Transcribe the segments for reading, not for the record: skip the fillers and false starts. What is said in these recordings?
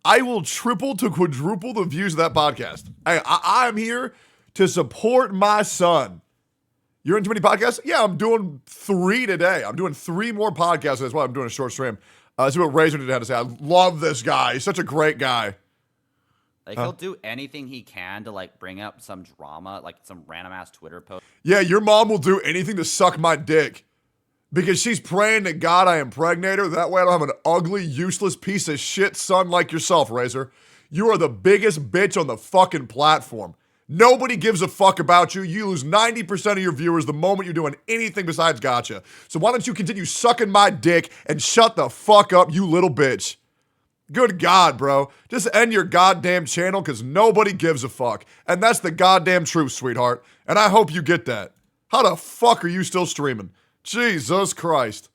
I will triple to quadruple the views of that podcast. I'm here to support my son. You're in too many podcasts? Yeah, I'm doing 3 today. I'm doing 3 more podcasts. That's why I'm doing a short stream. Let's see what Razor did have to say. I love this guy. He's such a great guy. Like, he'll do anything he can to, like, bring up some drama, like some random-ass Twitter post. Yeah, your mom will do anything to suck my dick. Because she's praying to God I impregnate her. That way I don't have an ugly, useless piece of shit son like yourself, Razor. You are the biggest bitch on the fucking platform. Nobody gives a fuck about you. You lose 90% of your viewers the moment you're doing anything besides Gacha. So why don't you continue sucking my dick and shut the fuck up, you little bitch. Good God, bro. Just end your goddamn channel because nobody gives a fuck. And that's the goddamn truth, sweetheart. And I hope you get that. How the fuck are you still streaming? Jesus Christ.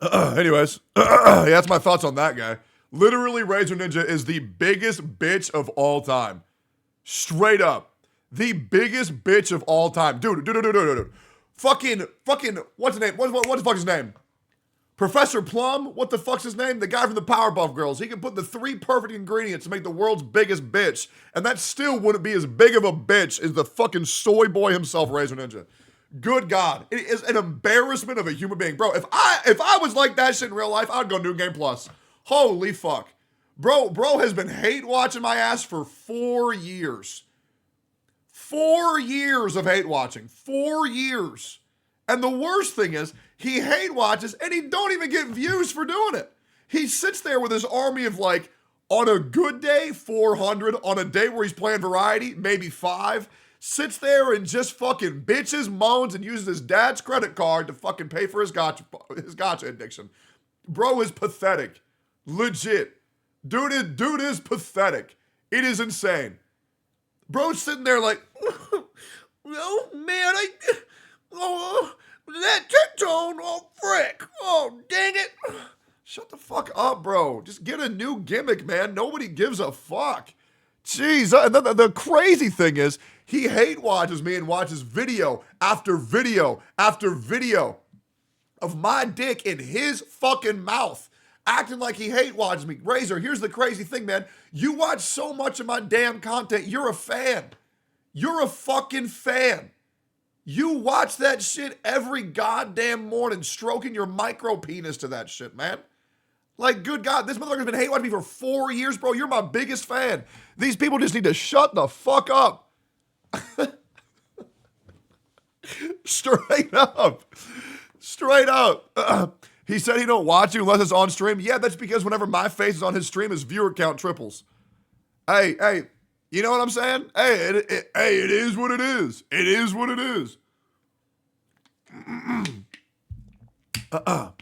Anyways, yeah, that's my thoughts on that guy. Literally, Razor Ninja is the biggest bitch of all time. Straight up. The biggest bitch of all time. Dude. Fucking, what's his name? What the fuck is his name? Professor Plum? What the fuck's his name? The guy from the Powerpuff Girls. He can put the 3 perfect ingredients to make the world's biggest bitch. And that still wouldn't be as big of a bitch as the fucking soy boy himself, Razor Ninja. Good God. It is an embarrassment of a human being. Bro, if I was like that shit in real life, I'd go New Game Plus. Holy fuck. Bro has been hate watching my ass for 4 years. 4 years of hate watching. 4 years. And the worst thing is, he hate watches and he don't even get views for doing it. He sits there with his army of, like, on a good day, 400. On a day where he's playing variety, maybe 5. Sits there and just fucking bitches, moans, and uses his dad's credit card to fucking pay for his gacha addiction. Bro is pathetic. Legit. Dude is pathetic. It is insane. Bro's sitting there like, oh man, that Tectone, oh frick, oh dang it. Shut the fuck up, bro. Just get a new gimmick, man. Nobody gives a fuck. Jeez, and the crazy thing is, he hate watches me and watches video after video after video of my dick in his fucking mouth, acting like he hate watches me. Razor, here's the crazy thing, man. You watch so much of my damn content, you're a fan. You're a fucking fan. You watch that shit every goddamn morning, stroking your micro penis to that shit, man. Like, good God, this motherfucker's been hate watching me for 4 years, bro. You're my biggest fan. These people just need to shut the fuck up. Straight up. Straight up. He said he don't watch you unless it's on stream. Yeah, that's because whenever my face is on his stream, his viewer count triples. Hey, you know what I'm saying? Hey, it is what it is. It is what it is. All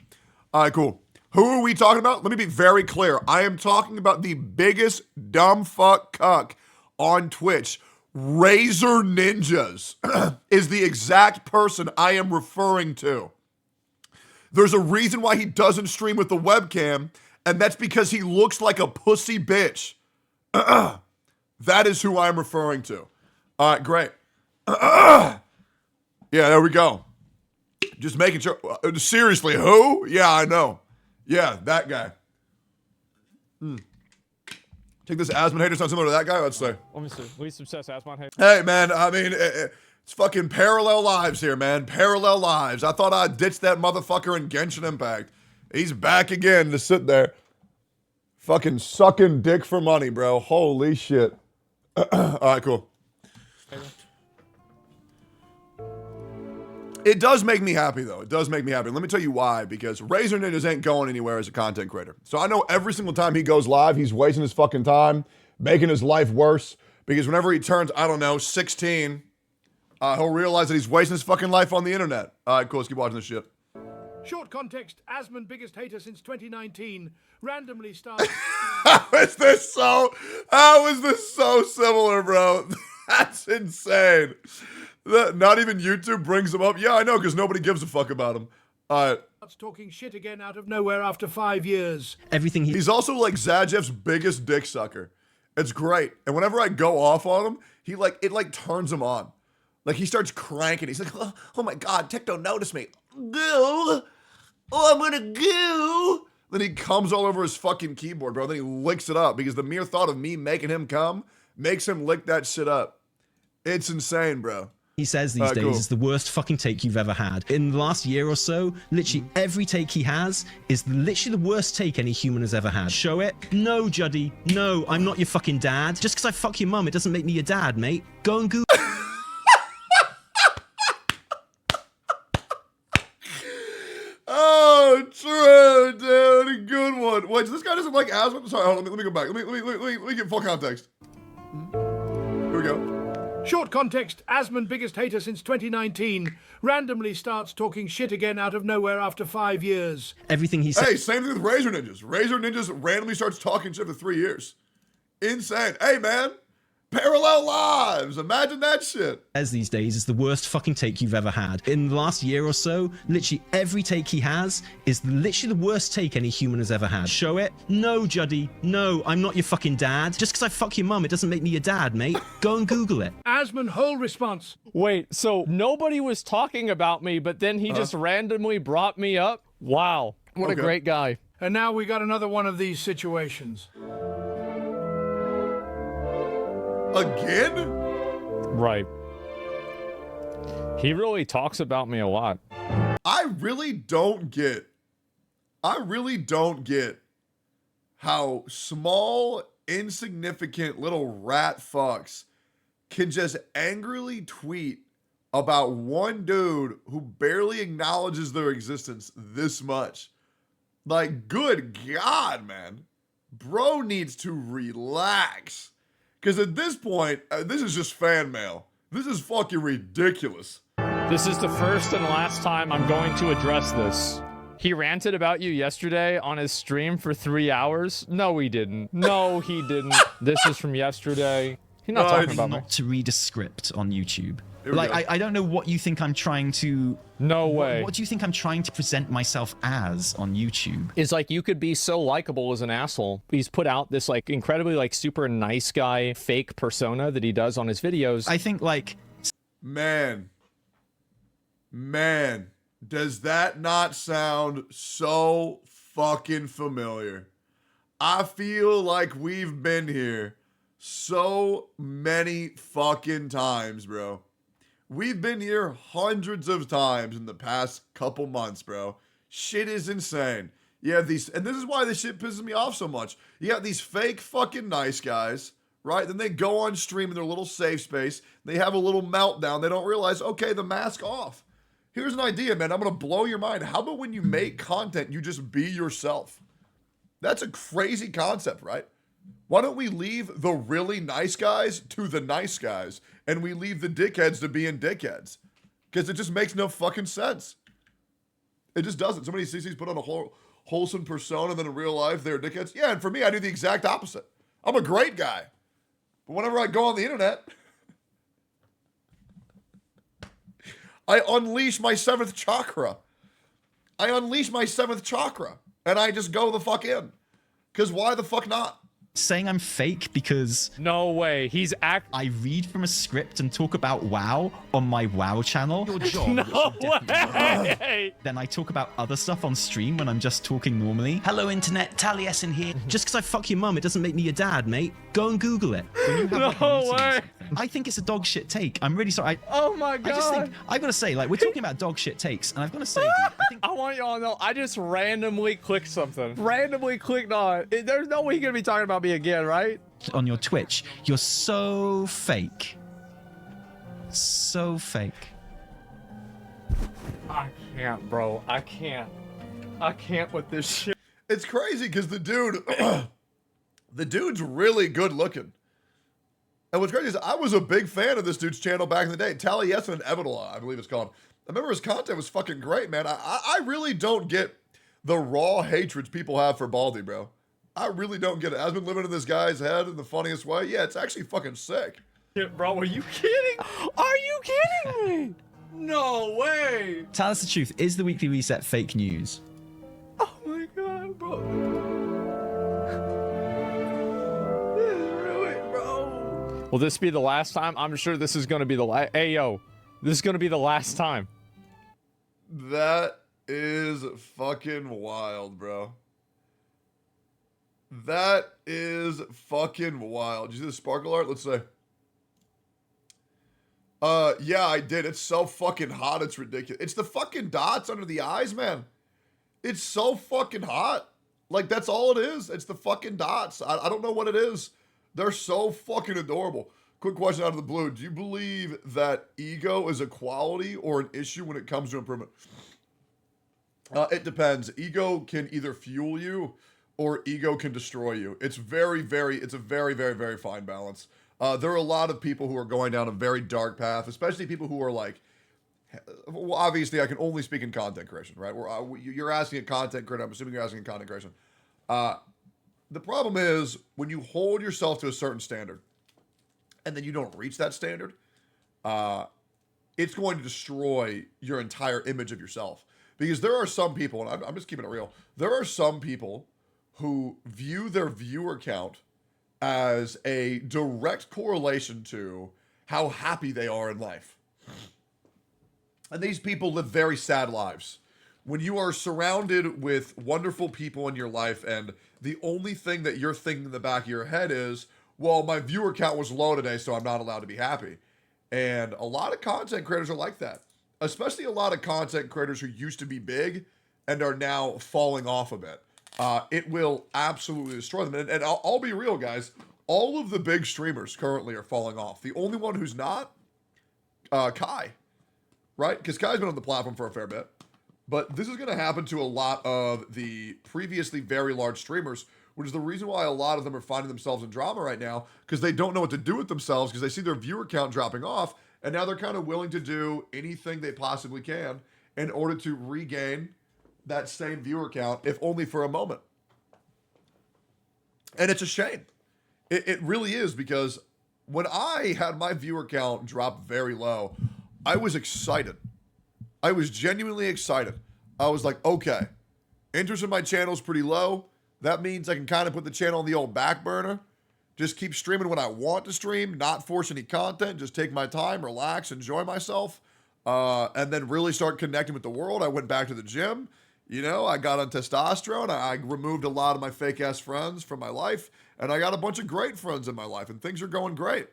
right, cool. Who are we talking about? Let me be very clear. I am talking about the biggest dumb fuck cuck on Twitch. Razor Ninjas is the exact person I am referring to. There's a reason why he doesn't stream with the webcam, and that's because he looks like a pussy bitch. That is who I'm referring to. All right, great. Yeah, there we go. Just making sure. Seriously, who? Yeah, I know. Yeah, that guy. Think this Asmon hater's not similar to that guy? Let's say. Let me see. Least obsessed Asmon hater. Hey, man, I mean, it's fucking parallel lives here, man. Parallel lives. I thought I'd ditch that motherfucker in Genshin Impact. He's back again to sit there. Fucking sucking dick for money, bro. Holy shit. All right, cool. It does make me happy, though. It does make me happy. Let me tell you why. Because Razor Ninjas ain't going anywhere as a content creator. So I know every single time he goes live, he's wasting his fucking time, making his life worse. Because whenever he turns, I don't know, 16, he'll realize that he's wasting his fucking life on the internet. All right, cool. Let's keep watching this shit. Short context, Asmon biggest hater since 2019. Randomly started. How is this so similar, bro? That's insane. Not even YouTube brings him up. Yeah, I know, because nobody gives a fuck about him. Starts talking shit again out of nowhere after 5 years. He's also like Zajev's biggest dick sucker. It's great. And whenever I go off on him, it turns him on. Like, he starts cranking. He's like, oh my God, Tectone noticed me. Goo. Oh, I'm gonna goo. Then he comes all over his fucking keyboard, bro. Then he licks it up because the mere thought of me making him come makes him lick that shit up. It's insane, bro. He says these days is the worst fucking take you've ever had. In the last year or so, literally every take he has is literally the worst take any human has ever had. Show it? No, Juddy. No, I'm not your fucking dad. Just because I fuck your mum, it doesn't make me your dad, mate. Go and Google. Oh, true, dude. Good one. Wait, so this guy doesn't like Asmund? Sorry, hold on. Let me go back. Let me get full context. Here we go. Short context, Asmund, biggest hater since 2019, randomly starts talking shit again out of nowhere after 5 years. Everything he says. Hey, same thing with Razor Ninjas. Razor Ninjas randomly starts talking shit for 3 years. Insane. Hey, man. Parallel lives. Imagine that shit. These days is the worst fucking take you've ever had. In the last year or so, literally every take he has is literally the worst take any human has ever had. Show it? No, Juddy. No, I'm not your fucking dad. Just because I fuck your mum, it doesn't make me your dad, mate. Go and Google it. Asmund whole response. Wait, so nobody was talking about me, but then he just randomly brought me up? Wow. What a great guy. And now we got another one of these situations. Again? Right. He really talks about me a lot. I really don't get how small, insignificant little rat fucks can just angrily tweet about one dude who barely acknowledges their existence this much. Like, good God, man. Bro needs to relax. Because at this point, this is just fan mail. This is fucking ridiculous. This is the first and last time I'm going to address this. He ranted about you yesterday on his stream for 3 hours. No, he didn't. No, he didn't. This is from yesterday. He's not talking about me. Not to read a script on YouTube. Like, I don't know what you think I'm trying to... No way. What do you think I'm trying to present myself as on YouTube? It's like you could be so likable as an asshole. He's put out this like incredibly like super nice guy fake persona that he does on his videos. I think like... Man, does that not sound so fucking familiar? I feel like we've been here so many fucking times, bro. We've been here hundreds of times in the past couple months, bro. Shit is insane. You have these, and this is why this shit pisses me off so much. You got these fake fucking nice guys, right? Then they go on stream in their little safe space. They have a little meltdown. They don't realize, okay, the mask off. Here's an idea, man. I'm going to blow your mind. How about when you make content, you just be yourself? That's a crazy concept, right? Why don't we leave the really nice guys to the nice guys, and we leave the dickheads to being dickheads? Because it just makes no fucking sense. It just doesn't. Somebody sees put on a wholesome persona, and then in real life, they're dickheads. Yeah, and for me, I do the exact opposite. I'm a great guy. But whenever I go on the internet, I unleash my seventh chakra. And I just go the fuck in. Because why the fuck not? Saying I'm fake because... No way. I read from a script and talk about WoW on my WoW channel. Your job. No way! Then I talk about other stuff on stream when I'm just talking normally. Hello, internet. Taliesin here. Just because I fuck your mum, it doesn't make me your dad, mate. Go and Google it. When you have, no way! I think it's a dog shit take. I'm really sorry. Oh my God. I just think, I've got to say, like, we're talking about dog shit takes, and I've got to say, dude, I think... I want y'all to know, I just randomly clicked something. Randomly clicked on it. There's no way you're going to be talking about me again, right? On your Twitch, you're so fake. So fake. I can't, bro. I can't with this shit. It's crazy because the dude's really good looking. And what's crazy is I was a big fan of this dude's channel back in the day. Taliesin and Evitala, I believe it's called. I remember his content was fucking great, man. I really don't get the raw hatreds people have for Baldy, bro. I really don't get it. I've been living in this guy's head in the funniest way. Yeah, it's actually fucking sick. Shit, bro, are you kidding? Are you kidding me? No way. Tell us the truth. Is the weekly reset fake news? Oh my God, bro. This is really, bro. Will this be the last time? I'm sure this is going to be the last. Hey, yo, this is going to be the last time. That is fucking wild, bro. That is fucking wild. Did you see the sparkle art? Let's say. Yeah, I did. It's so fucking hot. It's ridiculous. It's the fucking dots under the eyes, man. It's so fucking hot. Like, that's all it is. It's the fucking dots. I don't know what it is. They're so fucking adorable. Quick question out of the blue. Do you believe that ego is a quality or an issue when it comes to improvement? It depends. Ego can either fuel you or ego can destroy you. It's a very, very fine balance. There are a lot of people who are going down a very dark path, especially people who are like, well, obviously I can only speak in content creation, right? You're asking a content creator. I'm assuming you're asking a content creation. The problem is when you hold yourself to a certain standard and then you don't reach that standard, it's going to destroy your entire image of yourself. Because there are some people, and I'm just keeping it real, there are some people who view their viewer count as a direct correlation to how happy they are in life. And these people live very sad lives. When you are surrounded with wonderful people in your life and the only thing that you're thinking in the back of your head is, well, my viewer count was low today, so I'm not allowed to be happy. And a lot of content creators are like that. Especially a lot of content creators who used to be big and are now falling off a bit. It will absolutely destroy them. And I'll be real, guys. All of the big streamers currently are falling off. The only one who's not, Kai. Right? Because Kai's been on the platform for a fair bit. But this is going to happen to a lot of the previously very large streamers, which is the reason why a lot of them are finding themselves in drama right now, because they don't know what to do with themselves, because they see their viewer count dropping off, and now they're kind of willing to do anything they possibly can in order to regain that same viewer count, if only for a moment. And it's a shame. It really is, because when I had my viewer count drop very low, I was excited. I was genuinely excited. I was like, okay, interest in my channel is pretty low. That means I can kind of put the channel on the old back burner. Just keep streaming when I want to stream, not force any content, just take my time, relax, enjoy myself, and then really start connecting with the world. I went back to the gym. You know, I got on testosterone. I removed a lot of my fake-ass friends from my life, and I got a bunch of great friends in my life, and things are going great,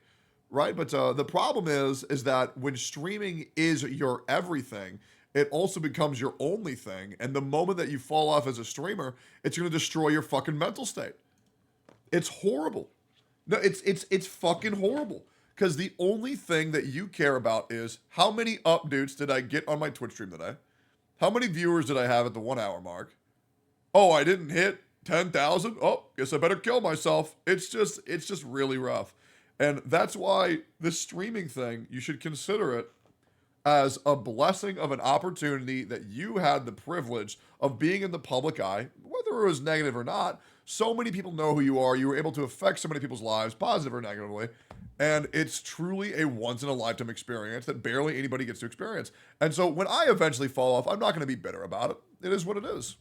right? But the problem is that when streaming is your everything, it also becomes your only thing, and the moment that you fall off as a streamer, it's going to destroy your fucking mental state. It's horrible. No, it's fucking horrible. Because the only thing that you care about is how many updates did I get on my Twitch stream today? How many viewers did I have at the 1 hour mark? Oh, I didn't hit 10,000? Oh, guess I better kill myself. It's just really rough. And that's why this streaming thing, you should consider it as a blessing of an opportunity that you had the privilege of being in the public eye, whether it was negative or not. So many people know who you are. You were able to affect so many people's lives, positive or negatively. And it's truly a once-in-a-lifetime experience that barely anybody gets to experience. And so when I eventually fall off, I'm not going to be bitter about it. It is what it is.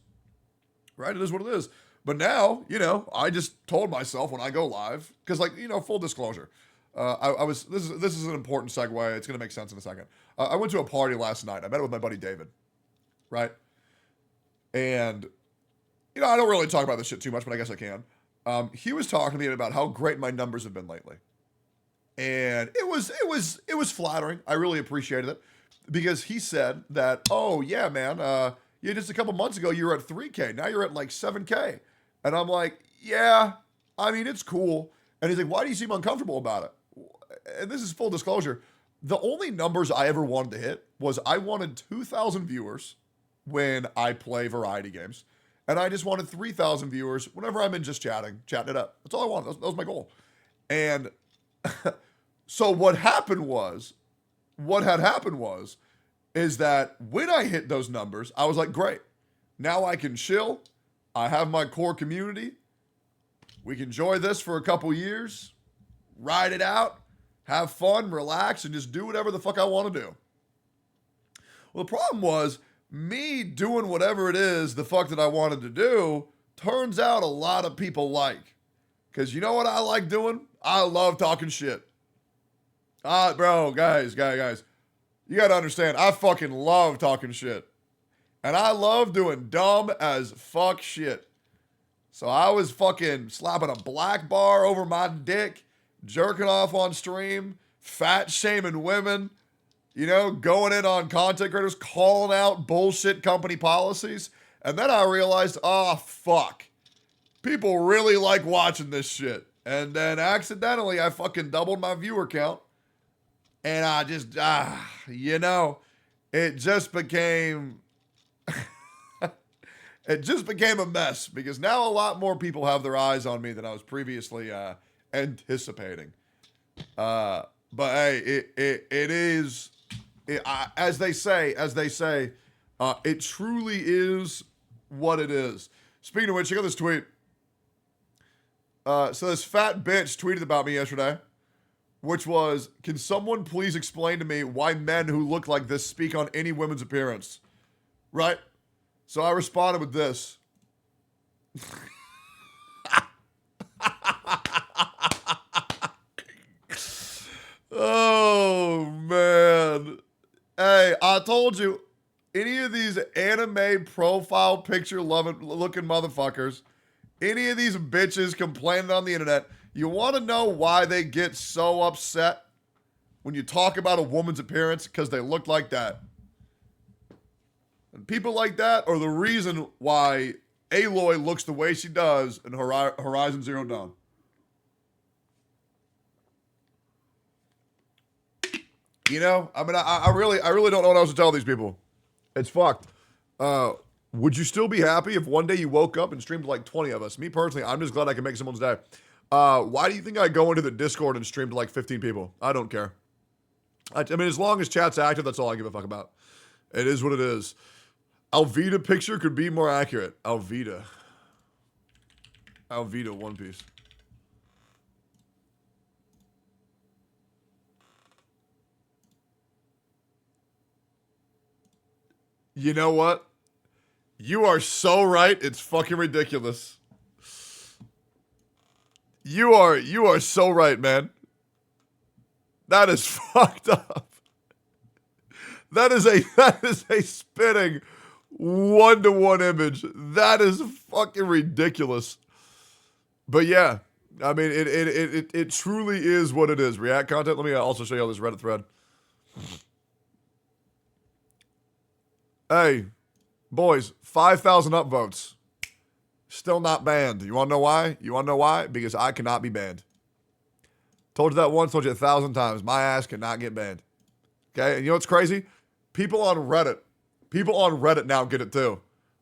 Right? It is what it is. But now, you know, I just told myself when I go live, because, like, you know, full disclosure, this is an important segue. It's going to make sense in a second. I went to a party last night. I met with my buddy David. Right? And you know, I don't really talk about this shit too much, but I guess I can. He was talking to me about how great my numbers have been lately. And it was flattering. I really appreciated it. Because he said that, oh yeah, man, yeah, just a couple months ago you were at 3K. Now you're at like 7K. And I'm like, yeah, I mean, it's cool. And he's like, why do you seem uncomfortable about it? And this is full disclosure. The only numbers I ever wanted to hit was I wanted 2,000 viewers when I play variety games. And I just wanted 3,000 viewers whenever I'm in just chatting it up. That's all I wanted. That was my goal. And so what had happened was, is that when I hit those numbers, I was like, great. Now I can chill. I have my core community. We can enjoy this for a couple years, ride it out, have fun, relax, and just do whatever the fuck I want to do. Well, the problem was, me doing whatever it is the fuck that I wanted to do, turns out a lot of people like. Because you know what I like doing? I love talking shit. Bro, guys. You gotta understand, I fucking love talking shit. And I love doing dumb as fuck shit. So I was fucking slapping a black bar over my dick, jerking off on stream, fat shaming women, you know, going in on content creators, calling out bullshit company policies. And then I realized, oh, fuck. People really like watching this shit. And then accidentally, I fucking doubled my viewer count. And I just, you know, it just became... It just became a mess because now a lot more people have their eyes on me than I was previously anticipating. But hey, it is, as they say, it truly is what it is. Speaking of which, check out this tweet. So this fat bitch tweeted about me yesterday, which was, can someone please explain to me why men who look like this speak on any women's appearance? Right? So I responded with this. Oh, man. Hey, I told you, any of these anime profile picture looking motherfuckers, any of these bitches complaining on the internet, you want to know why they get so upset when you talk about a woman's appearance? Because they look like that. And people like that are the reason why Aloy looks the way she does in Horizon Zero Dawn. You know, I mean, I really don't know what else to tell these people. It's fucked. Would you still be happy if one day you woke up and streamed to like 20 of us? Me personally, I'm just glad I can make someone's day. Why do you think I go into the Discord and stream to like 15 people? I don't care. I mean, as long as chat's active, that's all I give a fuck about. It is what it is. Alvida picture could be more accurate. Alvida One Piece. You know what? You are so right. It's fucking ridiculous. You are so right, man. That is fucked up. That is a spitting 1-to-1 image. That is fucking ridiculous. But yeah, I mean, it truly is what it is. React content. Let me also show you all this Reddit thread. Hey, boys, 5,000 upvotes. Still not banned. You want to know why? You want to know why? Because I cannot be banned. Told you that once, told you 1,000 times. My ass cannot get banned. Okay? And you know what's crazy? People on Reddit now get it too.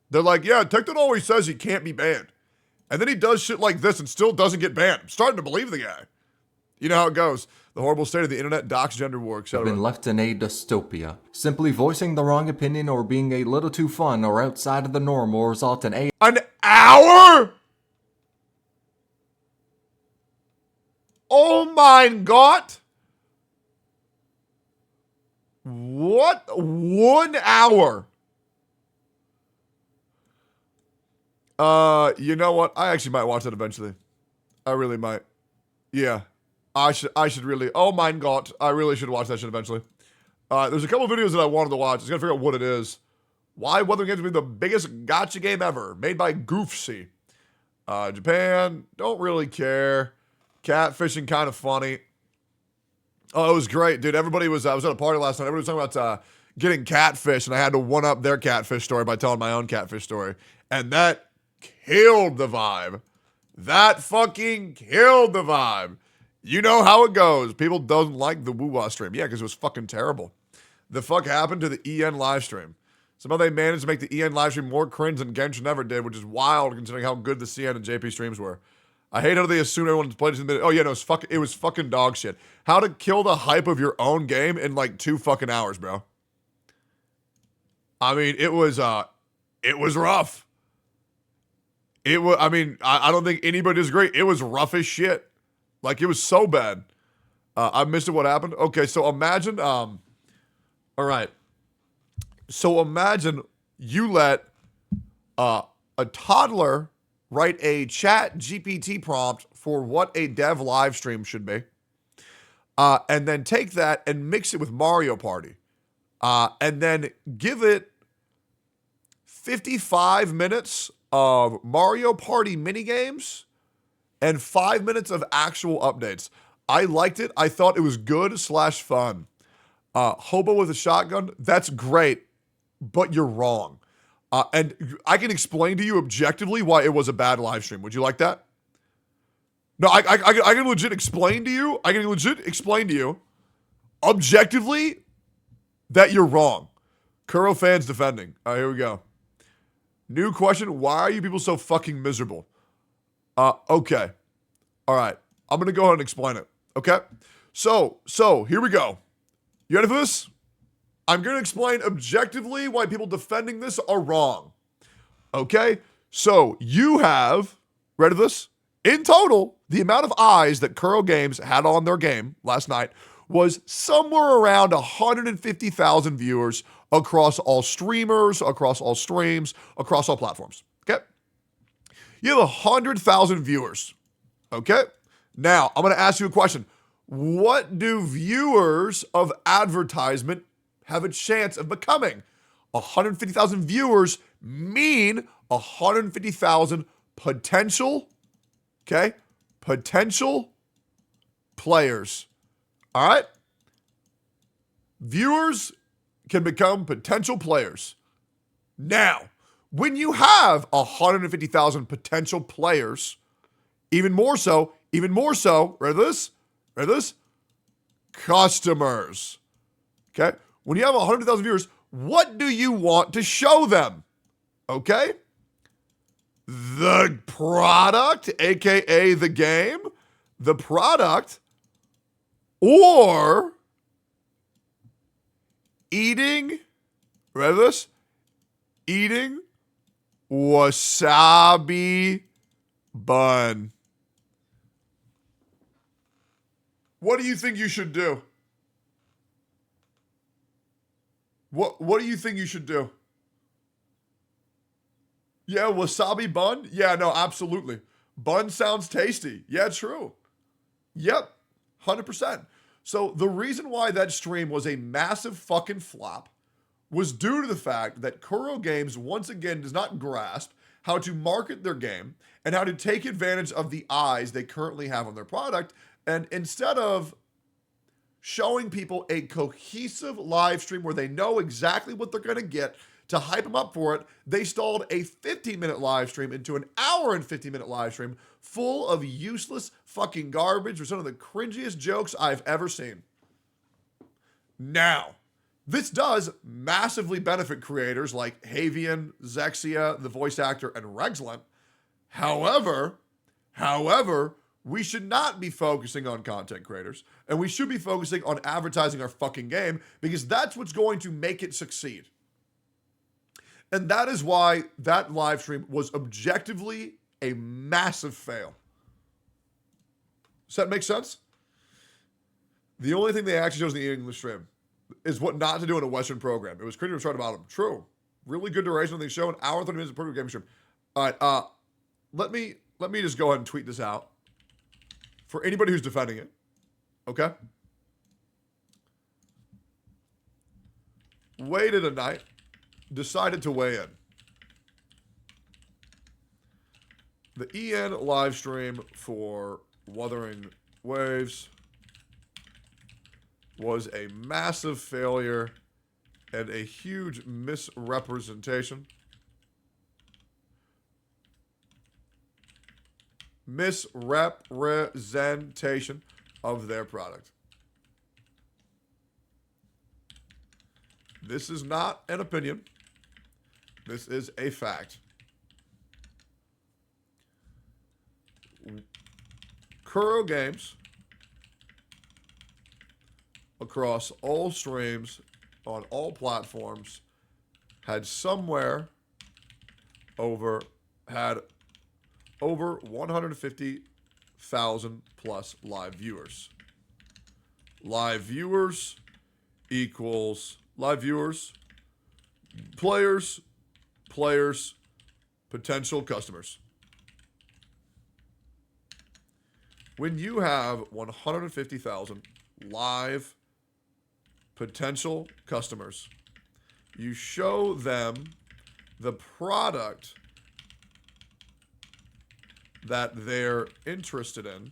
They're like, yeah, Tectone always says he can't be banned. And then he does shit like this and still doesn't get banned. I'm starting to believe the guy. You know how it goes. The horrible state of the internet, docs, gender war, etc. Been left in a dystopia. Simply voicing the wrong opinion or being a little too fun or outside of the norm will result in An hour? Oh my god. What? 1 hour? You know what? I actually might watch that eventually. I really might. Yeah. I should really, oh my god, I really should watch that shit eventually. There's a couple videos that I wanted to watch. I was gonna figure out what it is. Why Wuthering Waves will be the biggest gacha game ever, made by Goofsy. Japan, don't really care. Catfishing, kind of funny. Oh, it was great, dude. I was at a party last night. Everybody was talking about getting catfish, and I had to one-up their catfish story by telling my own catfish story. And that killed the vibe. That fucking killed the vibe. You know how it goes. People don't like the woo-wah stream. Yeah, because it was fucking terrible. The fuck happened to the EN live stream? Somehow they managed to make the EN live stream more cringe than Genshin ever did, which is wild considering how good the CN and JP streams were. I hate how they assume everyone played it in the minute. Oh yeah, no, it was fucking dog shit. How to kill the hype of your own game in like 2 fucking hours, bro. I mean, it was rough. I don't think anybody is great. It was rough as shit. Like, it was so bad. I missed it. What happened? Okay, so imagine, all right. So imagine you let a toddler write a chat GPT prompt for what a dev live stream should be. And then take that and mix it with Mario Party. And then give it 55 minutes of Mario Party minigames and 5 minutes of actual updates. I liked it. I thought it was good / fun. Hobo with a shotgun, that's great, but you're wrong. And I can explain to you objectively why it was a bad live stream. Would you like that? No, I can legit explain to you. I can legit explain to you objectively that you're wrong. Kuro fans defending. All right, here we go. New question. Why are you people so fucking miserable? Okay. All right. I'm going to go ahead and explain it. Okay? So here we go. You ready for this? I'm going to explain objectively why people defending this are wrong. Okay? So you have, ready for this? In total, the amount of eyes that Kuro Games had on their game last night was somewhere around 150,000 viewers across all streamers, across all streams, across all platforms. Okay? You have 100,000 viewers. Okay? Now, I'm going to ask you a question. What do viewers of advertisement have a chance of becoming? 150,000 viewers mean 150,000 potential, okay? Potential players. All right? Viewers can become potential players. Now, when you have 150,000 potential players, even more so, ready for this? Customers. Okay? When you have 100,000 viewers, what do you want to show them? Okay? The product, aka the game, the product, or eating, ready for this? Eating wasabi bun. What do you think you should do? What do you think you should do? Yeah, wasabi bun? Yeah, no, absolutely. Bun sounds tasty. Yeah, true. Yep, 100%. So the reason why that stream was a massive fucking flop was due to the fact that Kuro Games once again does not grasp how to market their game and how to take advantage of the eyes they currently have on their product. And instead of showing people a cohesive live stream where they know exactly what they're going to get to hype them up for it, they stalled a 15-minute live stream into an hour and 50-minute live stream full of useless fucking garbage with some of the cringiest jokes I've ever seen. Now, this does massively benefit creators like Havian, Zexia, the voice actor, and Regslent. However, we should not be focusing on content creators, and we should be focusing on advertising our fucking game, because that's what's going to make it succeed. And that is why that live stream was objectively a massive fail. Does that make sense? The only thing they actually chose in the English stream is what not to do in a Western program. It was cringy to start about them. True. Really good duration on the show, an hour and 30 minutes of perfect game stream. All right, let me just go ahead and tweet this out for anybody who's defending it. Okay? Waited a night, decided to weigh in. The EN live stream for Wuthering Waves was a massive failure and a huge misrepresentation. Misrepresentation of their product. This is not an opinion. This is a fact. Kuro Games, across all streams, on all platforms, had over 150,000 plus live viewers. Live viewers equals live viewers, players, potential customers. When you have 150,000 live potential customers, you show them the product that they're interested in.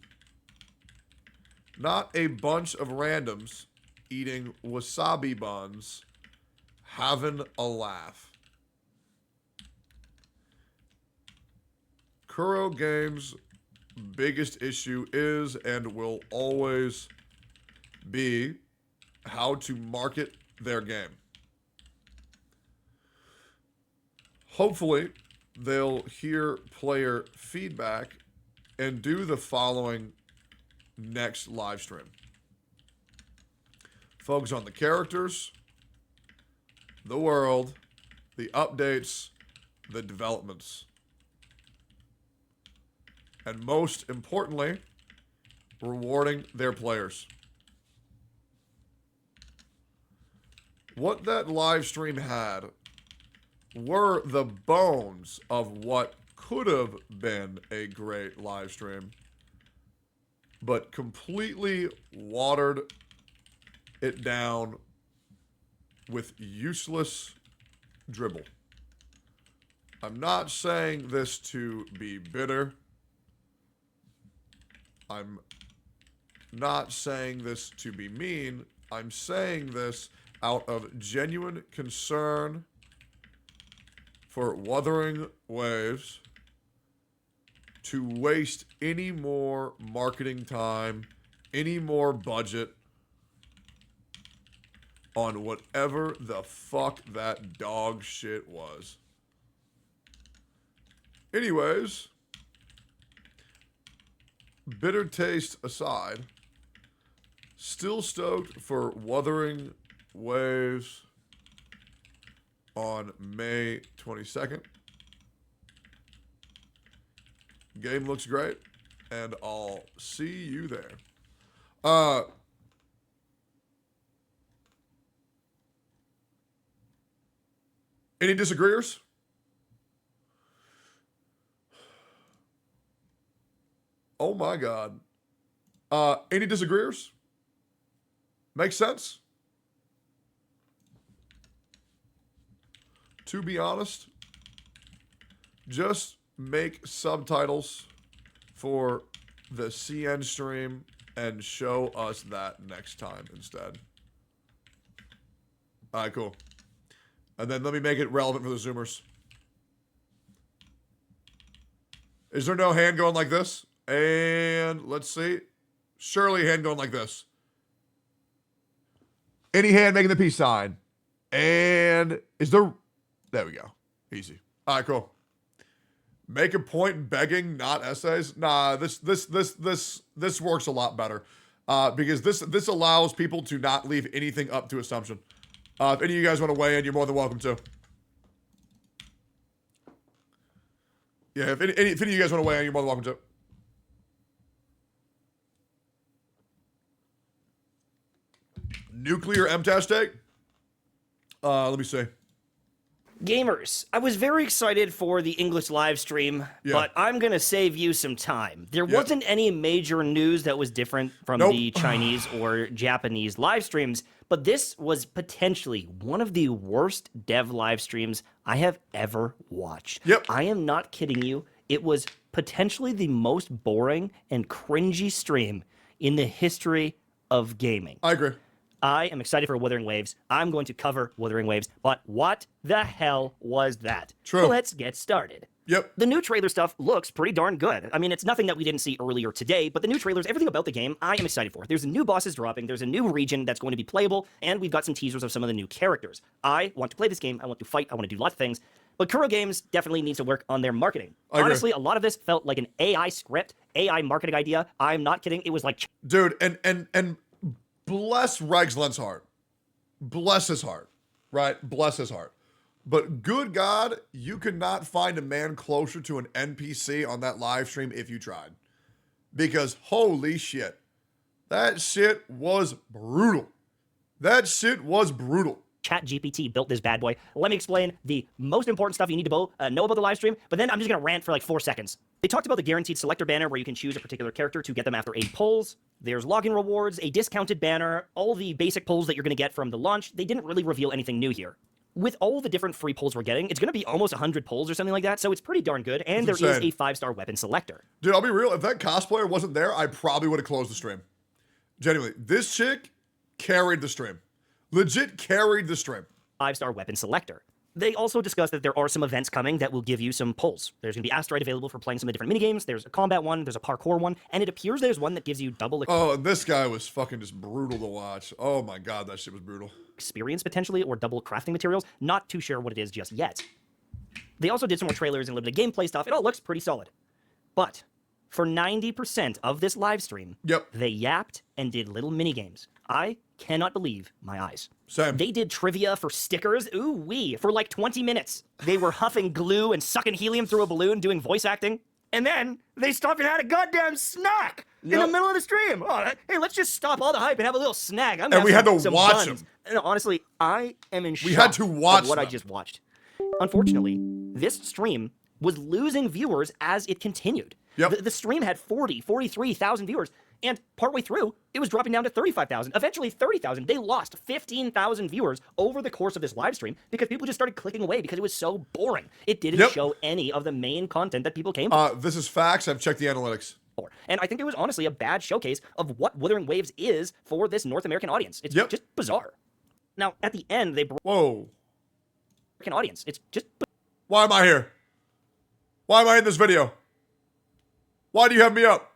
Not a bunch of randoms eating wasabi buns, having a laugh. Kuro Games' biggest issue is and will always be how to market their game. Hopefully, they'll hear player feedback and do the following next live stream. Focus on the characters, the world, the updates, the developments. And most importantly, rewarding their players. What that live stream had were the bones of what could have been a great live stream, but completely watered it down with useless dribble. I'm not saying this to be bitter. I'm not saying this to be mean. I'm saying this out of genuine concern for Wuthering Waves to waste any more marketing time, any more budget on whatever the fuck that dog shit was. Anyways, bitter taste aside, still stoked for Wuthering Waves on May 22nd. Game looks great, and I'll see you there. Any disagreeers? Oh my God. Any disagreeers? Makes sense? To be honest, just make subtitles for the CN stream and show us that next time instead. All right, cool. And then let me make it relevant for the Zoomers. Is there no hand going like this? And let's see. Surely hand going like this. Any hand making the peace sign. And is there... There we go. Easy. All right, cool. Make a point begging, not essays. Nah, this works a lot better. Because this allows people to not leave anything up to assumption. If any of you guys want to weigh in, you're more than welcome to. Yeah, if any of you guys want to weigh in, you're more than welcome to. Nuclear MTAS take? Let me see. Gamers, I was very excited for the English live stream, but I'm going to save you some time. There wasn't any major news that was different from the Chinese or Japanese live streams, but this was potentially one of the worst dev live streams I have ever watched. I am not kidding you. It was potentially the most boring and cringy stream in the history of gaming. I agree. I am excited for Wuthering Waves. I'm going to cover Wuthering Waves, but what the hell was that? True. Let's get started. The new trailer stuff looks pretty darn good. I mean, it's nothing that we didn't see earlier today, but the new trailers, everything about the game, I am excited for. There's new bosses dropping, there's a new region that's going to be playable, and we've got some teasers of some of the new characters. I want to play this game, I want to fight, I want to do lots of things, but Kuro Games definitely needs to work on their marketing. Honestly, a lot of this felt like an AI script, AI marketing idea. I'm not kidding. It was like... Dude, and bless Regs Lent's heart. Bless his heart, right? Bless his heart. But good God, you could not find a man closer to an NPC on that live stream if you tried. Because holy shit, that shit was brutal. That shit was brutal. ChatGPT built this bad boy. Let me explain the most important stuff you need to know about the live stream, but then I'm just going to rant for like 4 seconds. They talked about the guaranteed selector banner where you can choose a particular character to get them after 8 polls. There's login rewards, a discounted banner, all the basic polls that you're going to get from the launch. They didn't really reveal anything new here. with all the different free pulls we're getting, it's going to be almost 100 pulls or something like that, so it's pretty darn good, and there is a 5-star weapon selector. Dude, I'll be real. If that cosplayer wasn't there, I probably would have closed the stream. Genuinely. This chick carried the stream. Legit carried the stream. 5-star weapon selector. They also discussed that there are some events coming that will give you some pulls. There's going to be Asteroid available for playing some of the different minigames. There's a combat one. There's a parkour one. And it appears there's one that gives you double Oh, and this guy was fucking just brutal to watch. Oh my god, that shit was brutal. experience potentially, or double crafting materials. Not too sure what it is just yet. They also did some more trailers and limited gameplay stuff. It all looks pretty solid. But for 90% of this live stream, they yapped and did little minigames. I cannot believe my eyes. Same. They did trivia for stickers, ooh-wee, for like 20 minutes. They were huffing glue and sucking helium through a balloon, doing voice acting. And then they stopped and had a goddamn snack in the middle of the stream. Oh, hey, let's just stop all the hype and have a little snack. And we had to watch them. And honestly, I am in shock we had to watch of what I just watched. Unfortunately, this stream was losing viewers as it continued. The stream had 43,000 viewers. And partway through, it was dropping down to 35,000, eventually 30,000. They lost 15,000 viewers over the course of this live stream because people just started clicking away because it was so boring. It didn't show any of the main content that people came for. This is facts. I've checked the analytics. And I think it was honestly a bad showcase of what Wuthering Waves is for this North American audience. It's just bizarre. Now, at the end, they brought American audience. It's just... Why am I here? Why am I in this video? Why do you have me up?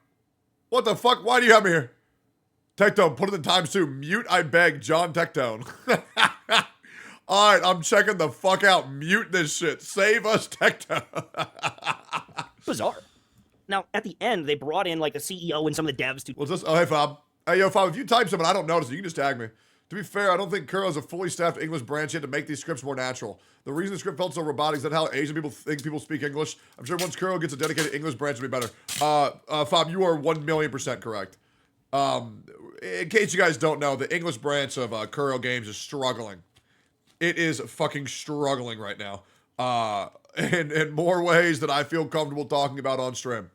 What the fuck? Why do you have me here? Tectone, put it in times 2. Mute, I beg, John Tectone. Alright, I'm checking the fuck out. Mute this shit. Save us, Tectone. Bizarre. Now, at the end, they brought in, like, the CEO and some of the devs to... What's this? Oh, hey, Fob. Hey, yo, Fob, if you type something I don't notice it, you can just tag me. To be fair, I don't think Kuro has a fully staffed English branch yet to make these scripts more natural. The reason the script felt so robotic is that how Asian people think people speak English. I'm sure once Kuro gets a dedicated English branch, it'll be better. Fob, you are 1,000,000% correct. In case you guys don't know, the English branch of Kuro Games is struggling. It is fucking struggling right now. In more ways than I feel comfortable talking about on stream.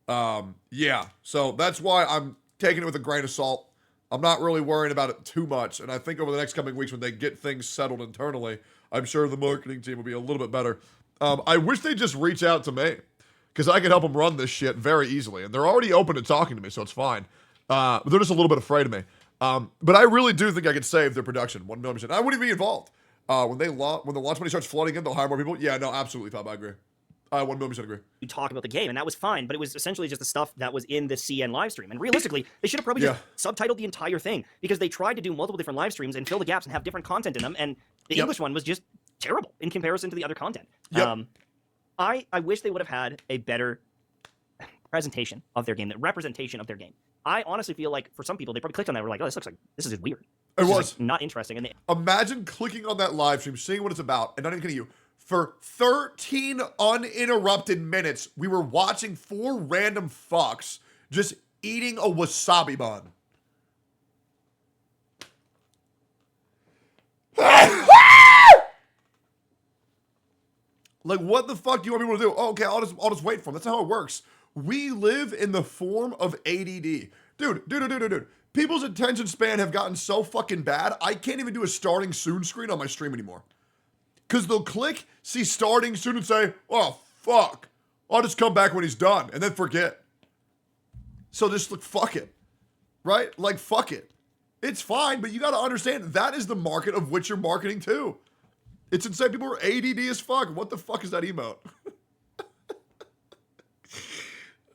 Yeah, so that's why I'm taking it with a grain of salt. I'm not really worrying about it too much, and I think over the next coming weeks when they get things settled internally, I'm sure the marketing team will be a little bit better. I wish they'd just reach out to me, because I could help them run this shit very easily, and they're already open to talking to me, so it's fine. But they're just a little bit afraid of me. But I really do think I could save their production 1,000,000%. I wouldn't even be involved. When the launch money starts flooding in, they'll hire more people. Yeah, no, absolutely, Fab, I agree. I 1,000,000% agree. You talk about the game, and that was fine, but it was essentially just the stuff that was in the CN live stream. And realistically, they should have probably just subtitled the entire thing, because they tried to do multiple different live streams and fill the gaps and have different content in them, and the English one was just terrible in comparison to the other content. I wish they would have had a better presentation of their game, the representation of their game. I honestly feel like for some people, they probably clicked on that and were like, oh, this is weird. This is like not interesting. And imagine clicking on that live stream, seeing what it's about, and not even kidding you. For 13 uninterrupted minutes, we were watching 4 random fucks just eating a wasabi bun. Like, what the fuck do you want people to do? Oh, okay, I'll just wait for them. That's not how it works. We live in the form of ADD. Dude. People's attention span have gotten so fucking bad, I can't even do a starting soon screen on my stream anymore. Because they'll click, see starting soon, and say, oh, fuck. I'll just come back when he's done, and then forget. So just look, fuck it. Right? Like, fuck it. It's fine, but you got to understand, that is the market of which you're marketing to. It's insane. People are ADD as fuck. What the fuck is that emote?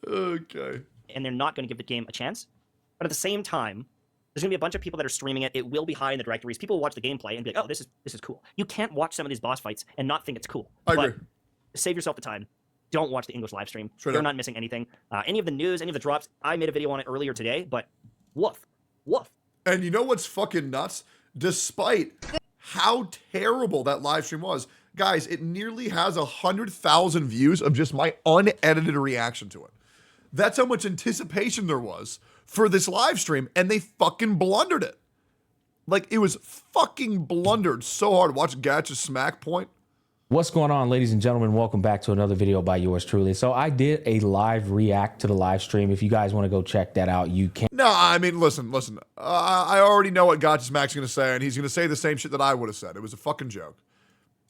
Okay. And they're not going to give the game a chance. But at the same time, there's going to be a bunch of people that are streaming it. It will be high in the directories. People will watch the gameplay and be like, oh, this is cool. You can't watch some of these boss fights and not think it's cool. I agree. Save yourself the time. Don't watch the English live stream. You're not missing anything. Any of the news, any of the drops, I made a video on it earlier today, but woof. And you know what's fucking nuts? Despite how terrible that live stream was, guys, it nearly has 100,000 views of just my unedited reaction to it. That's how much anticipation there was for this live stream, and they fucking blundered it. Like, it was fucking blundered so hard. Watch Gacha smack point. What's going on, ladies and gentlemen? Welcome back to another video by yours truly. So I did a live react to the live stream. If you guys want to go check that out, you can. No, I mean, listen. I already know what Gacha Smack's going to say, and he's going to say the same shit that I would have said. It was a fucking joke.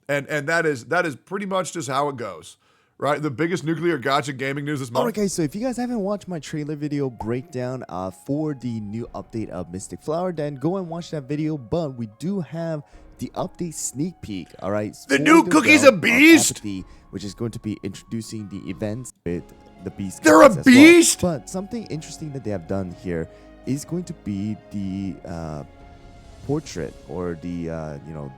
And that is pretty much just how it goes. Right? The biggest nuclear gacha gaming news this month. Alright guys, so if you guys haven't watched my trailer video breakdown for the new update of Mystic Flower, then go and watch that video. But we do have the update sneak peek, alright? The new Cookie's a beast! Apathy, which is going to be introducing the events with the beast. They're a beast! Well. But something interesting that they have done here is going to be the portrait, or the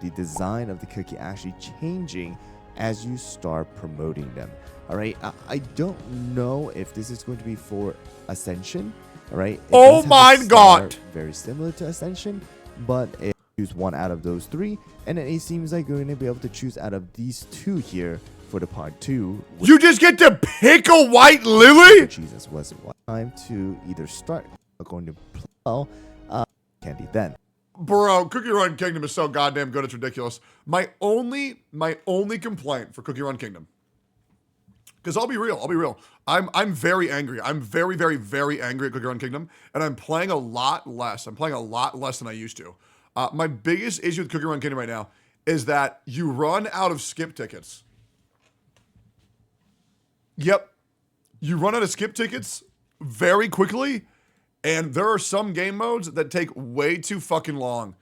the design of the cookie actually changing as you start promoting them. All right, I don't know if this is going to be for Ascension. All right. Oh my god! Very similar to Ascension, but it choose one out of those three, and then it seems like you're going to be able to choose out of these two here for the part 2. You just get to pick a white lily? Jesus, was it time to either start going to play candy then? Bro, Cookie Run Kingdom is so goddamn good, it's ridiculous. My only complaint for Cookie Run Kingdom, because I'll be real, I'm very angry. I'm very, very, very angry at Cookie Run Kingdom, and I'm playing a lot less. I'm playing a lot less than I used to. My biggest issue with Cookie Run Kingdom right now is that you run out of skip tickets. Yep. You run out of skip tickets very quickly. And there are some game modes that take way too fucking long.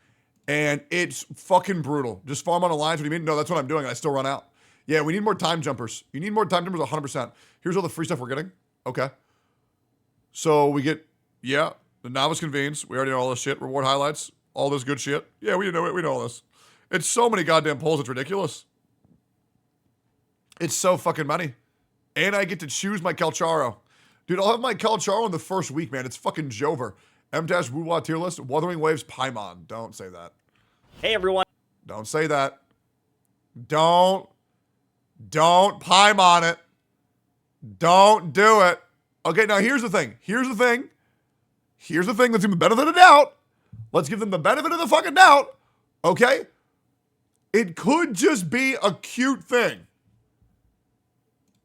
And it's fucking brutal. Just farm on alliance. What do you mean? No, that's what I'm doing. And I still run out. Yeah, we need more time jumpers. You need more time jumpers 100%. Here's all the free stuff we're getting. Okay. So we get, the novice convenes. We already know all this shit. Reward highlights. All this good shit. Yeah, we know it. We know all this. It's so many goddamn polls. It's ridiculous. It's so fucking many. And I get to choose my Calcharo. Dude, I'll have my Calcharo in the first week, man. It's fucking Jover. M-Woo-Wah tier list. Wuthering Waves, Paimon. Don't say that. Hey, everyone. Don't say that. Don't Paimon it. Don't do it. Okay, now here's the thing. Here's the thing. Let's give them the benefit of the doubt. Let's give them the benefit of the fucking doubt. Okay? It could just be a cute thing.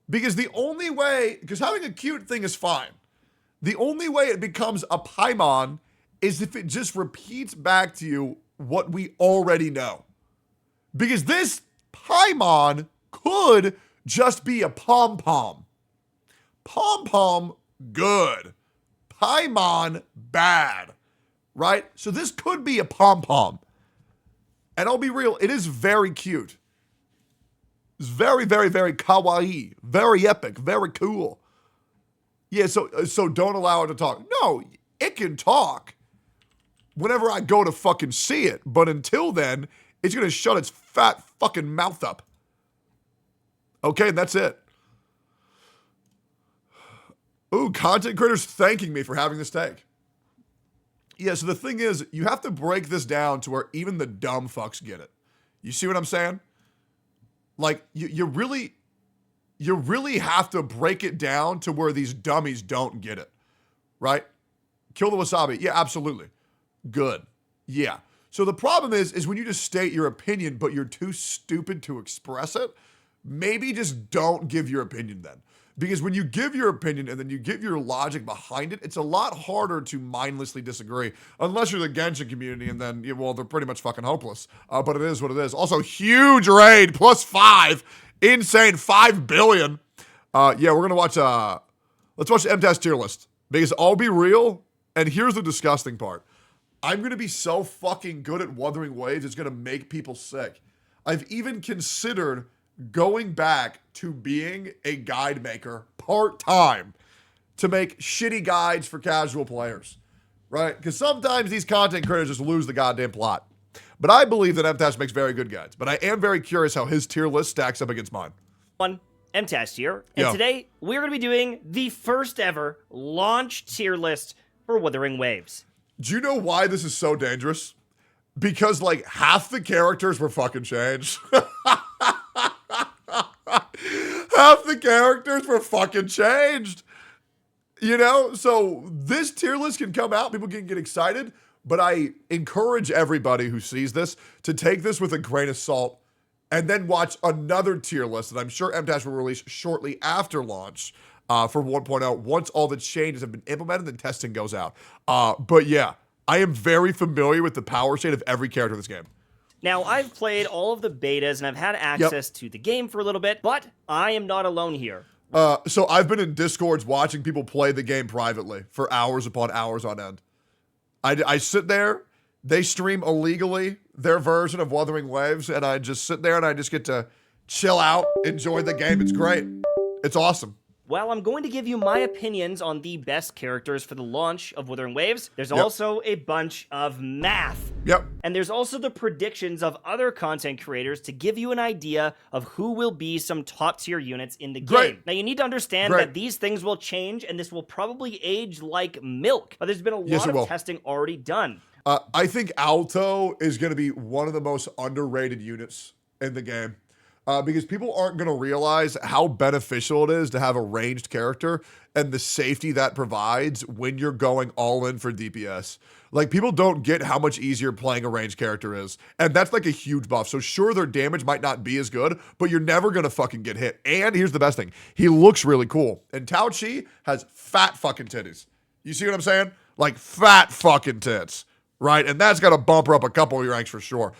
Because the only way, because having a cute thing is fine. The only way it becomes a Paimon is if it just repeats back to you what we already know. Because this Paimon could just be a pom-pom. Pom-pom, good. Paimon, bad. Right? So this could be a pom-pom. And I'll be real, it is very cute. It's very, very, very kawaii, very epic, very cool. Yeah, so don't allow it to talk. No, it can talk whenever I go to fucking see it. But until then, it's going to shut its fat fucking mouth up. Okay, that's it. Ooh, content creators thanking me for having this take. Yeah, so the thing is, you have to break this down to where even the dumb fucks get it. You see what I'm saying? Like, you really have to break it down to where these dummies don't get it, right? Kill the wasabi. Yeah, absolutely. Good. Yeah. So the problem is when you just state your opinion, but you're too stupid to express it, maybe just don't give your opinion then. Because when you give your opinion and then you give your logic behind it, it's a lot harder to mindlessly disagree. Unless you're the Genshin community, and then, well, they're pretty much fucking hopeless. But it is what it is. Also, huge raid, +5. Insane, 5 billion. Yeah, we're going to watch, let's watch the MTAS tier list. Because I'll be real, and here's the disgusting part. I'm going to be so fucking good at Wuthering Waves, it's going to make people sick. I've even considered going back to being a guide maker part-time to make shitty guides for casual players, right? Because sometimes these content creators just lose the goddamn plot. But I believe that MTAS makes very good guides. But I am very curious how his tier list stacks up against mine. MTAS tier, and today we're going to be doing the first ever launch tier list for Wuthering Waves. Do you know why this is so dangerous? Because, like, half the characters were fucking changed. Half the characters were fucking changed. You know? So this tier list can come out. People can get excited. But I encourage everybody who sees this to take this with a grain of salt and then watch another tier list that I'm sure MTAS will release shortly after launch for 1.0 once all the changes have been implemented and testing goes out. But yeah, I am very familiar with the power state of every character in this game. Now, I've played all of the betas and I've had access to the game for a little bit, but I am not alone here. So I've been in Discords watching people play the game privately for hours upon hours on end. I sit there, they stream illegally their version of Wuthering Waves, and I just sit there and I just get to chill out, enjoy the game. It's great. It's awesome. Well, I'm going to give you my opinions on the best characters for the launch of Wuthering Waves. There's also a bunch of math. Yep. And there's also the predictions of other content creators to give you an idea of who will be some top tier units in the game. Now, you need to understand that these things will change, and this will probably age like milk. But there's been a lot of testing already done. I think Alto is going to be one of the most underrated units in the game. Because people aren't going to realize how beneficial it is to have a ranged character and the safety that provides when you're going all in for DPS. Like, people don't get how much easier playing a ranged character is. And that's like a huge buff. So sure, their damage might not be as good, but you're never going to fucking get hit. And here's the best thing. He looks really cool. And Tao Chi has fat fucking titties. You see what I'm saying? Like, fat fucking tits. Right? And that's got to bump her up a couple of your ranks for sure.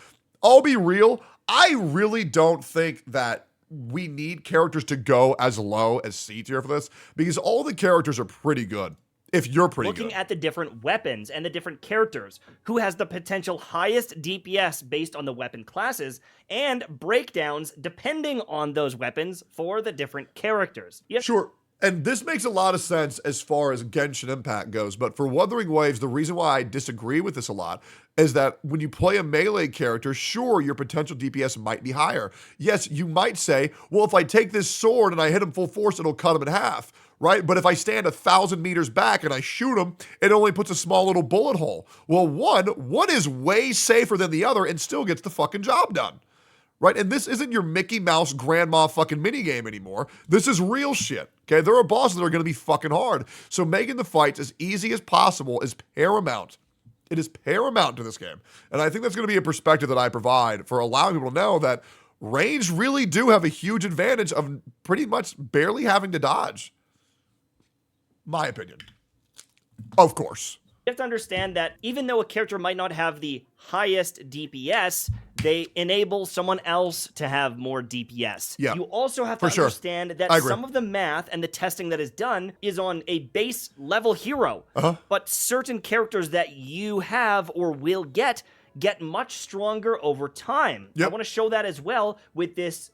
I'll be real. I really don't think that we need characters to go as low as C tier for this, because all the characters are pretty good. If you're pretty good. Looking at the different weapons and the different characters, who has the potential highest DPS based on the weapon classes, and breakdowns depending on those weapons for the different characters. Sure. And this makes a lot of sense as far as Genshin Impact goes, but for Wuthering Waves, the reason why I disagree with this a lot is that when you play a melee character, sure, your potential DPS might be higher. Yes, you might say, well, if I take this sword and I hit him full force, it'll cut him in half, right? But if I stand 1,000 meters back and I shoot him, it only puts a small little bullet hole. Well, one is way safer than the other and still gets the fucking job done. Right? And this isn't your Mickey Mouse grandma fucking minigame anymore. This is real shit. Okay? There are bosses that are going to be fucking hard. So making the fights as easy as possible is paramount. It is paramount to this game. And I think that's going to be a perspective that I provide for allowing people to know that range really do have a huge advantage of pretty much barely having to dodge. My opinion. Of course. You have to understand that even though a character might not have the highest DPS, they enable someone else to have more DPS. Yeah, you also have to understand that some of the math and the testing that is done is on a base level hero. But certain characters that you have or will get much stronger over time. I want to show that as well with this,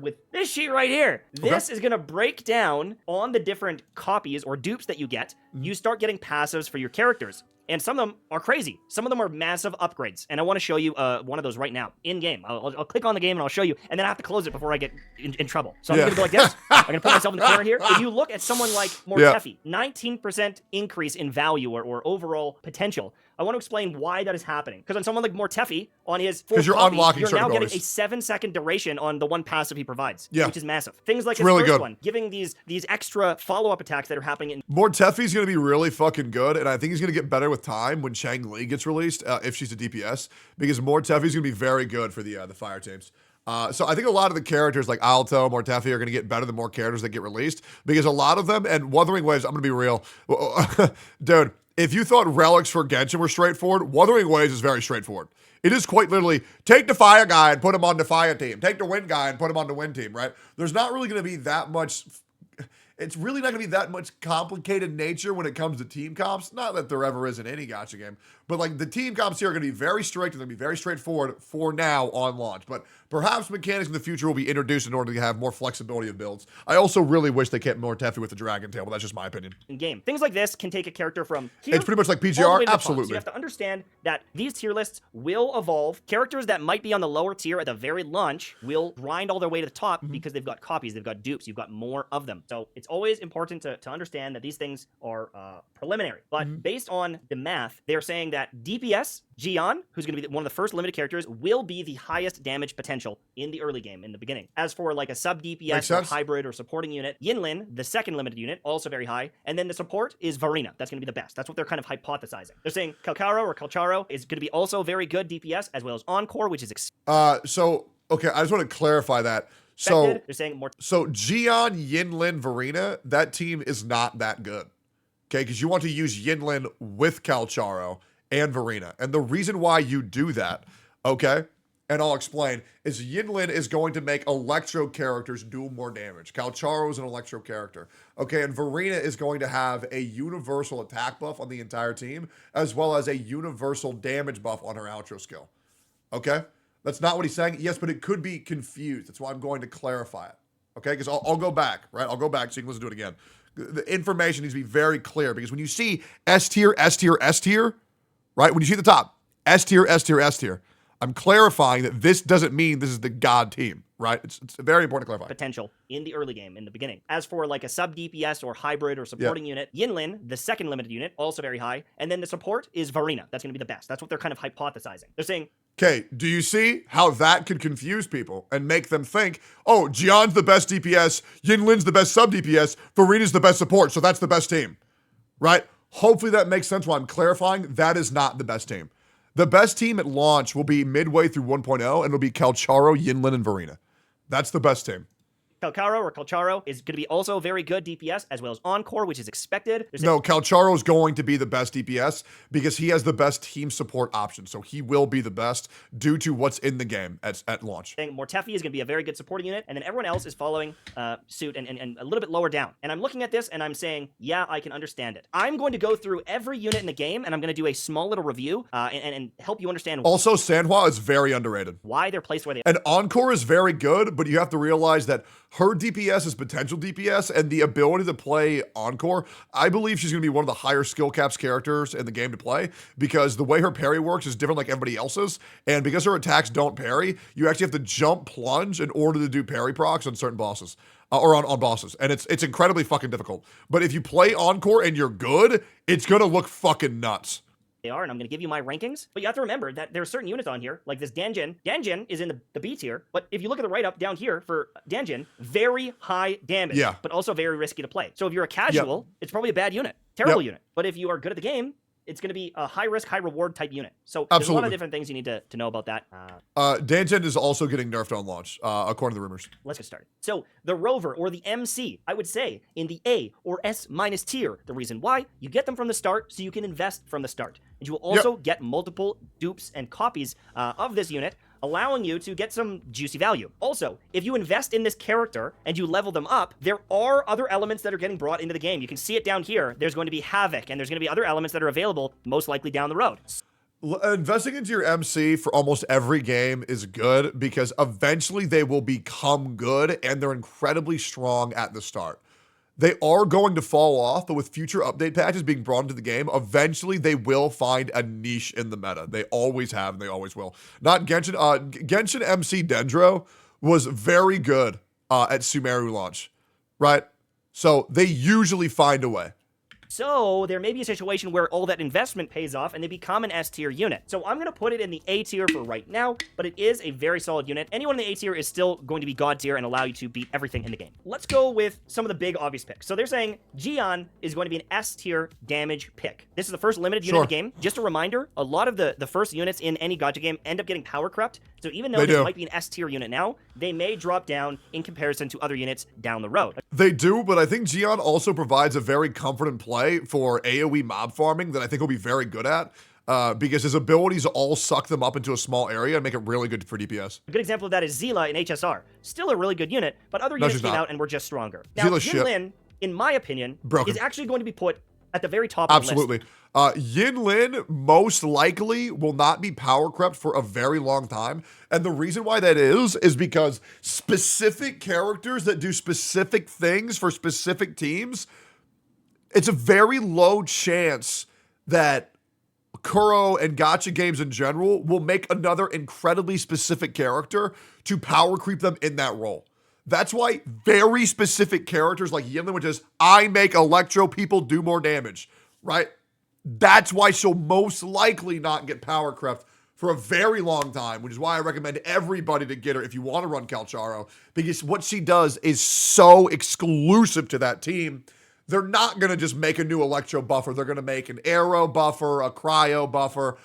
with this sheet right here. This is going to break down on the different copies or dupes that you get. You start getting passives for your characters. And some of them are crazy. Some of them are massive upgrades. And I want to show you one of those right now, in-game. I'll click on the game and I'll show you. And then I have to close it before I get in trouble. So I'm going to go like this. I'm going to put myself in the corner here. If you look at someone like Mortefi, 19% increase in value or overall potential. I want to explain why that is happening. Because on someone like Mortefi, on his full copy, you're now getting a 7-second duration on the one passive he provides, which is massive. Things like his first one, giving these extra follow-up attacks that are happening in... Mortefi's going to be really fucking good, and I think he's going to get better with time when Chang Li gets released, if she's a DPS, because Mortefi's going to be very good for the fire teams. So I think a lot of the characters like Alto, Mortefi are going to get better the more characters that get released, because a lot of them, and Wuthering Waves, I'm going to be real, dude, if you thought relics for Genshin were straightforward, Wuthering Waves is very straightforward. It is quite literally, take the fire guy and put him on the fire team. Take the wind guy and put him on the wind team, right? There's not really going to be that much... It's really not going to be that much complicated nature when it comes to team comps. Not that there ever is in any gacha game, but like the team comps here are going to be very strict and they're going to be very straightforward for now on launch. But perhaps mechanics in the future will be introduced in order to have more flexibility of builds. I also really wish they kept more Mortefi with the Dragon Tail, but that's just my opinion. In game, things like this can take a character from here. It's pretty much like PGR, absolutely. So you have to understand that these tier lists will evolve. Characters that might be on the lower tier at the very launch will grind all their way to the top because they've got copies, they've got dupes, you've got more of them. So it's always important to understand that these things are preliminary. But based on the math, they're saying that DPS, Jian, who's going to be one of the first limited characters, will be the highest damage potential in the early game, in the beginning. As for like a sub-DPS or hybrid or supporting unit, Yinlin, the second limited unit, also very high. And then the support is Varina. That's going to be the best. That's what they're kind of hypothesizing. They're saying Calcharo is going to be also very good DPS, as well as Encore, which is... Okay, I just want to clarify that. So they're saying more... So Jian, Yinlin, Varina, that team is not that good. Okay, because you want to use Yinlin with Calcharo and Varina. And the reason why you do that, okay, and I'll explain, is Yinlin is going to make Electro characters do more damage. Calcharo is an Electro character. Okay, and Verena is going to have a universal attack buff on the entire team, as well as a universal damage buff on her outro skill. Okay? That's not what he's saying. Yes, but it could be confused. That's why I'm going to clarify it. Okay? Because I'll go back, right? I'll go back so you can listen to it again. The information needs to be very clear, because when you see S tier, S tier, S tier, right? When you see the top, S tier, S tier, S tier, I'm clarifying that this doesn't mean this is the God team, right? It's very important to clarify. Potential in the early game, in the beginning. As for like a sub DPS or hybrid or supporting unit, Yinlin, the second limited unit, also very high. And then the support is Verena. That's going to be the best. That's what they're kind of hypothesizing. They're saying, okay, do you see how that could confuse people and make them think, oh, Jian's the best DPS, Yinlin's the best sub DPS, Verena's the best support, so that's the best team, right? Hopefully that makes sense while I'm clarifying that is not the best team. The best team at launch will be midway through 1.0, and it'll be Calcharo, Yinlin, and Verena. That's the best team. Calcharo is going to be also very good DPS, as well as Encore, which is expected. No, Calcharo is going to be the best DPS because he has the best team support option. So he will be the best due to what's in the game at launch. Mortefi is going to be a very good supporting unit, and then everyone else is following suit and a little bit lower down. And I'm looking at this, and I'm saying, yeah, I can understand it. I'm going to go through every unit in the game, and I'm going to do a small little review and help you understand. Also, Sanhua is very underrated. Why they're placed where they are. And Encore is very good, but you have to realize that her DPS is potential DPS, and the ability to play Encore, I believe she's going to be one of the higher skill caps characters in the game to play, because the way her parry works is different like everybody else's, and because her attacks don't parry, you actually have to jump plunge in order to do parry procs on certain bosses, or on bosses, and it's incredibly fucking difficult. But if you play Encore and you're good, it's going to look fucking nuts. They are, and I'm going to give you my rankings. But you have to remember that there are certain units on here, like this Danjin. Danjin is in the B tier, but if you look at the write-up down here for Danjin, very high damage, but also very risky to play. So if you're a casual, it's probably a bad unit, terrible unit. But if you are good at the game, it's going to be a high-risk, high-reward type unit. So there's a lot of different things you need to know about that. Danjin is also getting nerfed on launch, according to the rumors. Let's get started. So the Rover, or the MC, I would say in the A or S- tier. The reason why, you get them from the start so you can invest from the start. And you will also get multiple dupes and copies of this unit, allowing you to get some juicy value. Also, if you invest in this character and you level them up, there are other elements that are getting brought into the game. You can see it down here. There's going to be Havoc, and there's going to be other elements that are available, most likely down the road. Investing into your MC for almost every game is good, because eventually they will become good, and they're incredibly strong at the start. They are going to fall off, but with future update patches being brought into the game, eventually they will find a niche in the meta. They always have, and they always will. Not Genshin. Genshin MC Dendro was very good at Sumeru launch, right? So they usually find a way. So there may be a situation where all that investment pays off and they become an S tier unit. So I'm going to put it in the A tier for right now, but it is a very solid unit. Anyone in the A tier is still going to be God tier and allow you to beat everything in the game. Let's go with some of the big obvious picks. So they're saying Jian is going to be an S tier damage pick. This is the first limited unit in the game. Just a reminder, a lot of the first units in any Gacha game end up getting power crept. So even though this might be an S tier unit now, they may drop down in comparison to other units down the road. They do, but I think Jian also provides a very comforting play for AoE mob farming that I think he'll be very good at, because his abilities all suck them up into a small area and make it really good for DPS. A good example of that is Zila in HSR. Still a really good unit, but other units came out and were just stronger. Now, Yinlin, in my opinion, is actually going to be put at the very top of the list. Yinlin most likely will not be power crept for a very long time. And the reason why that is because specific characters that do specific things for specific teams, it's a very low chance that Kuro and Gacha games in general will make another incredibly specific character to power creep them in that role. That's why very specific characters like Yinlin, which is, I make Electro people do more damage, right? That's why she'll most likely not get power crept for a very long time, which is why I recommend everybody to get her if you want to run Calcharo, because what she does is so exclusive to that team. They're not going to just make a new Electro buffer. They're going to make an Arrow buffer, a Cryo buffer,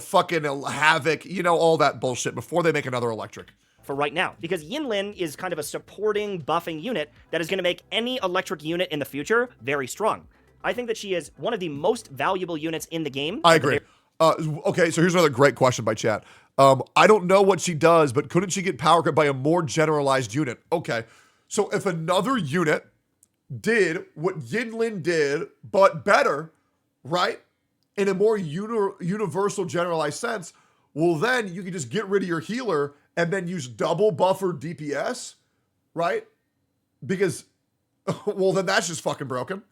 fucking Havoc, you know, all that bullshit before they make another Electric. For right now, because Yinlin is kind of a supporting, buffing unit that is going to make any Electric unit in the future very strong. I think that she is one of the most valuable units in the game. I agree. Okay, so here's another great question by chat. I don't know what she does, but couldn't she get power crept by a more generalized unit? Okay, so if another unit did what Yinlin did, but better, right? In a more universal generalized sense, well, then you can just get rid of your healer and then use double buffer DPS, right? Because, well, then that's just fucking broken,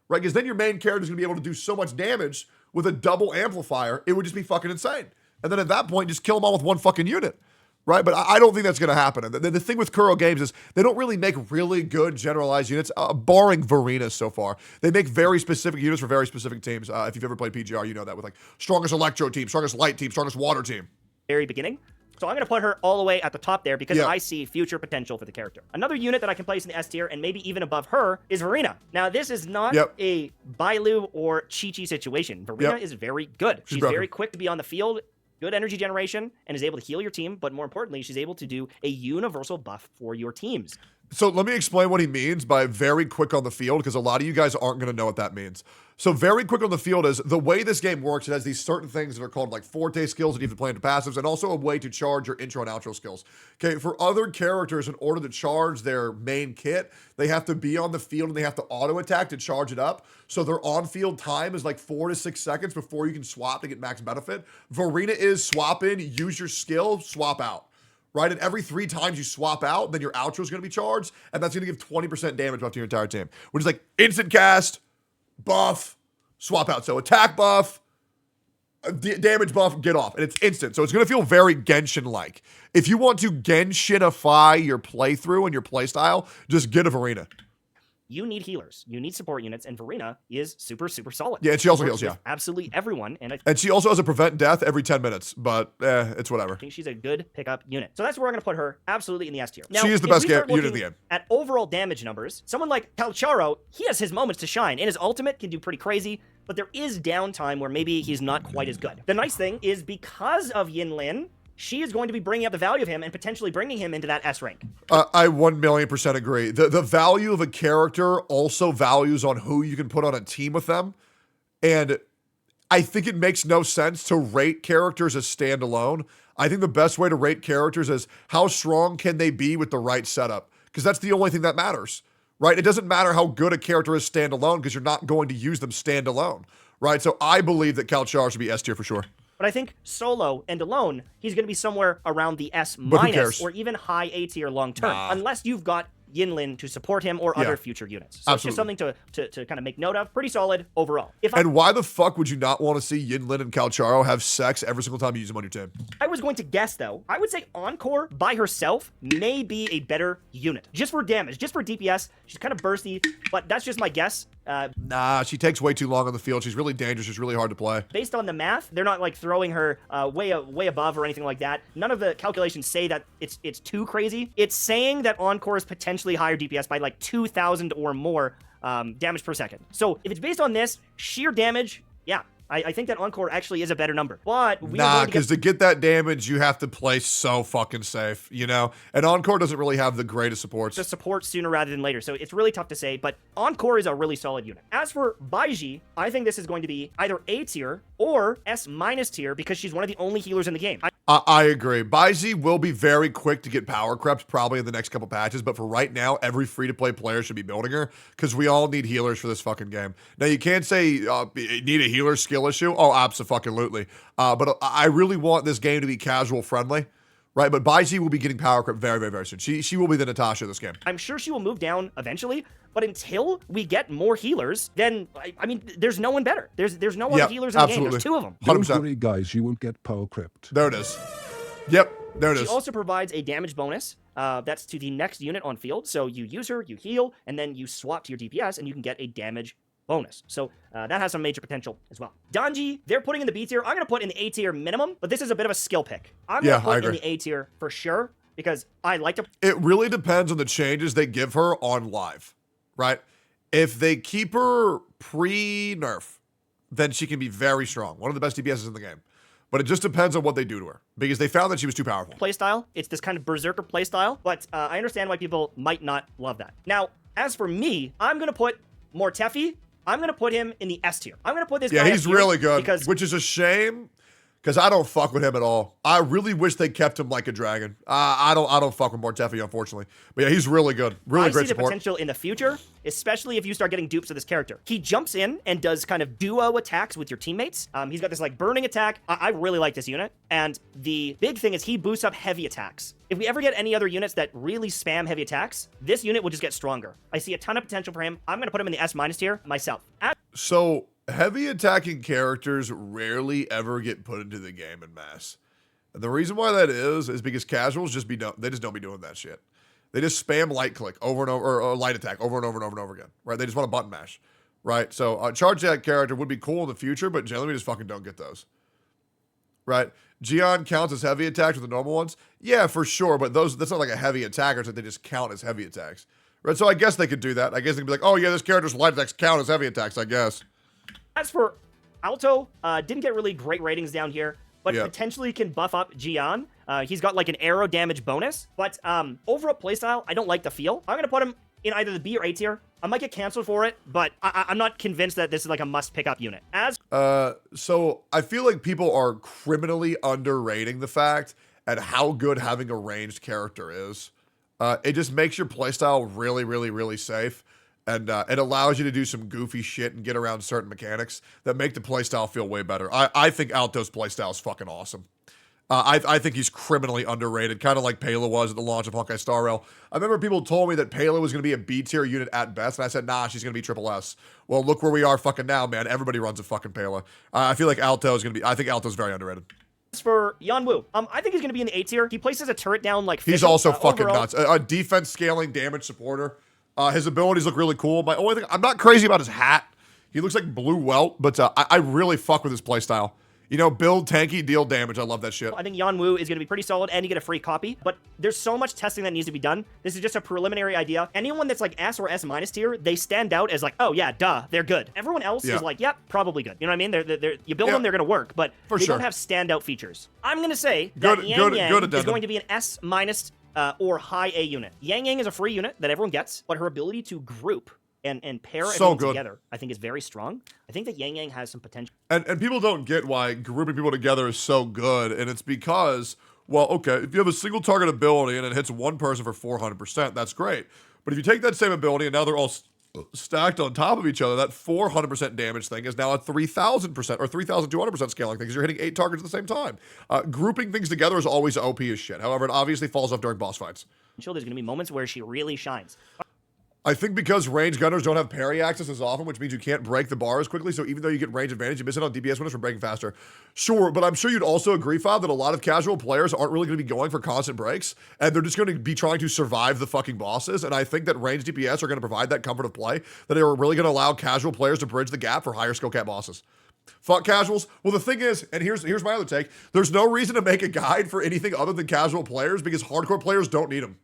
right? Because then your main character is going to be able to do so much damage with a double amplifier, it would just be fucking insane. And then at that point, just kill them all with one fucking unit, right? But I don't think that's going to happen. And the thing with Kuro Games is they don't really make really good generalized units, barring Varina so far. They make very specific units for very specific teams. If you've ever played PGR, you know that with like strongest electro team, strongest light team, strongest water team. Very beginning. So I'm going to put her all the way at the top there because I see future potential for the character. Another unit that I can place in the S tier and maybe even above her is Varina. Now, this is not a Bailu or Chi-Chi situation. Varina is very good. She's very quick to be on the field, good energy generation, and is able to heal your team. But more importantly, she's able to do a universal buff for your teams. So let me explain what he means by very quick on the field, because a lot of you guys aren't going to know what that means. So very quick on the field is the way this game works. It has these certain things that are called like forte skills that you have to play into passives, and also a way to charge your intro and outro skills. Okay, for other characters, in order to charge their main kit, they have to be on the field and they have to auto attack to charge it up. So their on-field time is like 4 to 6 seconds before you can swap to get max benefit. Varina is swap in, use your skill, swap out. Right? And every 3 times you swap out, then your outro is going to be charged, and that's going to give 20% damage buff to your entire team, which is like instant cast, buff, swap out. So attack buff, damage buff, get off, and it's instant. So it's going to feel very Genshin-like. If you want to Genshinify your playthrough and your playstyle, just get a Varina. You need healers. You need support units, and Varina is super, super solid. Yeah, and she also Works heals, with absolutely everyone. And she also has a prevent death every 10 minutes, but it's whatever. I think she's a good pickup unit. So that's where we're going to put her absolutely in the S tier. Now, she is the best unit in the game. At overall damage numbers, someone like Calcharo, he has his moments to shine, and his ultimate can do pretty crazy, but there is downtime where maybe he's not quite as good. The nice thing is because of Yinlin, she is going to be bringing up the value of him and potentially bringing him into that S rank. I 1,000,000% agree. The value of a character also values on who you can put on a team with them. And I think it makes no sense to rate characters as standalone. I think the best way to rate characters is how strong can they be with the right setup? Because that's the only thing that matters, right? It doesn't matter how good a character is standalone because you're not going to use them standalone, right? So I believe that Calchar should be S tier for sure. But I think solo and alone, he's going to be somewhere around the S minus or even high A tier long term, unless you've got Yinlin to support him or other future units. So it's just something to kind of make note of. Pretty solid overall. And why the fuck would you not want to see Yinlin and Calcharo have sex every single time you use them on your team? I was going to guess, though. I would say Encore by herself may be a better unit. Just for damage, just for DPS. She's kind of bursty, but that's just my guess. Nah, she takes way too long on the field. She's really dangerous. She's really hard to play. Based on the math, they're not like throwing her way above or anything like that. None of the calculations say that it's too crazy. It's saying that Encore is potentially higher DPS by like 2,000 or more damage per second. So if it's based on this, sheer damage, yeah, I think that Encore actually is a better number. But because to get that damage, you have to play so fucking safe, you know? And Encore doesn't really have the greatest supports. The support sooner rather than later, so it's really tough to say, but Encore is a really solid unit. As for Baiji, I think this is going to be either A tier or S minus tier because she's one of the only healers in the game. I agree. Baiji will be very quick to get power crept probably in the next couple patches, but for right now, every free-to-play player should be building her because we all need healers for this fucking game. Now, you can't say need a healer skill issue. Oh, absolutely. But I really want this game to be casual friendly, right? But Baiji will be getting power crept very, very, very soon. She will be the Natasha of this game. I'm sure she will move down eventually, but until we get more healers, then, I mean, there's no one better. There's no other healers in the game. There's 2 of them. 100%. Don't worry, guys, you won't get power crept. There it is. Yep, there it is. She also provides a damage bonus. That's to the next unit on field. So you use her, you heal, and then you swap to your DPS, and you can get a damage bonus. So that has some major potential as well. Danji, they're putting in the B tier. I'm going to put in the A tier minimum, but this is a bit of a skill pick. I'm going to put in the A tier for sure because I like to... It really depends on the changes they give her on live, right? If they keep her pre-nerf, then she can be very strong. One of the best DPSs in the game. But it just depends on what they do to her because they found that she was too powerful. Playstyle, it's this kind of berserker playstyle, but I understand why people might not love that. Now, as for me, I'm going to put Mortefi. I'm going to put him in the S tier. I'm going to put this guy he's really good, which is a shame Because I don't fuck with him at all. I really wish they kept him like a dragon. I don't fuck with Mortefi, unfortunately. But yeah, he's really good. Really great support. I see the potential in the future, especially if you start getting dupes of this character. He jumps in and does kind of duo attacks with your teammates. He's got this like burning attack. I really like this unit. And the big thing is he boosts up heavy attacks. If we ever get any other units that really spam heavy attacks, this unit will just get stronger. I see a ton of potential for him. I'm going to put him in the S- tier myself. So heavy attacking characters rarely ever get put into the game in mass. And the reason why that is because casuals just they just don't be doing that shit. They just spam light click over and over, or light attack over and over and over and over again, right? They just want to button mash, right? So a charge attack character would be cool in the future, but generally we just fucking don't get those, right? Gion counts as heavy attacks with the normal ones? Yeah, for sure, but that's not like a heavy attacker, so they just count as heavy attacks, right? So I guess they could do that. I guess they could be like, oh yeah, this character's light attacks count as heavy attacks, I guess. As for Alto, didn't get really great ratings down here, but potentially can buff up Gion. He's got like an arrow damage bonus, but overall playstyle, I don't like the feel. I'm going to put him in either the B or A tier. I might get canceled for it, but I'm not convinced that this is like a must pick up unit. So I feel like people are criminally underrating the fact at how good having a ranged character is. It just makes your playstyle really, really, really safe. And it allows you to do some goofy shit and get around certain mechanics that make the playstyle feel way better. I think Alto's playstyle is fucking awesome. I think he's criminally underrated, kind of like Pela was at the launch of Honkai Star Rail. I remember people told me that Pela was going to be a B tier unit at best, and I said, nah, she's going to be triple S. Well, look where we are fucking now, man. Everybody runs a fucking Pela. I feel like Alto is going to be, I think Alto's very underrated. As for Yanwu, I think he's going to be in the A tier. He places a turret down like he's also fucking nuts. A defense scaling damage supporter. His abilities look really cool. My only thing, I'm not crazy about his hat. He looks like Blue Welt, but I really fuck with his playstyle. You know, build tanky, deal damage. I love that shit. I think Yanwu is going to be pretty solid, and you get a free copy. But there's so much testing that needs to be done. This is just a preliminary idea. Anyone that's like S or S- tier, they stand out as like, oh yeah, duh, they're good. Everyone else is like, yep, probably good. You know what I mean? They're you build them, they're going to work, but they don't have standout features. I'm going to say that Yang Yang is going to be an S- or high A unit. Yang Yang is a free unit that everyone gets, but her ability to group and pair everyone together, I think, is very strong. I think that Yang Yang has some potential. And people don't get why grouping people together is so good, and it's because, well, okay, if you have a single target ability and it hits one person for 400%, that's great. But if you take that same ability and now they're all stacked on top of each other, that 400% damage thing is now a 3,000% or 3,200% scaling thing because you're hitting 8 targets at the same time. Grouping things together is always OP as shit. However, it obviously falls off during boss fights. There's going to be moments where she really shines. I think because range gunners don't have parry access as often, which means you can't break the bar as quickly, so even though you get range advantage, you miss it on DPS winners from breaking faster. Sure, but I'm sure you'd also agree, Fab, that a lot of casual players aren't really going to be going for constant breaks, and they're just going to be trying to survive the fucking bosses, and I think that range DPS are going to provide that comfort of play, that they are really going to allow casual players to bridge the gap for higher skill cap bosses. Fuck casuals. Well, the thing is, and here's my other take, there's no reason to make a guide for anything other than casual players because hardcore players don't need them.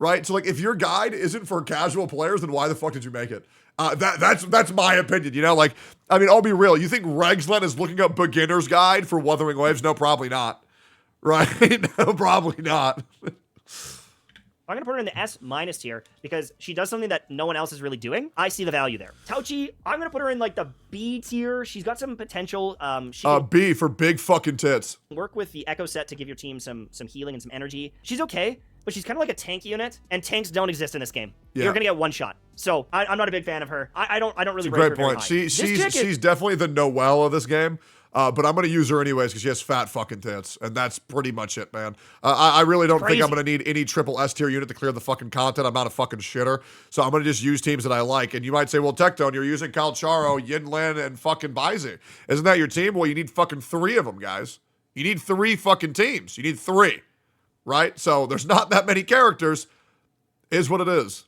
Right? So, like, if your guide isn't for casual players, then why the fuck did you make it? That's my opinion, you know? Like, I mean, I'll be real. You think Regslen is looking up beginner's guide for Wuthering Waves? No, probably not. Right? No, probably not. I'm going to put her in the S- tier because she does something that no one else is really doing. I see the value there. Tauchi, I'm going to put her in like the B tier. She's got some potential. B for big fucking tits. Work with the Echo set to give your team some healing and some energy. She's okay, but she's kind of like a tank unit, and tanks don't exist in this game. Yeah. You're going to get one shot. So I'm not a big fan of her. I don't really rate her very high. She's definitely the Noelle of this game. But I'm going to use her anyways because she has fat fucking tits. And that's pretty much it, man. I really don't think I'm going to need any triple S tier unit to clear the fucking content. I'm not a fucking shitter. So I'm going to just use teams that I like. And you might say, well, Tectone, you're using Calcharo, Yinlin, and fucking Baizi. Isn't that your team? Well, you need fucking 3 of them, guys. You need 3 fucking teams. You need 3. Right? So there's not that many characters. Is what it is.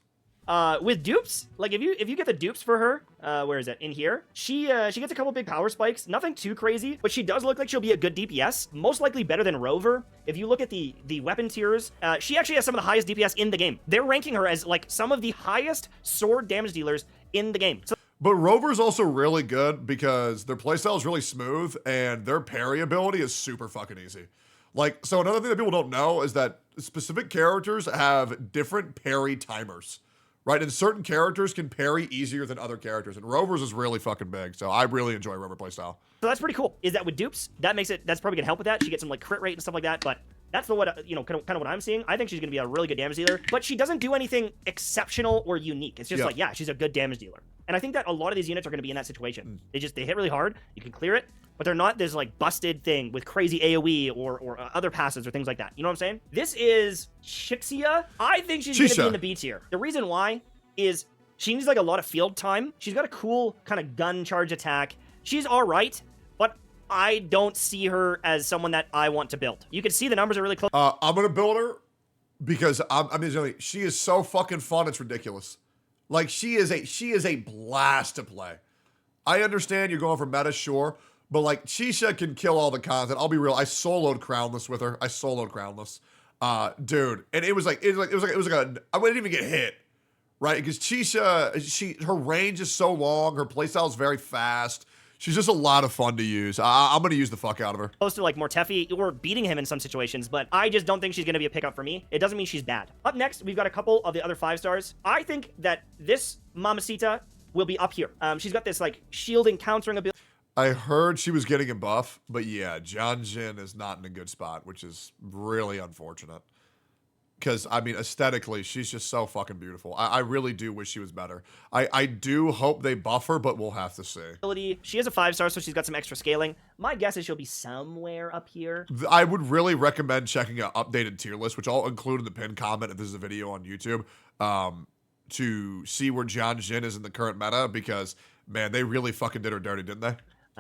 With dupes, like if you get the dupes for her, where is it? In here, she gets a couple big power spikes. Nothing too crazy, but she does look like she'll be a good DPS. Most likely better than Rover. If you look at the weapon tiers, she actually has some of the highest DPS in the game. They're ranking her as like some of the highest sword damage dealers in the game. So but Rover's also really good because their playstyle is really smooth and their parry ability is super fucking easy. Like, so another thing that people don't know is that specific characters have different parry timers. right? And certain characters can parry easier than other characters, and Rover's is really fucking big, so I really enjoy Rover playstyle. So that's pretty cool. Is that with dupes? That's probably gonna help with that. She gets some like crit rate and stuff like that, but that's the what you know, kind of what I'm seeing. I think she's gonna be a really good damage dealer, but she doesn't do anything exceptional or unique. It's just like, yeah, she's a good damage dealer. And I think that a lot of these units are gonna be in that situation. They hit really hard. You can clear it, but they're not this like busted thing with crazy AoE or other passes or things like that. You know what I'm saying? This is Chixia. I think she's gonna be in the B tier. The reason why is she needs like a lot of field time. She's got a cool kind of gun charge attack. She's all right, but I don't see her as someone that I want to build. You can see the numbers are really close. I'm gonna build her because she is so fucking fun. It's ridiculous. Like she is a blast to play. I understand you're going for meta, sure, but like Chisha can kill all the content. I'll be real. I soloed Crownless with her. Dude, and it was like I wouldn't even get hit. Right, because Chisha, her range is so long, her playstyle is very fast. She's just a lot of fun to use. I'm going to use the fuck out of her. Close to like Mortefi or beating him in some situations, but I just don't think she's going to be a pickup for me. It doesn't mean she's bad. Up next, we've got a couple of the other 5-stars. I think that this Mamacita will be up here. She's got this like shielding, countering ability. I heard she was getting a buff, but yeah, John Jin is not in a good spot, which is really unfortunate. Because, I mean, aesthetically, she's just so fucking beautiful. I really do wish she was better. I do hope they buff her, but we'll have to see. She is a 5-star, so she's got some extra scaling. My guess is she'll be somewhere up here. I would really recommend checking an updated tier list, which I'll include in the pinned comment if this is a video on YouTube, to see where John Jin is in the current meta, because, man, they really fucking did her dirty, didn't they?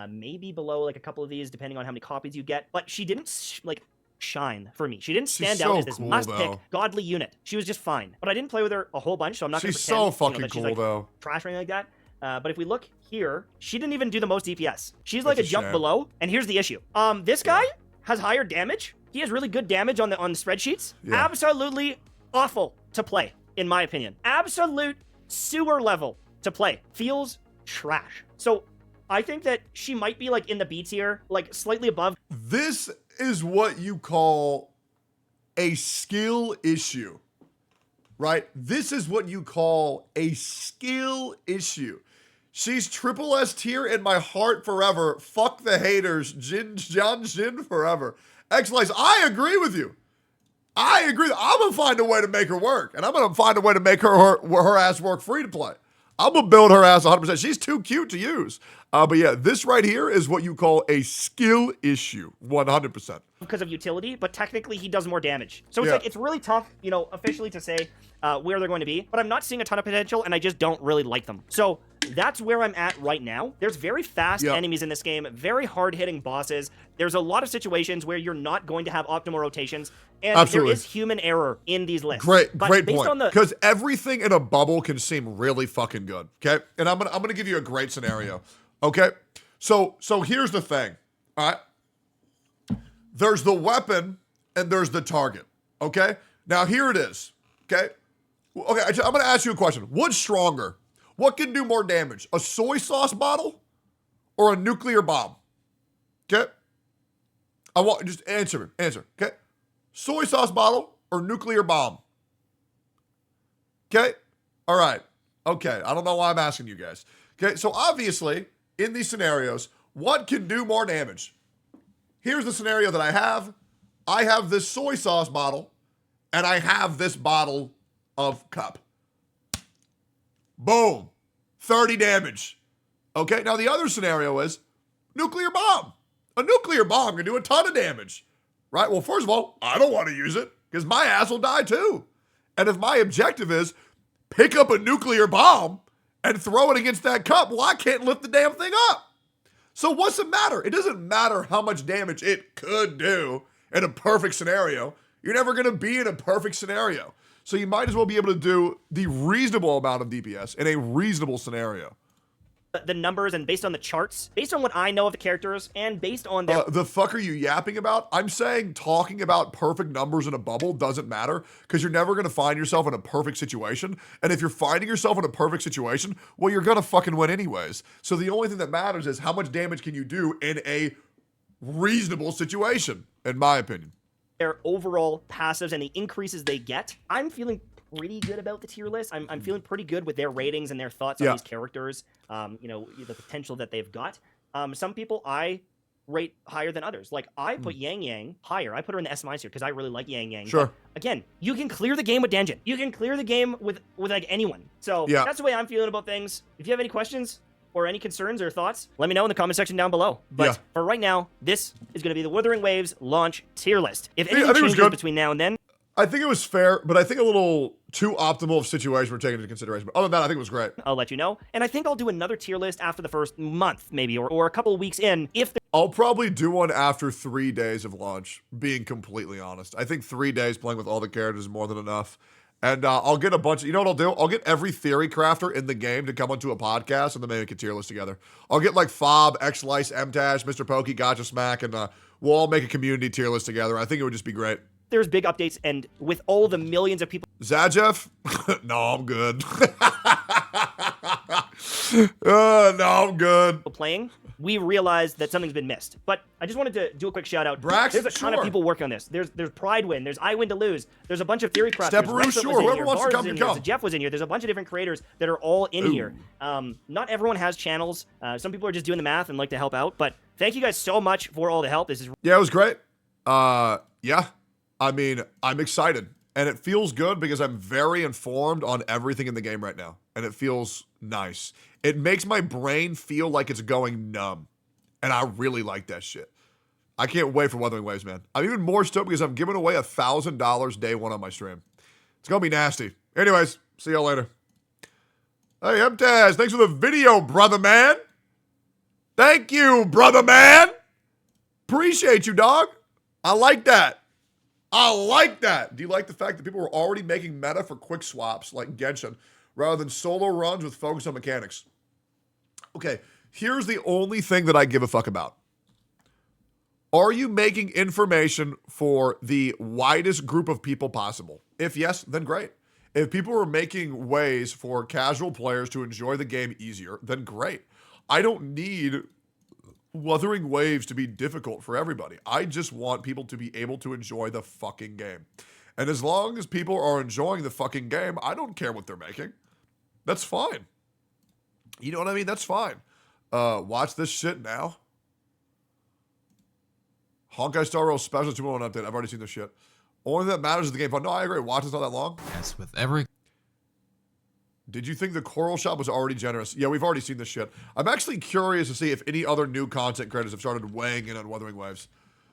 Maybe below, like, a couple of these, depending on how many copies you get. But she didn't, like, shine for me. She didn't stand out as this must-pick godly unit. She was just fine. But I didn't play with her a whole bunch, so I'm not going to pretend so fucking that cool, she's, like, though. Trash or anything like that. But if we look here, she didn't even do the most DPS. She's like a jump below, and here's the issue. This guy has higher damage. He has really good damage on the spreadsheets. Yeah. Absolutely awful to play, in my opinion. Absolute sewer level to play. Feels trash. So I think that she might be like in the B tier, like slightly above. This is what you call a skill issue, right? This is what you call a skill issue. She's triple S tier in my heart forever. Fuck the haters. John Jin forever. X-Lice, I agree with you. I agree. I'm going to find a way to make her work. And I'm going to find a way to make her ass work free to play. I'm going to build her ass 100%. She's too cute to use. But yeah, this right here is what you call a skill issue, 100%. Because of utility, but technically he does more damage. So it's like, it's really tough, you know, officially to say where they're going to be. But I'm not seeing a ton of potential, and I just don't really like them. So that's where I'm at right now. There's very fast enemies in this game, very hard-hitting bosses. There's a lot of situations where you're not going to have optimal rotations, and there is human error in these lists. Great point. Because everything in a bubble can seem really fucking good. Okay, and I'm gonna give you a great scenario. Okay, so here's the thing. All right, there's the weapon and there's the target. Okay, now here it is. Okay, I'm gonna ask you a question. What's stronger? What can do more damage? A soy sauce bottle or a nuclear bomb? Okay? I want just answer. Okay? Soy sauce bottle or nuclear bomb? Okay? All right. Okay. I don't know why I'm asking you guys. Okay? So obviously, in these scenarios, what can do more damage? Here's the scenario that I have. I have this soy sauce bottle and I have this bottle of cup. Boom. 30 damage. Okay, now the other scenario is nuclear bomb. A nuclear bomb can do a ton of damage. Right? Well, first of all, I don't want to use it because my ass will die too. And if my objective is pick up a nuclear bomb and throw it against that cup, well, I can't lift the damn thing up. So what's it matter? It doesn't matter how much damage it could do in a perfect scenario. You're never going to be in a perfect scenario. So you might as well be able to do the reasonable amount of DPS in a reasonable scenario. The numbers and based on the charts, based on what I know of the characters, and based on their... the fuck are you yapping about? I'm saying talking about perfect numbers in a bubble doesn't matter because you're never going to find yourself in a perfect situation. And if you're finding yourself in a perfect situation, well, you're going to fucking win anyways. So the only thing that matters is how much damage can you do in a reasonable situation, in my opinion. Their overall passives and the increases they get, I'm feeling pretty good about the tier list. I'm feeling pretty good with their ratings and their thoughts on these characters. You know, the potential that they've got. Some people I rate higher than others. Like, I put Yang Yang higher. I put her in the S- tier because I really like Yang Yang. Sure. But again, you can clear the game with Danjin. You can clear the game with like anyone. So that's the way I'm feeling about things. If you have any questions or any concerns or thoughts, let me know in the comment section down below. But for right now, this is going to be the Wuthering Waves launch tier list. If anything changes between now and then, I think it was fair, but I think a little too optimal of situation we're taking into consideration. But other than that, I think it was great. I'll let you know. And I think I'll do another tier list after the first month, maybe, or a couple of weeks in. I'll probably do one after 3 days of launch, being completely honest. I think 3 days playing with all the characters is more than enough. And I'll get a bunch of, you know what I'll do? I'll get every theory crafter in the game to come onto a podcast and then make a tier list together. I'll get like Fob, X-Lice, MTash, Mr. Pokey, Gacha Smack, and we'll all make a community tier list together. I think it would just be great. There's big updates, and with all the millions of people... Zajeff? No, I'm good. No, I'm good. ...playing, we realized that something's been missed. But I just wanted to do a quick shout-out. Brax, there's a ton of people working on this. There's Pride Win, there's I Win to Lose, there's a bunch of Theorycrafters. Stepperoo, sure, whoever wants to come, can come. Jeff was in here. There's a bunch of different creators that are all in here. Not everyone has channels. Some people are just doing the math and like to help out. But thank you guys so much for all the help. This is... Yeah, it was great. Yeah. I mean, I'm excited, and it feels good because I'm very informed on everything in the game right now, and it feels nice. It makes my brain feel like it's going numb, and I really like that shit. I can't wait for Wuthering Waves, man. I'm even more stoked because I'm giving away $1,000 day one on my stream. It's gonna be nasty. Anyways, see y'all later. Hey, MTaz, thanks for the video, brother man. Thank you, brother man. Appreciate you, dog. I like that. I like that. Do you like the fact that people were already making meta for quick swaps like Genshin rather than solo runs with focus on mechanics? Okay, here's the only thing that I give a fuck about. Are you making information for the widest group of people possible? If yes, then great. If people are making ways for casual players to enjoy the game easier, then great. I don't need Wuthering Waves to be difficult for everybody. I just want people to be able to enjoy the fucking game. And as long as people are enjoying the fucking game, I don't care what they're making. That's fine. You know what I mean? That's fine. Watch this shit now. Honkai Star Rail Special 2.1 update. I've already seen this shit. Only thing that matters is the game fun. No, I agree. Watch it's not that long. Yes, with every... Did you think the Coral Shop was already generous? Yeah, we've already seen this shit. I'm actually curious to see if any other new content creators have started weighing in on Wuthering Waves.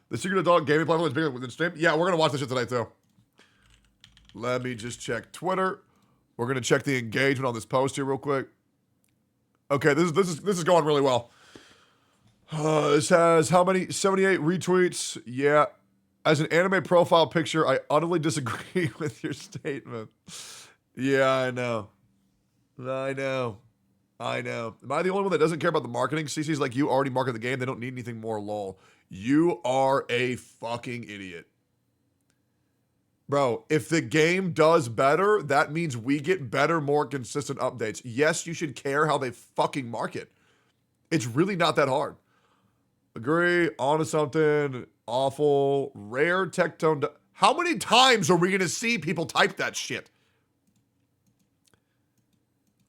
The Secret Adult Gaming Platform is bigger than stream. Yeah, we're going to watch this shit today, too. Let me just check Twitter. We're going to check the engagement on this post here real quick. Okay, this is going really well. This has how many? 78 retweets. Yeah. As an anime profile picture, I utterly disagree with your statement. Yeah, I know. I know. Am I the only one that doesn't care about the marketing? CC's like, you already market the game. They don't need anything more, lol. You are a fucking idiot. Bro, if the game does better, that means we get better, more consistent updates. Yes, you should care how they fucking market. It's really not that hard. Agree, onto something, awful, rare Tectone. How many times are we going to see people type that shit?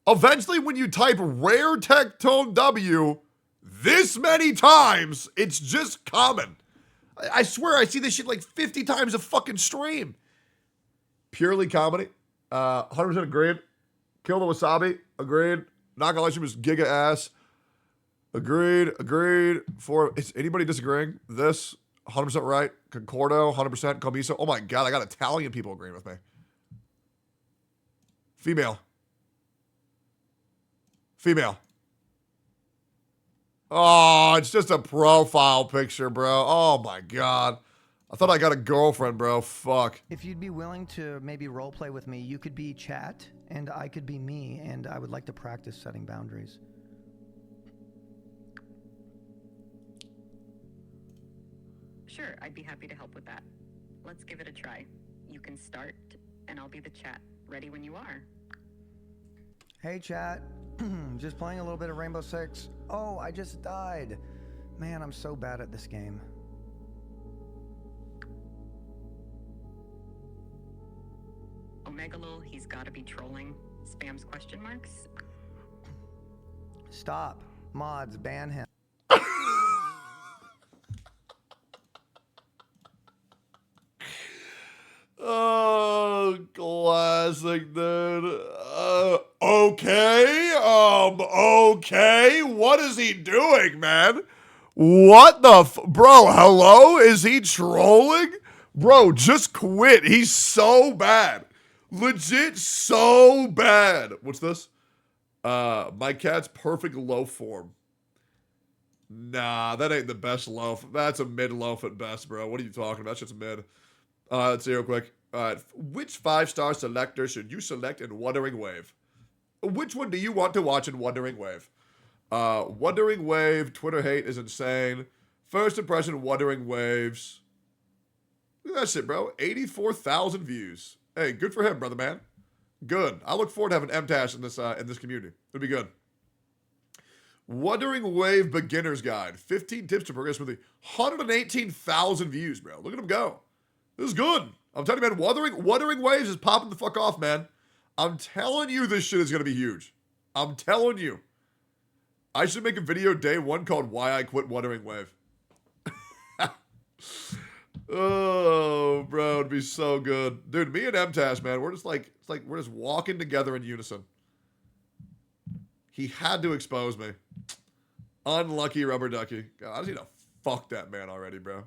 Eventually, when you type rare Tectone W this many times, it's just common. I swear I see this shit like 50 times a fucking stream. Purely comedy. 100% agreed. Kill the Wasabi. Agreed. Not gonna let you just giga ass. Agreed. For is anybody disagreeing? This 100% right. Concordo 100%. Comiso. Oh my god, I got Italian people agreeing with me. Female. Oh, it's just a profile picture, bro. Oh my god. I thought I got a girlfriend, bro. Fuck. If you'd be willing to maybe roleplay with me, you could be chat, and I could be me, and I would like to practice setting boundaries. Sure, I'd be happy to help with that. Let's give it a try. You can start, and I'll be the chat. Ready when you are. Hey, chat. Just playing a little bit of Rainbow Six. Oh, I just died. Man, I'm so bad at this game. Omegalol, he's gotta be trolling. Spams question marks. Stop. Mods, ban him. Oh, classic, dude. Okay. Okay. What is he doing, man? What the bro, hello? Is he trolling? Bro, just quit. He's so bad. Legit so bad. What's this? My cat's perfect loaf form. Nah, that ain't the best loaf. That's a mid loaf at best, bro. What are you talking about? That's just mid. Let's see real quick. Which 5-star selector should you select in Wuthering Wave? Which one do you want to watch in Wuthering Wave? Wuthering Wave, Twitter hate is insane. First impression, Wuthering Waves. Look at that shit, bro. 84,000 views. Hey, good for him, brother man. Good. I look forward to having MTash in this community. It'll be good. Wuthering Wave Beginner's Guide. 15 tips to progress with 118,000 views, bro. Look at him go. This is good. I'm telling you, man, Wuthering Waves is popping the fuck off, man. I'm telling you this shit is going to be huge. I'm telling you. I should make a video day one called Why I Quit Wuthering Wave. Oh, bro, it'd be so good. Dude, me and MTash, man, we're just like, it's like we're just walking together in unison. He had to expose me. Unlucky rubber ducky. God, I just need to fuck that man already, bro.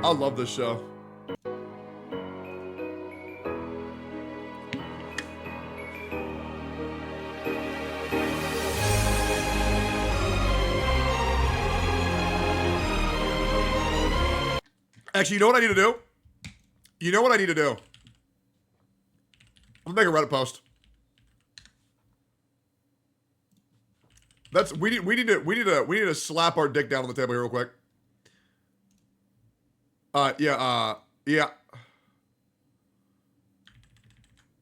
I love this show. Actually, you know what I need to do? You know what I need to do? I'm gonna make a Reddit post. We need to slap our dick down on the table here real quick. Yeah.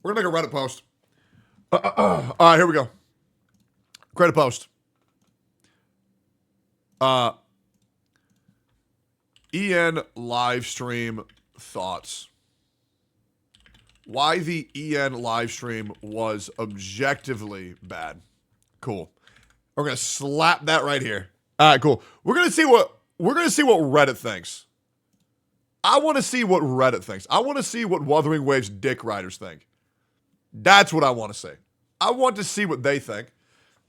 We're gonna make a Reddit post. All right, here we go. Create a post. EN live stream thoughts. Why the EN live stream was objectively bad. Cool. We're gonna slap that right here. All right, cool. We're gonna see what Reddit thinks. I want to see what Reddit thinks. I want to see what Wuthering Waves dick riders think. That's what I want to see. I want to see what they think,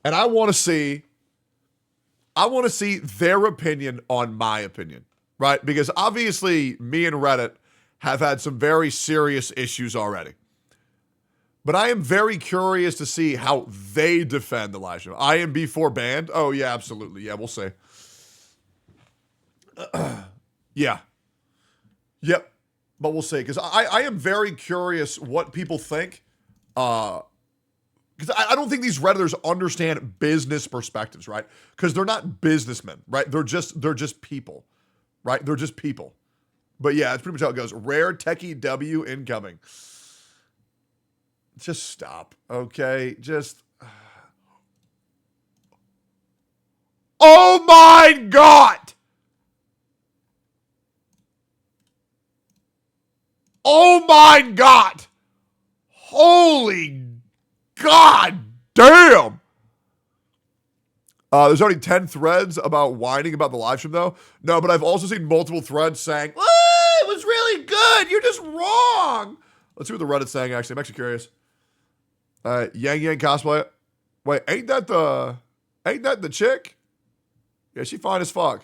and I want to see their opinion on my opinion, right? Because obviously, me and Reddit have had some very serious issues already. But I am very curious to see how they defend the live stream. IMB4 banned? Oh, yeah, absolutely. Yeah, we'll see. Yeah. Yep. But we'll see. Because I am very curious what people think. Because I don't think these Redditors understand business perspectives, right? Because they're not businessmen, right? They're just people, right? They're just people. But yeah, that's pretty much how it goes. Rare Techie W incoming. Just stop, okay? Just. Oh my God! Oh my God! Holy God damn! There's already 10 threads about whining about the live stream, though. No, but I've also seen multiple threads saying, it was really good. You're just wrong. Let's see what the Reddit's saying, actually. I'm actually curious. Yang Yang cosplay. Wait, ain't that the chick? Yeah, she fine as fuck.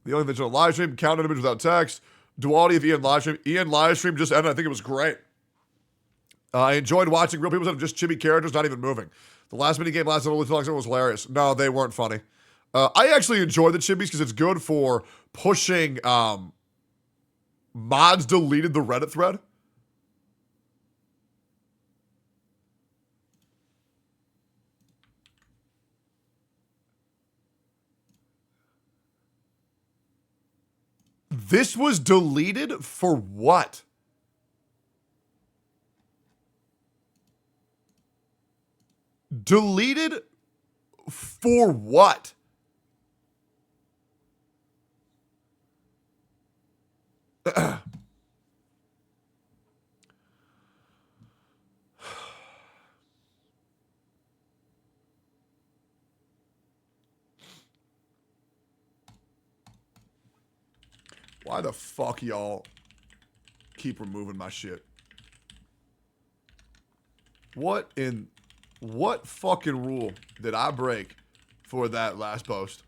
The only digital live stream, count an image without text. Duality of Ian live stream. Ian live stream just ended. I think it was great. I enjoyed watching real people that are just chibi characters not even moving. The last mini game lasted a little too long, so it was hilarious. No, they weren't funny. I actually enjoy the chibis because it's good for pushing. Mods deleted the Reddit thread. This was deleted for what? Deleted for what? Why the fuck y'all keep removing my shit? What fucking rule did I break for that last post?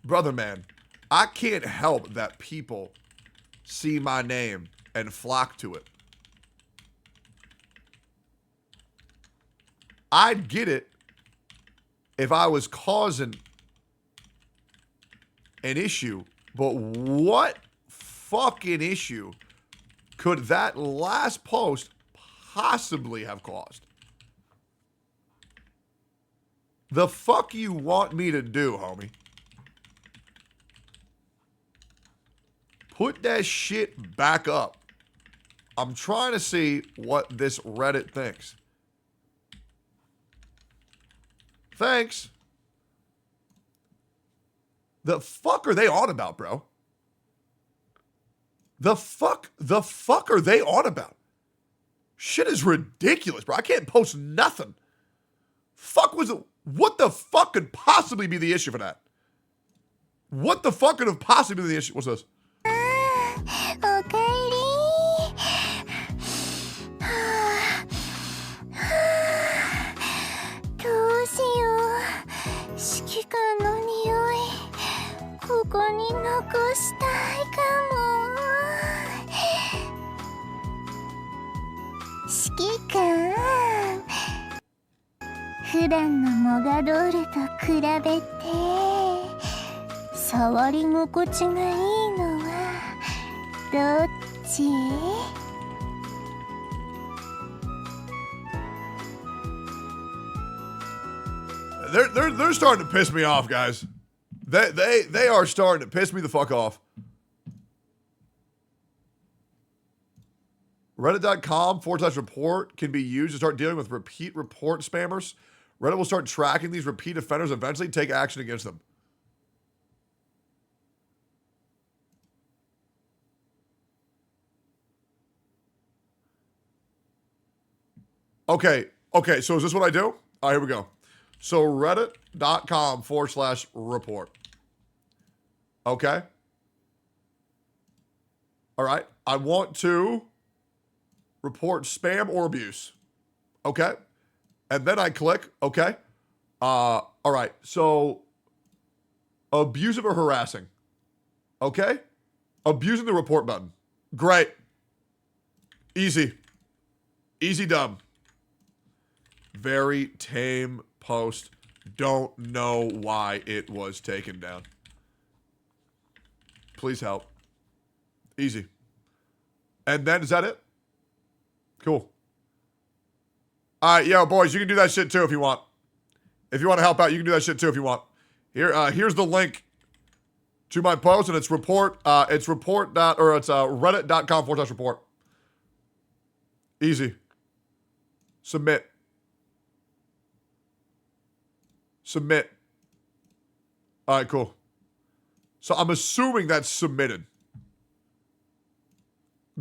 Brother man, I can't help that people see my name and flock to it. I'd get it if I was causing an issue, but what fucking issue could that last post possibly have caused? The fuck you want me to do, homie? Put that shit back up. I'm trying to see what this Reddit thinks. Thanks. The fuck are they on about, bro? The fuck are they on about? Shit is ridiculous, bro. I can't post nothing. What the fuck could possibly be the issue for that? What the fuck could have possibly been the issue? What's this? They're starting to piss me off, guys. They are starting to piss me the fuck off. Reddit.com/report can be used to start dealing with repeat report spammers. Reddit will start tracking these repeat offenders and eventually take action against them. Okay, so is this what I do? All right, here we go. So reddit.com/report. Okay. All right. I want to report spam or abuse. Okay. And then I click, okay. All right. So abusive or harassing. Okay. Abusing the report button. Great. Easy. Easy dub. Very tame post. Don't know why it was taken down. Please help. Easy. And then, is that it? Cool. All right, yo, boys, you can do that shit too if you want. If you want to help out, you can do that shit too if you want. Here's the link to my post, and it's reddit.com/report. Easy. Submit. All right, cool. So I'm assuming that's submitted.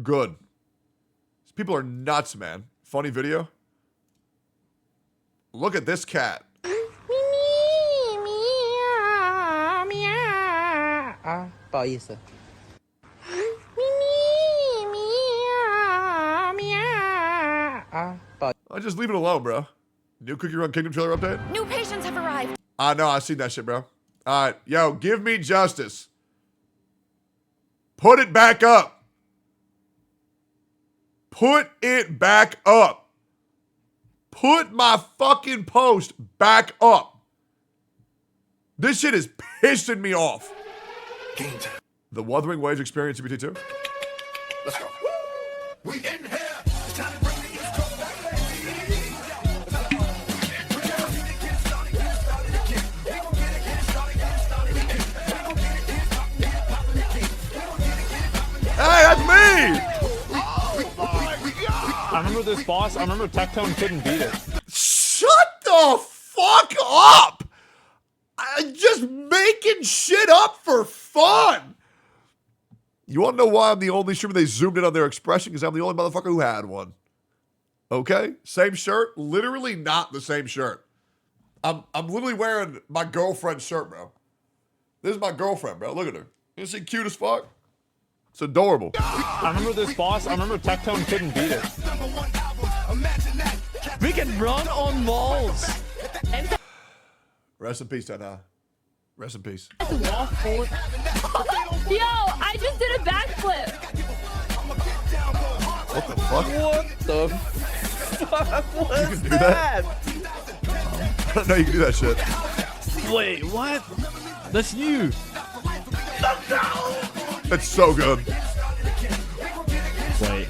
Good. These people are nuts, man. Funny video. Look at this cat. I just leave it alone, bro. New Cookie Run Kingdom trailer update? New patients have arrived. I know, I seen that shit, bro. All right, yo, give me justice. Put it back up. Put it back up. Put my fucking post back up. This shit is pissing me off. The Wuthering Waves experience CBT2. Let's go. We in here. It's time to bring the intro back. Hey, that's me! I remember this boss. I remember Tectone couldn't beat it. Shut the fuck up! I'm just making shit up for fun. You want to know why I'm the only streamer they zoomed in on their expression? Because I'm the only motherfucker who had one. Okay? Same shirt? Literally not the same shirt. I'm literally wearing my girlfriend's shirt, bro. This is my girlfriend, bro. Look at her. You see cute as fuck? It's adorable. I remember this boss. I remember Tectone couldn't beat it. We can run on walls. Rest in peace, Tana. Rest in peace. Yo, I just did a backflip. What the fuck? What the fuck was You can do that? I don't know you can do that shit. Wait, what? That's new. That's so good. Wait.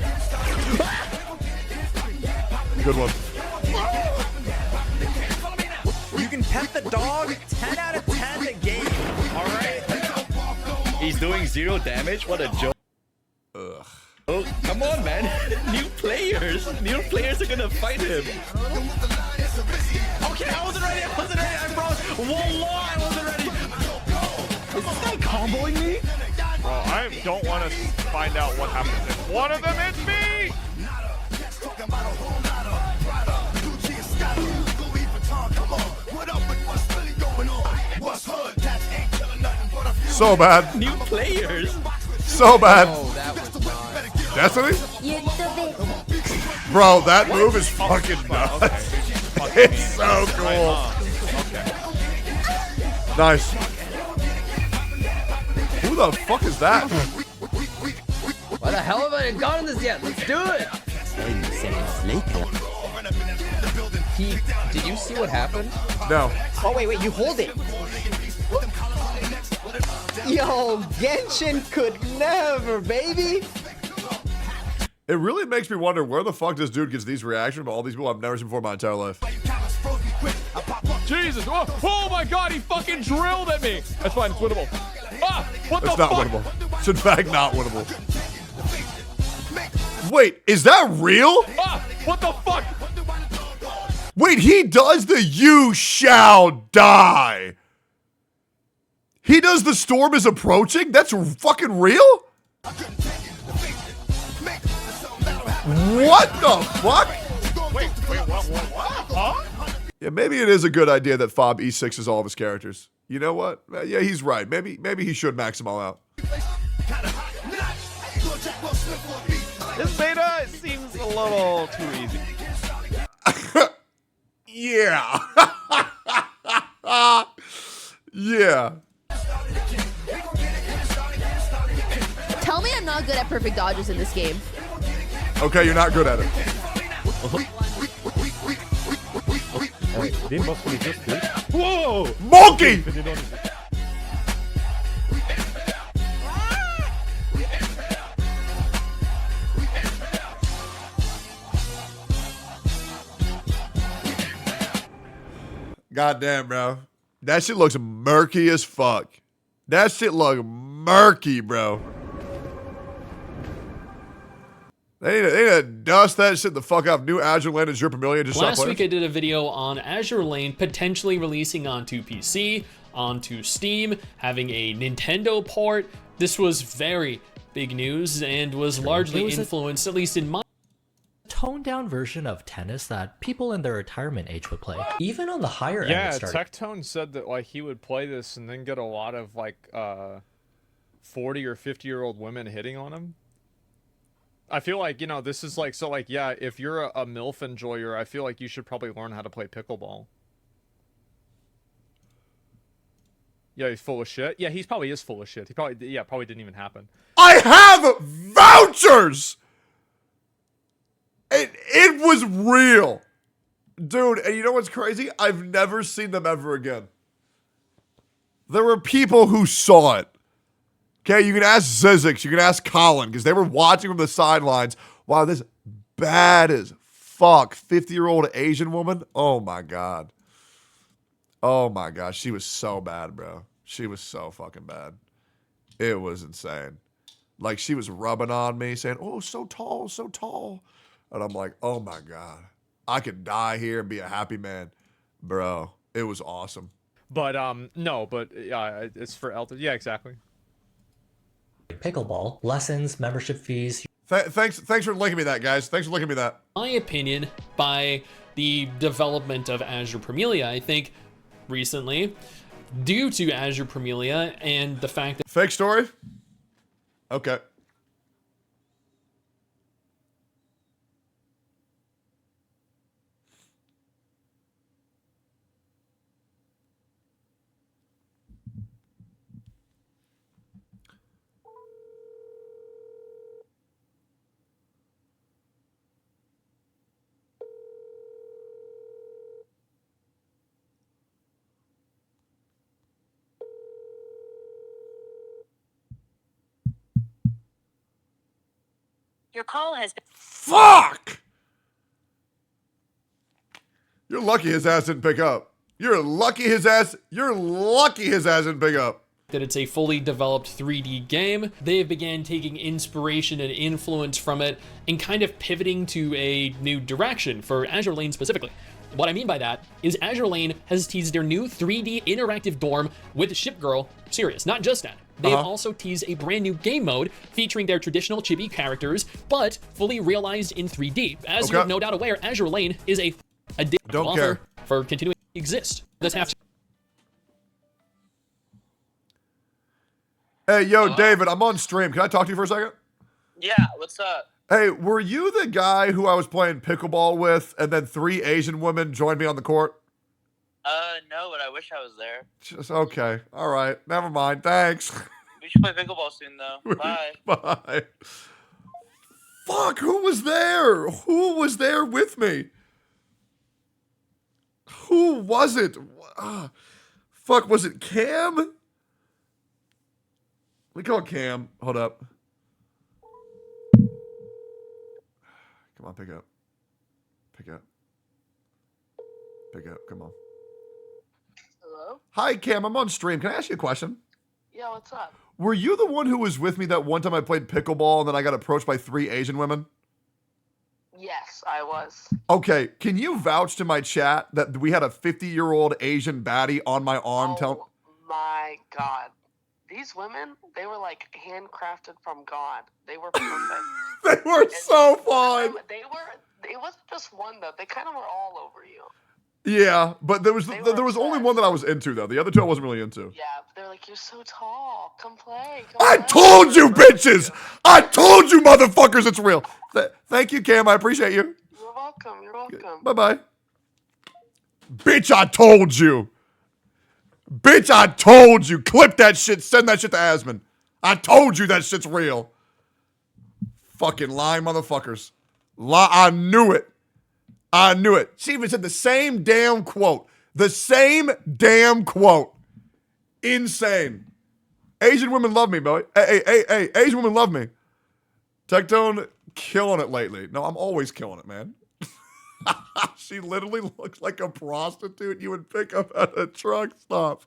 Good one. You can pet the dog 10 out of 10 a game. All right. He's doing 0 damage. What a joke. Ugh. Oh, come on, man. New players are gonna fight him. Okay, I wasn't ready. I promise. Wallah, I wasn't ready. Is this guy comboing me? Well, I don't want to find out what happens if one of them hits me. So bad. New players. So bad. Oh, that was nice. Destiny? Bro, that move is fucking nuts. It's so cool. Nice. Who the fuck is that? Why the hell have I not gotten this yet? Let's do it. Did you see what happened? No. Oh, wait, you hold it. Yo, Genshin could never, baby. It really makes me wonder where the fuck this dude gets these reactions from all these people I've never seen before in my entire life. Jesus! Oh my God! He fucking drilled at me. That's fine. It's winnable. Ah! What It's the not fuck? winnable. It's in fact not winnable. Wait, is that real? Ah! What the fuck? Wait, he does the "you shall die." He does the storm is approaching? That's fucking real? What the fuck? Wait, what? Huh? Yeah, maybe it is a good idea that Fob E6 is all of his characters. You know what? Yeah, he's right. Maybe he should max them all out. This beta seems a little too easy. Yeah. Yeah. Tell me I'm not good at perfect dodges in this game. Okay, you're not good at it. Whoa! Monkey! Goddamn, bro. That shit looks murky as fuck. That shit look murky, bro. They need to dust that shit the fuck off. New Azure Lane and Azure Pavilion. Just Last week I did a video on Azure Lane potentially releasing onto PC, onto Steam, having a Nintendo port. This was very big news and was largely influenced, at least in my toned down version of tennis that people in their retirement age would play. Even on the higher end, Tectone said that like he would play this and then get a lot of like 40 or 50-year-old women hitting on him. I feel like, you know, this is like, so like, yeah, if you're a MILF enjoyer, I feel like you should probably learn how to play pickleball. Yeah, he's full of shit. Yeah, he probably is full of shit. He probably didn't even happen. I have vouchers! It was real. Dude, and you know what's crazy? I've never seen them ever again. There were people who saw it. Okay, you can ask Zizix, you can ask Colin, because they were watching from the sidelines. Wow, this bad as fuck 50-year-old Asian woman. Oh my god. Oh my gosh, she was so bad, bro. She was so fucking bad. It was insane. Like, she was rubbing on me, saying, "Oh, so tall, so tall." And I'm like, oh my god. I could die here and be a happy man. Bro, it was awesome. But, no, but, yeah, it's for Elton. Yeah, exactly. Pickleball, lessons, membership fees. Thanks for linking me that, guys. Thanks for linking me that. My opinion, by the development of Azure Premilia, I think recently, due to Azure Premilia and the fact that... Fake story? Okay. Your call has been. Fuck! You're lucky his ass didn't pick up. You're lucky his ass didn't pick up. That it's a fully developed 3D game. They have began taking inspiration and influence from it and kind of pivoting to a new direction for Azure Lane specifically. What I mean by that is Azure Lane has teased their new 3D interactive dorm with Ship Girl Sirius. Not just that. They've also teased a brand new game mode featuring their traditional chibi characters, but fully realized in 3D. As you're no doubt aware, Azure Lane is a offer for continuing to exist. Let's have to. Hey, yo, David, I'm on stream. Can I talk to you for a second? Yeah, what's up? Hey, were you the guy who I was playing pickleball with and then 3 Asian women joined me on the court? No, but I wish I was there. Just okay. All right. Never mind. Thanks. We should play pickleball soon, though. Bye. Bye. Fuck, who was there? Who was there with me? Who was it? Fuck, was it Cam? We call Cam. Hold up. Come on, pick up. Pick up. Pick up. Come on. Hello? Hi, Cam. I'm on stream. Can I ask you a question? Yeah, what's up? Were you the one who was with me that one time I played pickleball and then I got approached by 3 Asian women? Yes, I was. Okay, can you vouch to my chat that we had a 50-year-old Asian baddie on my arm? Oh my god. These women, they were like handcrafted from God. They were perfect. They were so fun. It wasn't just one though. They kind of were all over you. Yeah, but there was only one that I was into though. The other 2 I wasn't really into. Yeah, but they're like, you're so tall. Come play. I told you, bitches! I told you, motherfuckers, it's real. Thank you, Cam. I appreciate you. You're welcome. You're welcome. Bye-bye. Bitch, I told you. Bitch, I told you. Clip that shit. Send that shit to Asmon. I told you that shit's real. Fucking lying motherfuckers. I knew it. I knew it. She even said the same damn quote. The same damn quote. Insane. Asian women love me, boy. Hey, Asian women love me. Tectone killing it lately. No, I'm always killing it, man. She literally looks like a prostitute you would pick up at a truck stop.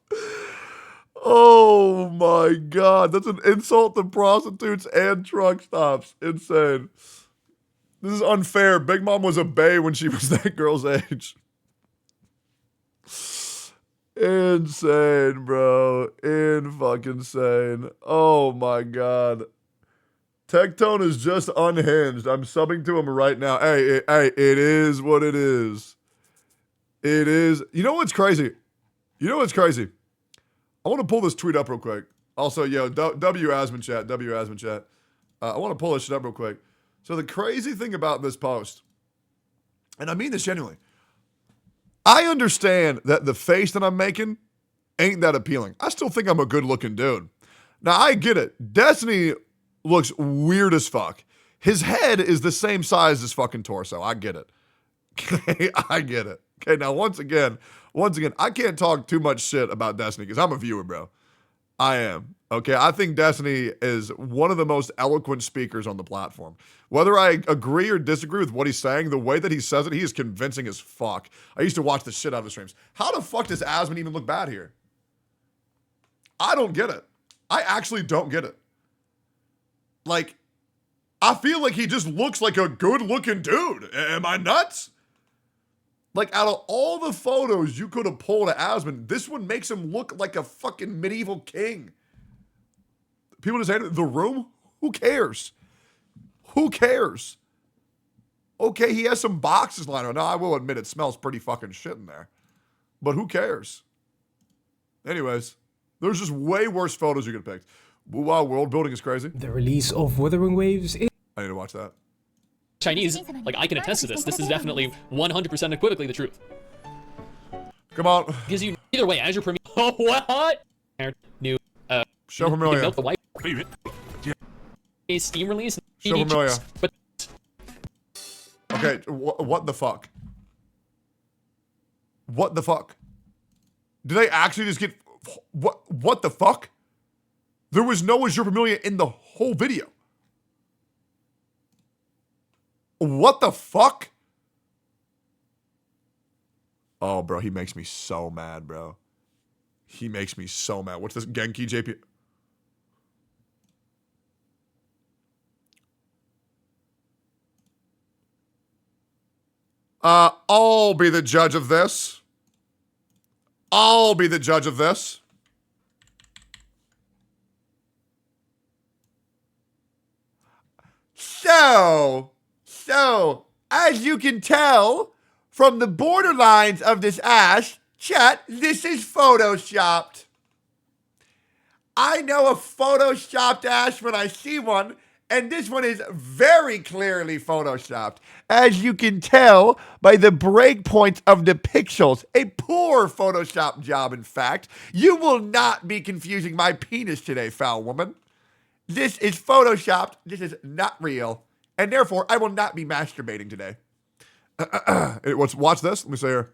Oh my God. That's an insult to prostitutes and truck stops. Insane. This is unfair. Big Mom was a bae when she was that girl's age. Insane, bro. In-fucking-sane. Oh my God. Tectone is just unhinged. I'm subbing to him right now. Hey, it is what it is. It is. You know what's crazy? I want to pull this tweet up real quick. Also, yo, W Asmon chat. I want to pull this shit up real quick. So the crazy thing about this post, and I mean this genuinely, I understand that the face that I'm making ain't that appealing. I still think I'm a good-looking dude. Now, I get it. Destiny looks weird as fuck. His head is the same size as fucking torso. I get it. Okay, I get it. Okay, now once again, I can't talk too much shit about Destiny because I'm a viewer, bro. I am. Okay, I think Destiny is one of the most eloquent speakers on the platform. Whether I agree or disagree with what he's saying, the way that he says it, he is convincing as fuck. I used to watch the shit out of his streams. How the fuck does Asmon even look bad here? I don't get it. I actually don't get it. Like, I feel like he just looks like a good-looking dude. Am I nuts? Like, out of all the photos you could have pulled of Asmon, this one makes him look like a fucking medieval king. People just hate it. The Room? Who cares? Who cares? Okay, he has some boxes lying around. Now, I will admit it smells pretty fucking shit in there. But who cares? Anyways, there's just way worse photos you could have picked. Wow, world building is crazy. The release of Wuthering Waves is... I need to watch that. Chinese, like, I can attest to this. This is definitely 100% unequivocally the truth. Come on. Because you, either way, Azure Premier. Oh, what? New, Show Familia. Milk the White. A Steam release. Show Familia. But okay, what the fuck? What the fuck? Did they actually just get what the fuck? There was no Azure Familia in the whole video. What the fuck? Oh, bro, he makes me so mad, bro. He makes me so mad. What's this? Genki JP? I'll be the judge of this. I'll be the judge of this. So, as you can tell from the borderlines of this ass, chat, this is photoshopped. I know a photoshopped ass when I see one, and this one is very clearly photoshopped. As you can tell by the breakpoints of the pixels, a poor Photoshop job, in fact. You will not be confusing my penis today, foul woman. This is photoshopped. This is not real. And therefore, I will not be masturbating today. Watch this. Let me say here.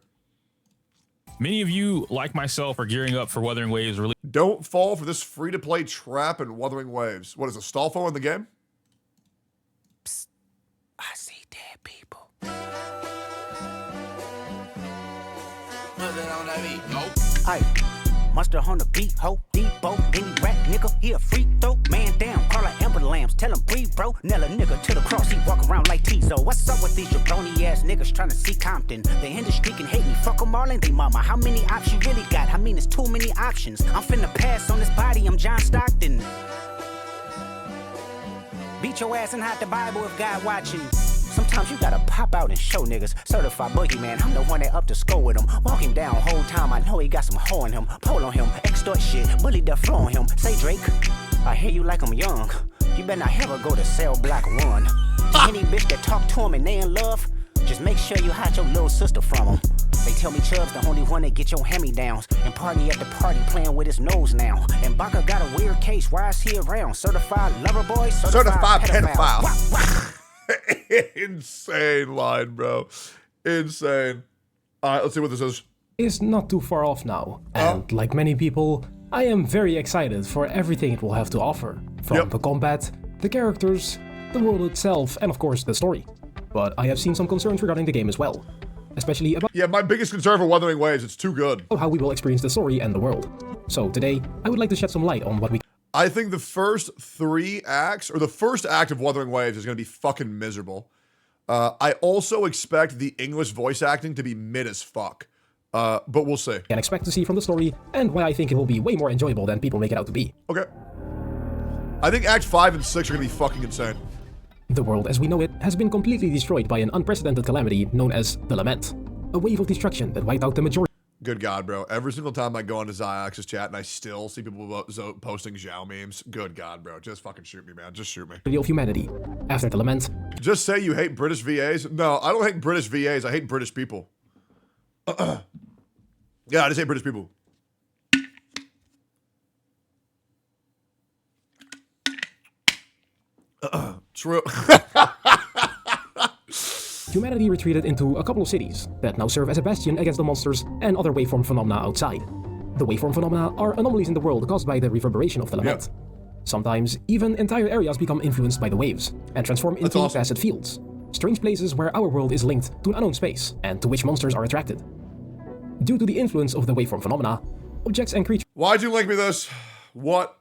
Many of you, like myself, are gearing up for Wuthering Waves release. Don't fall for this free-to-play trap in Wuthering Waves. What is a stall phone in the game? Psst. I see dead people. Aye, mustard on the beat, ho, Depot, any rap nigga, he a freak throw, man down, call her Amber Lambs, tell him breathe, bro, nail a nigga to the cross, he walk around like Tizo. What's up with these jabroni ass niggas trying to see Compton? The industry can hate me, fuck them all and they mama. How many options you really got? I mean, it's too many options. I'm finna pass on this body, I'm John Stockton. Beat your ass and hide the Bible if God watching. Sometimes you gotta pop out and show niggas. Certified boogeyman, I'm the one that up to score with him. Walk him down whole time, I know he got some hoe in him. Pole on him, extort shit, bully the flow on him. Say Drake, I hear you like I'm young. You better not ever go to cell block 1. To any bitch that talk to him and they in love, just make sure you hide your little sister from him. They tell me Chubb's the only one that get your hand-me-downs. And party at the party playing with his nose now. And Baka got a weird case, why is he around? Certified lover boy, certified pedophile. Insane line, bro. Insane. All right, let's see what this is. Is not too far off now, and like many people, I am very excited for everything it will have to offer. From the combat, the characters, the world itself, and of course the story. But I have seen some concerns regarding the game as well. Especially about my biggest concern for Wuthering Waves, it's too good. How we will experience the story and the world. So today, I would like to shed some light on what we... I think the first 3 acts, or the first act of Wuthering Waves is going to be fucking miserable. I also expect the English voice acting to be mid as fuck. But we'll see. Can expect to see from the story, and why I think it will be way more enjoyable than people make it out to be. Okay. I think Act 5 and 6 are going to be fucking insane. The world as we know it has been completely destroyed by an unprecedented calamity known as the Lament. A wave of destruction that wiped out the majority... Good God, bro. Every single time I go into Ziox's chat and I still see people posting Zhao memes, good God, bro. Just fucking shoot me, man. Just shoot me. ...of humanity. After the Lament... Just say you hate British VAs? No, I don't hate British VAs. I hate British people. Yeah, I just hate British people. True. Humanity retreated into a couple of cities that now serve as a bastion against the monsters and other waveform phenomena outside. The waveform phenomena are anomalies in the world caused by the reverberation of the Lament. Sometimes, even entire areas become influenced by the waves and transform into facet fields, strange places where our world is linked to an unknown space and to which monsters are attracted. Due to the influence of the waveform phenomena, objects and creatures... Why'd you link me this? What?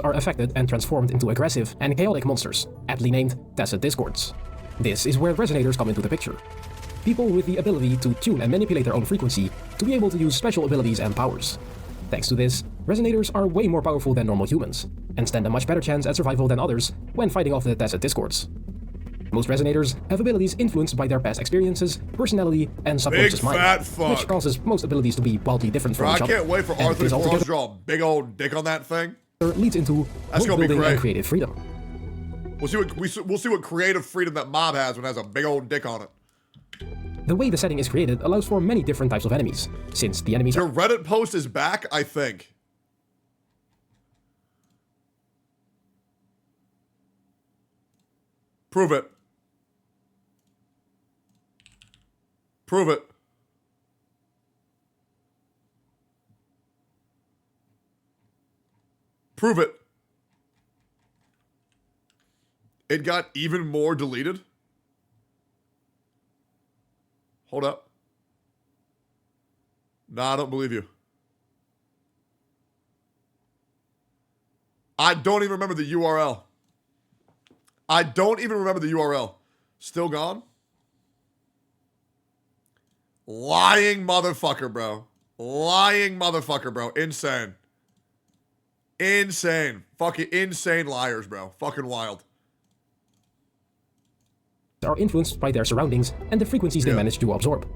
...are affected and transformed into aggressive and chaotic monsters, aptly named tacit discords. This is where resonators come into the picture. People with the ability to tune and manipulate their own frequency to be able to use special abilities and powers. Thanks to this, resonators are way more powerful than normal humans, and stand a much better chance at survival than others when fighting off the tacit discords. Most resonators have abilities influenced by their past experiences, personality, and subconscious mind, which causes most abilities to be wildly different from each other. I can't wait for Arthur to draw a big old dick on that thing. Leads into building and creative freedom. We'll see what creative freedom that mob has when it has a big old dick on it. The way the setting is created allows for many different types of enemies, since the enemies Your Reddit post is back, I think. Prove it. Prove it. Prove it. It got even more deleted. Hold up. Nah, I don't believe you. I don't even remember the URL. I don't even remember the URL. Still gone? Lying motherfucker, bro. Lying motherfucker, bro. Insane. Insane. Fucking insane liars, bro. Fucking wild. Are influenced by their surroundings and the frequencies they manage to absorb.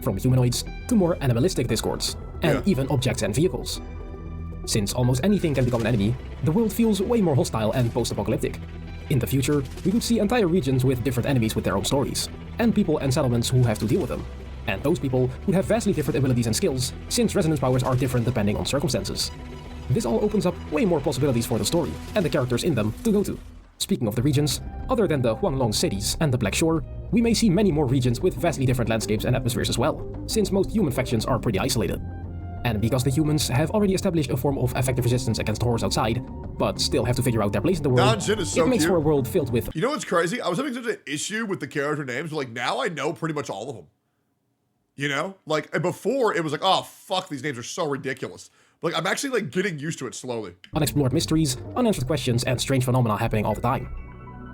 From humanoids to more animalistic discords, and even objects and vehicles. Since almost anything can become an enemy, the world feels way more hostile and post-apocalyptic. In the future, we could see entire regions with different enemies with their own stories, and people and settlements who have to deal with them. And those people would have vastly different abilities and skills, since resonance powers are different depending on circumstances. This all opens up way more possibilities for the story, and the characters in them to go to. Speaking of the regions, other than the Huanglong cities and the Black Shore, we may see many more regions with vastly different landscapes and atmospheres as well, since most human factions are pretty isolated. And because the humans have already established a form of effective resistance against horrors outside, but still have to figure out their place in the world, it makes for a world filled with... You know what's crazy? I was having such an issue with the character names, but like now I know pretty much all of them. You know? Like before it was like, oh fuck, these names are so ridiculous. Like I'm actually like getting used to it slowly. Unexplored mysteries, unanswered questions, and strange phenomena happening all the time.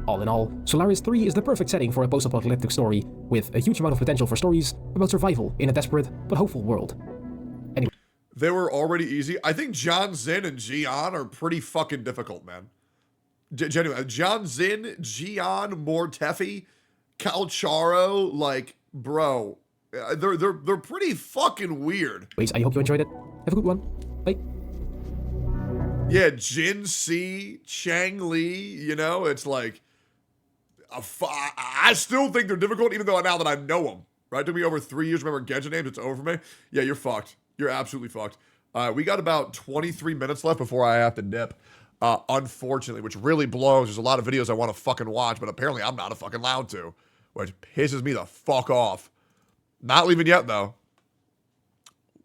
All in all, Solaris 3 is the perfect setting for a post-apocalyptic story, with a huge amount of potential for stories about survival in a desperate but hopeful world. Anyway. They were already easy. I think John Zinn and Gian are pretty fucking difficult, man. Genuinely. John Zinn, Gian, Mortefi, Calcharo, like, bro, they're pretty fucking weird. Anyways, I hope you enjoyed it. Have a good one. Bye. Yeah, Jin Si, Chang Li, you know, it's like, I still think they're difficult, even though now that I know them, right? It took me over 3 years to remember Genshin names, it's over for me. Yeah, you're fucked. You're absolutely fucked. We got about 23 minutes left before I have to dip, unfortunately, which really blows. There's a lot of videos I want to fucking watch, but apparently I'm not fucking allowed to, which pisses me the fuck off. Not leaving yet, though.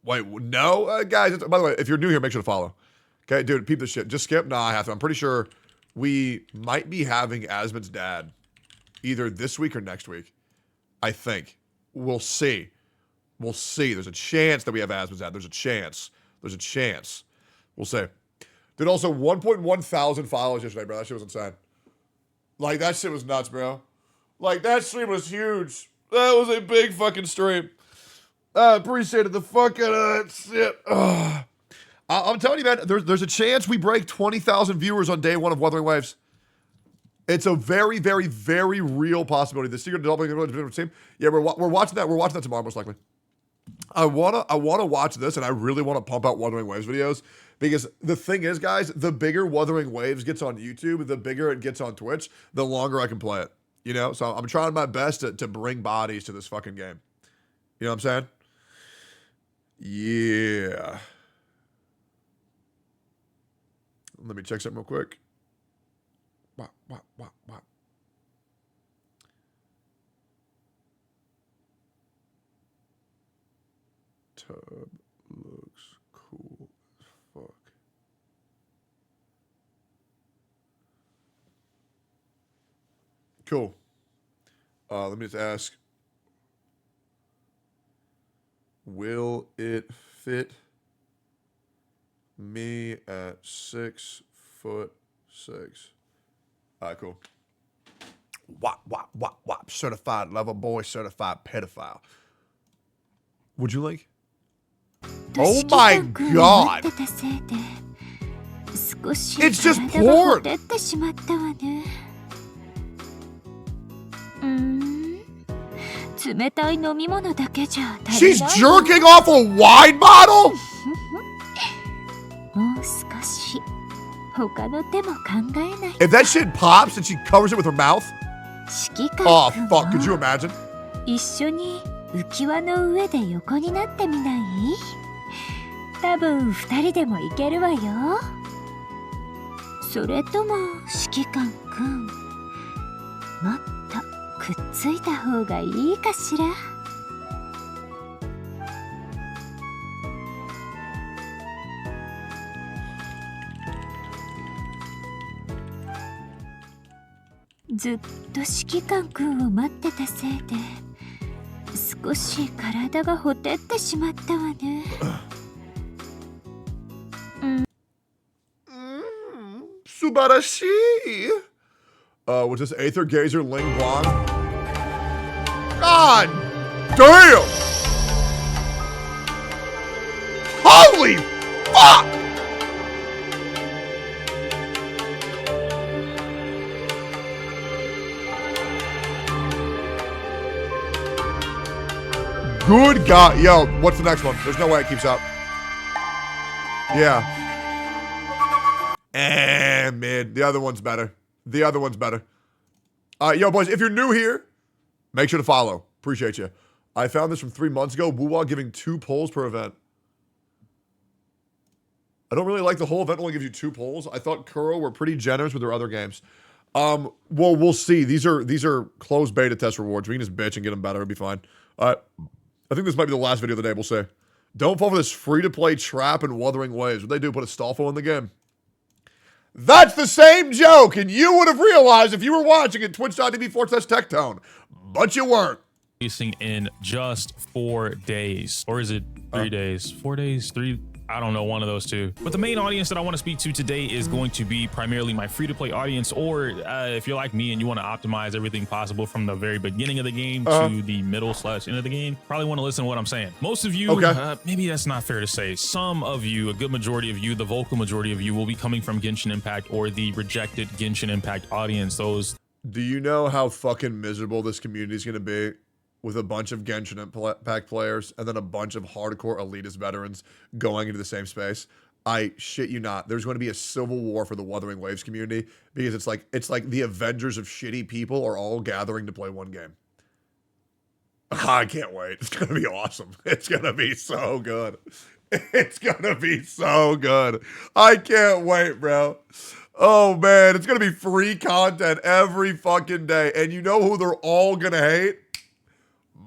Wait, no? Guys, by the way, if you're new here, make sure to follow. Okay, dude, peep this shit. Just skip? Nah, I have to. I'm pretty sure we might be having Asmon's dad either this week or next week. I think. We'll see. We'll see. There's a chance that we have Asmon's dad. There's a chance. There's a chance. We'll see. Did also 1.1 thousand followers yesterday, bro. That shit was insane. Like, that shit was nuts, bro. Like, that stream was huge. That was a big fucking stream. I appreciated the fuck out of that shit. Ugh. I'm telling you, man, there's a chance we break 20,000 viewers on day one of Wuthering Waves. It's a very, very, very real possibility. The secret development team. Yeah, we're watching that. We're watching that tomorrow, most likely. I wanna watch this, and I really want to pump out Wuthering Waves videos, because the thing is, guys, the bigger Wuthering Waves gets on YouTube, the bigger it gets on Twitch, the longer I can play it. You know, so I'm trying my best to bring bodies to this fucking game. You know what I'm saying? Yeah. Let me check something real quick. What? Tub looks cool as fuck. Cool. Let me just ask. Will it fit me at 6'6"? Alright, cool. Wop. Certified lover boy, certified pedophile. Would you like? Oh my god! It's just porn! She's jerking off a wine bottle?! If that shit pops and she covers it with her mouth? Oh fuck, could you imagine? 一緒に浮き輪の上で横になってみない？多分2人でもいけるわよ。それとも指揮官くん、もっとくっついた方がいいかしら？ずっと指揮官くんを待ってたせいで少し体がほてってしまったわね。Subarashi. Was this Aether Gazer Ling Blonde? God damn! Holy fuck! Good God. Yo, what's the next one? There's no way it keeps up. Yeah. And mid. The other one's better. The other one's better. Yo, boys, if you're new here, make sure to follow. Appreciate you. I found this from 3 months ago. Wuwa giving 2 polls per event. I don't really like the whole event only gives you 2 polls. I thought Kuro were pretty generous with their other games. Well, we'll see. These are closed beta test rewards. We can just bitch and get them better. It'll be fine. I think this might be the last video of the day. We'll see. Don't fall for this free-to-play trap and Wuthering Waves. What they do, put a Stolfo in the game. That's the same joke, and you would have realized if you were watching at twitch.tv/Tectone, but you weren't. Releasing in just 4 days. Or is it 3 days? 4 days? 3? I don't know, one of those two. But the main audience that I want to speak to today is going to be primarily my free-to-play audience, or if you're like me and you want to optimize everything possible from the very beginning of the game to the middle/end of the game, probably want to listen to what I'm saying. Most of you, maybe that's not fair to say. Some of you, a good majority of you, the vocal majority of you, will be coming from Genshin Impact or the rejected Genshin Impact audience. Those. Do you know how fucking miserable this community is going to be? With a bunch of Genshin Impact players and then a bunch of hardcore elitist veterans going into the same space. I shit you not. There's going to be a civil war for the Wuthering Waves community because it's like the Avengers of shitty people are all gathering to play one game. I can't wait. It's going to be awesome. It's going to be so good. It's going to be so good. I can't wait, bro. Oh, man. It's going to be free content every fucking day. And you know who they're all going to hate?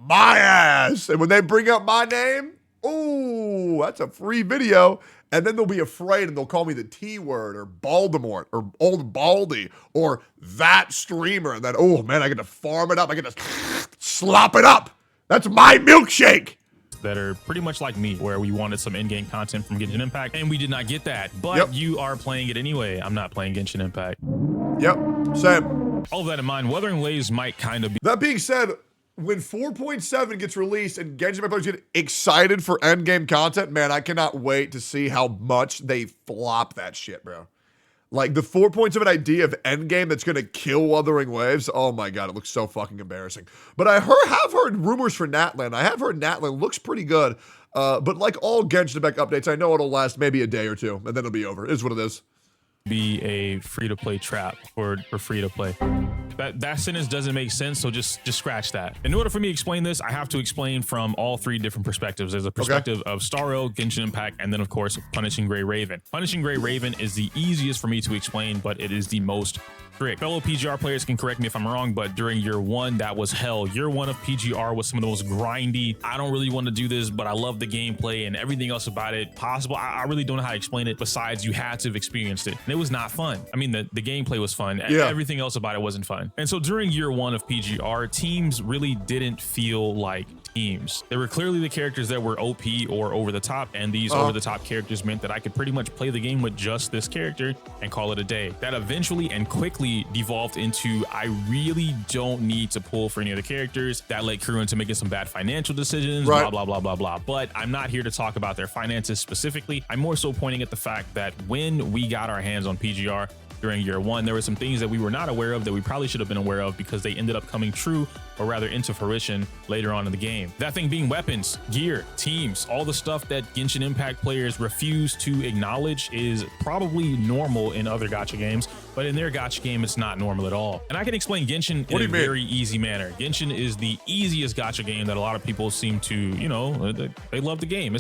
My ass. And when they bring up my name, ooh, that's a free video. And then they'll be afraid and they'll call me the T word or Baldemort or Old Baldy or that streamer. And then, oh man, I get to farm it up. I get to slop it up. That's my milkshake. That are pretty much like me, where we wanted some in-game content from Genshin Impact and we did not get that. But you are playing it anyway. I'm not playing Genshin Impact. Yep, same. All of that in mind, Wuthering Waves might kind of be. That being said, when 4.7 gets released and Genshin Impact players get excited for endgame content, man, I cannot wait to see how much they flop that shit, bro. Like the 4.7 idea of endgame that's gonna kill Wuthering Waves. Oh my god, it looks so fucking embarrassing. But I have heard rumors for Natlan. I have heard Natlan looks pretty good. But like all Genshin Impact updates, I know it'll last maybe a day or two, and then it'll be over. It is what it is. Be a free-to-play trap for free-to-play. That sentence doesn't make sense, so just scratch that. In order for me to explain this, I have to explain from all 3 different perspectives. There's a perspective of Starro, Genshin Impact, and then of course Punishing Gray Raven. Punishing Gray Raven is the easiest for me to explain, but it is the most strict. Fellow PGR players can correct me if I'm wrong, but during year 1, that was hell. Year 1 of PGR was some of the most grindy, I don't really want to do this, but I love the gameplay and everything else about it possible. I really don't know how to explain it besides you had to have experienced it. And it was not fun. I mean, the gameplay was fun. Everything else about it wasn't fun. And so during year 1 of PGR, teams really didn't feel like teams. There were clearly the characters that were OP or over the top, and these over the top characters meant that I could pretty much play the game with just this character and call it a day. That eventually and quickly devolved into I really don't need to pull for any of the characters. That led Kuro into making some bad financial decisions, blah, blah, blah, blah, blah. But I'm not here to talk about their finances specifically. I'm more so pointing at the fact that when we got our hands on PGR during year 1, there were some things that we were not aware of that we probably should have been aware of because they ended up coming true, or rather into fruition later on in the game. That thing being weapons, gear, teams, all the stuff that Genshin Impact players refuse to acknowledge is probably normal in other Gacha games, but in their Gacha game, it's not normal at all. And I can explain Genshin in a very easy manner. Genshin is the easiest Gacha game that a lot of people seem to, you know, they love the game.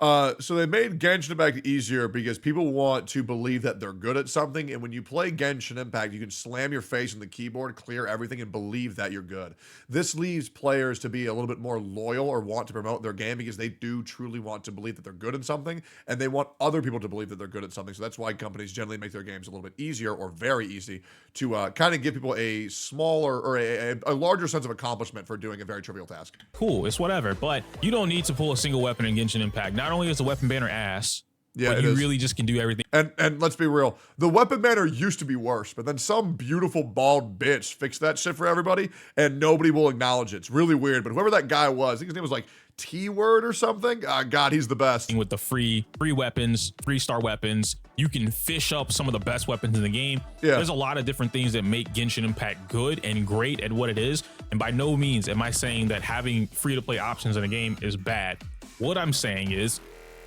So they made Genshin Impact easier because people want to believe that they're good at something, and when you play Genshin Impact, you can slam your face on the keyboard, clear everything, and believe that you're good. This leaves players to be a little bit more loyal or want to promote their game because they do truly want to believe that they're good at something, and they want other people to believe that they're good at something. So that's why companies generally make their games a little bit easier or very easy to kind of give people a smaller or a larger sense of accomplishment for doing a very trivial task. Cool, it's whatever, but you don't need to pull a single weapon in Genshin Impact. Not only is the weapon banner ass, but you really just can do everything. And let's be real, the weapon banner used to be worse, but then some beautiful bald bitch fixed that shit for everybody, and nobody will acknowledge it. It's really weird, but whoever that guy was, I think his name was like T-Word or something. God, he's the best. With the free weapons, 3-star weapons, you can fish up some of the best weapons in the game. Yeah. There's a lot of different things that make Genshin Impact good and great at what it is, and by no means am I saying that having free-to-play options in a game is bad. What I'm saying is,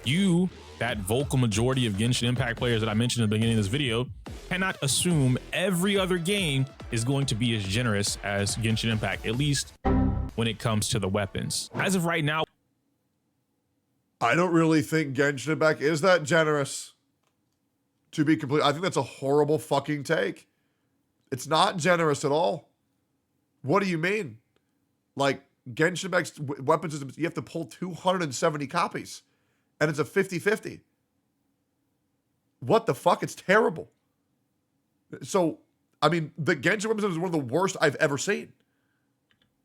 you, that vocal majority of Genshin Impact players that I mentioned at the beginning of this video, cannot assume every other game is going to be as generous as Genshin Impact, at least when it comes to the weapons. As of right now, I don't really think Genshin Impact is that generous. To be complete, I think that's a horrible fucking take. It's not generous at all. What do you mean? Like, Genshin Impact's weapon system, you have to pull 270 copies. And it's a 50-50. What the fuck? It's terrible. So, I mean, the Genshin weapon system is one of the worst I've ever seen.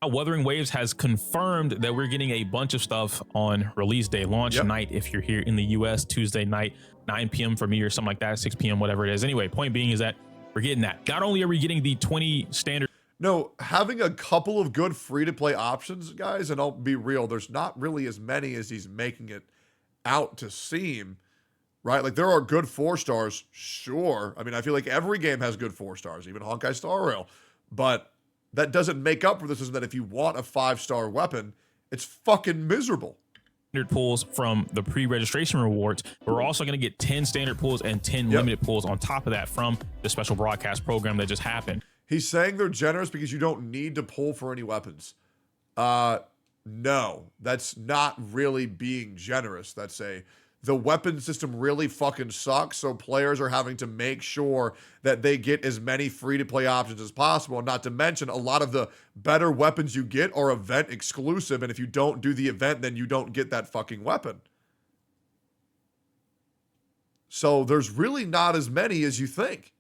Wuthering Waves has confirmed that we're getting a bunch of stuff on release day, launch night if you're here in the US, Tuesday night, 9 p.m. for me or something like that, 6 p.m., whatever it is. Anyway, point being is that we're getting that. Not only are we getting the 20 standard. No, having a couple of good free-to-play options, guys, and I'll be real, there's not really as many as he's making it out to seem, right? Like, there are good 4 stars, sure. I mean, I feel like every game has good 4 stars, even Honkai Star Rail. But that doesn't make up for this, is that if you want a 5-star weapon, it's fucking miserable. Standard pulls from the pre-registration rewards. We're also going to get 10 standard pulls and 10 limited pulls on top of that from the special broadcast program that just happened. He's saying they're generous because you don't need to pull for any weapons. No, that's not really being generous. That's the weapon system really fucking sucks, so players are having to make sure that they get as many free-to-play options as possible, and not to mention a lot of the better weapons you get are event exclusive, and if you don't do the event, then you don't get that fucking weapon. So there's really not as many as you think.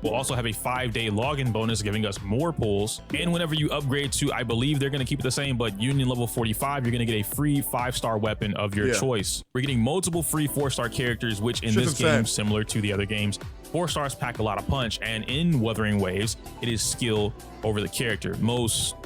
We'll also have a 5-day login bonus giving us more pulls. And whenever you upgrade to, I believe they're going to keep it the same, but Union level 45, you're going to get a free 5-star weapon of your choice. We're getting multiple free 4-star characters, which in this game, similar to the other games, 4 stars pack a lot of punch. And in Wuthering Waves, it is skill over the character most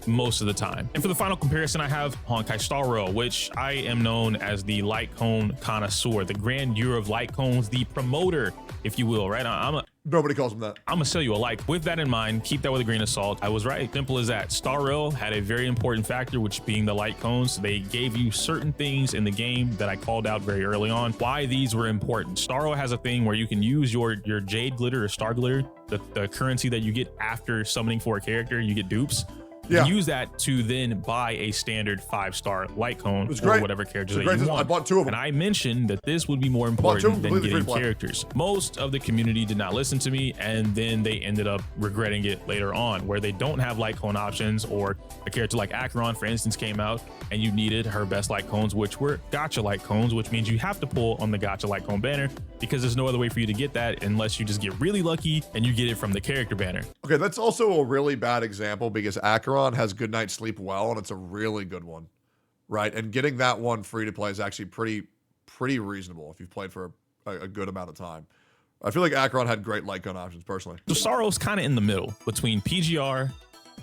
of the time. And for the final comparison, I have Honkai Star Rail, which I am known as the light cone connoisseur, the grandeur of light cones, the promoter, if you will, right? Nobody calls him that. I'm gonna sell you a light. With that in mind, keep that with a grain of salt. I was right. Simple as that. Star Rail had a very important factor, which being the light cones. They gave you certain things in the game that I called out very early on, why these were important. Star Rail has a thing where you can use your jade glitter or star glitter, the currency that you get after summoning for a character, you get dupes. Use that to then buy a standard 5-star light cone or whatever characters that you want. I bought 2 of them. And I mentioned that this would be more important than getting characters. Most of the community did not listen to me, and then they ended up regretting it later on, where they don't have light cone options, or a character like Acheron, for instance, came out and you needed her best light cones, which were Gacha light cones, which means you have to pull on the Gacha light cone banner, because there's no other way for you to get that unless you just get really lucky and you get it from the character banner. Okay, that's also a really bad example because Acheron has Good Night Sleep Well, and it's a really good one, right? And getting that one free to play is actually pretty reasonable if you've played for a good amount of time. I feel like Acheron had great light gun options personally. So Sorrow's kind of in the middle between PGR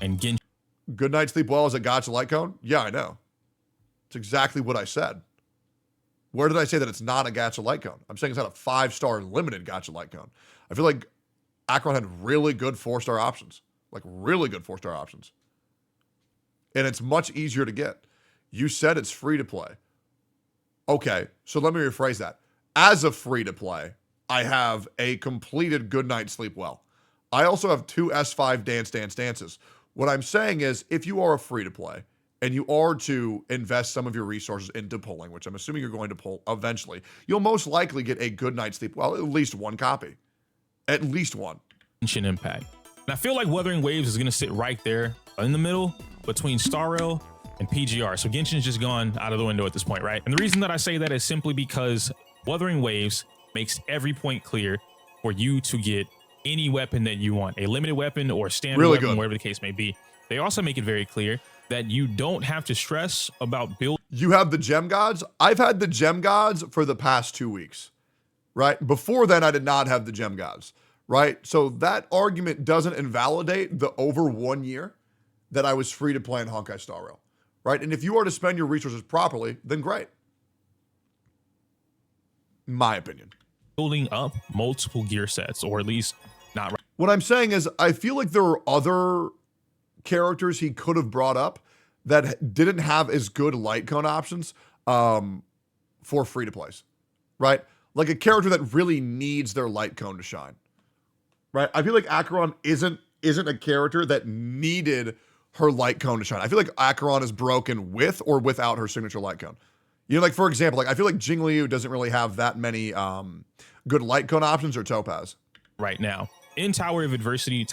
and Genshin. Good Night Sleep Well is a Gacha light cone? Yeah, I know. It's exactly what I said. Where did I say that it's not a Gacha light cone? I'm saying it's not a 5-star limited Gacha light cone. I feel like Acheron had really good 4-star options. Like really good 4-star options. And it's much easier to get. You said it's free to play. Okay, so let me rephrase that. As a free to play, I have a completed Good Night Sleep Well. I also have 2 S5 Dance Dance Dances. What I'm saying is, if you are a free to play and you are to invest some of your resources into pulling, which I'm assuming you're going to pull eventually, you'll most likely get a good night's sleep. Well, at least one copy. At least one. Genshin Impact. And I feel like Wuthering Waves is going to sit right there in the middle between Star Rail and PGR. So Genshin's just gone out of the window at this point, right? And the reason that I say that is simply because Wuthering Waves makes every point clear for you to get any weapon that you want, a limited weapon or standard weapon, whatever the case may be. They also make it very clear that you don't have to stress about building. You have the gem gods. I've had the gem gods for the past 2 weeks, right? Before then, I did not have the gem gods, right? So that argument doesn't invalidate the over 1 year that I was free to play in Honkai Star Rail, right? And if you are to spend your resources properly, then great. My opinion. Building up multiple gear sets, or at least not. What I'm saying is I feel like there are other characters he could have brought up that didn't have as good light cone options for free to plays, right? Like a character that really needs their light cone to shine, right? I feel like Acheron isn't a character that needed her light cone to shine. I feel like Acheron is broken with or without her signature light cone. You know, like for example, like I feel like Jingliu doesn't really have that many good light cone options or Topaz. Right now. In Tower of Adversity, I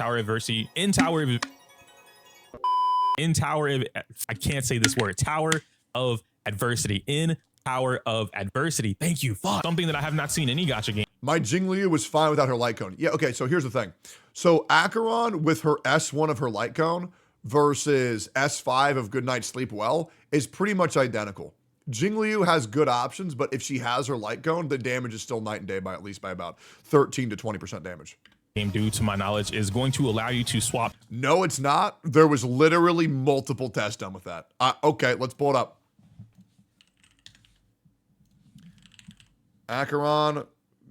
can't say this word, Tower of Adversity, in Tower of Adversity. Thank you, fuck. Something that I have not seen any gacha game. My Jingliu was fine without her light cone. Yeah, okay, so here's the thing. So Acheron with her S1 of her light cone versus S5 of Goodnight Sleep Well is pretty much identical. Jingliu has good options, but if she has her light cone, the damage is still night and day by at least by about 13 to 20% damage. Game, due to my knowledge, is going to allow you to swap. No, it's not. There was literally multiple tests done with that. Okay, let's pull it up. Acheron,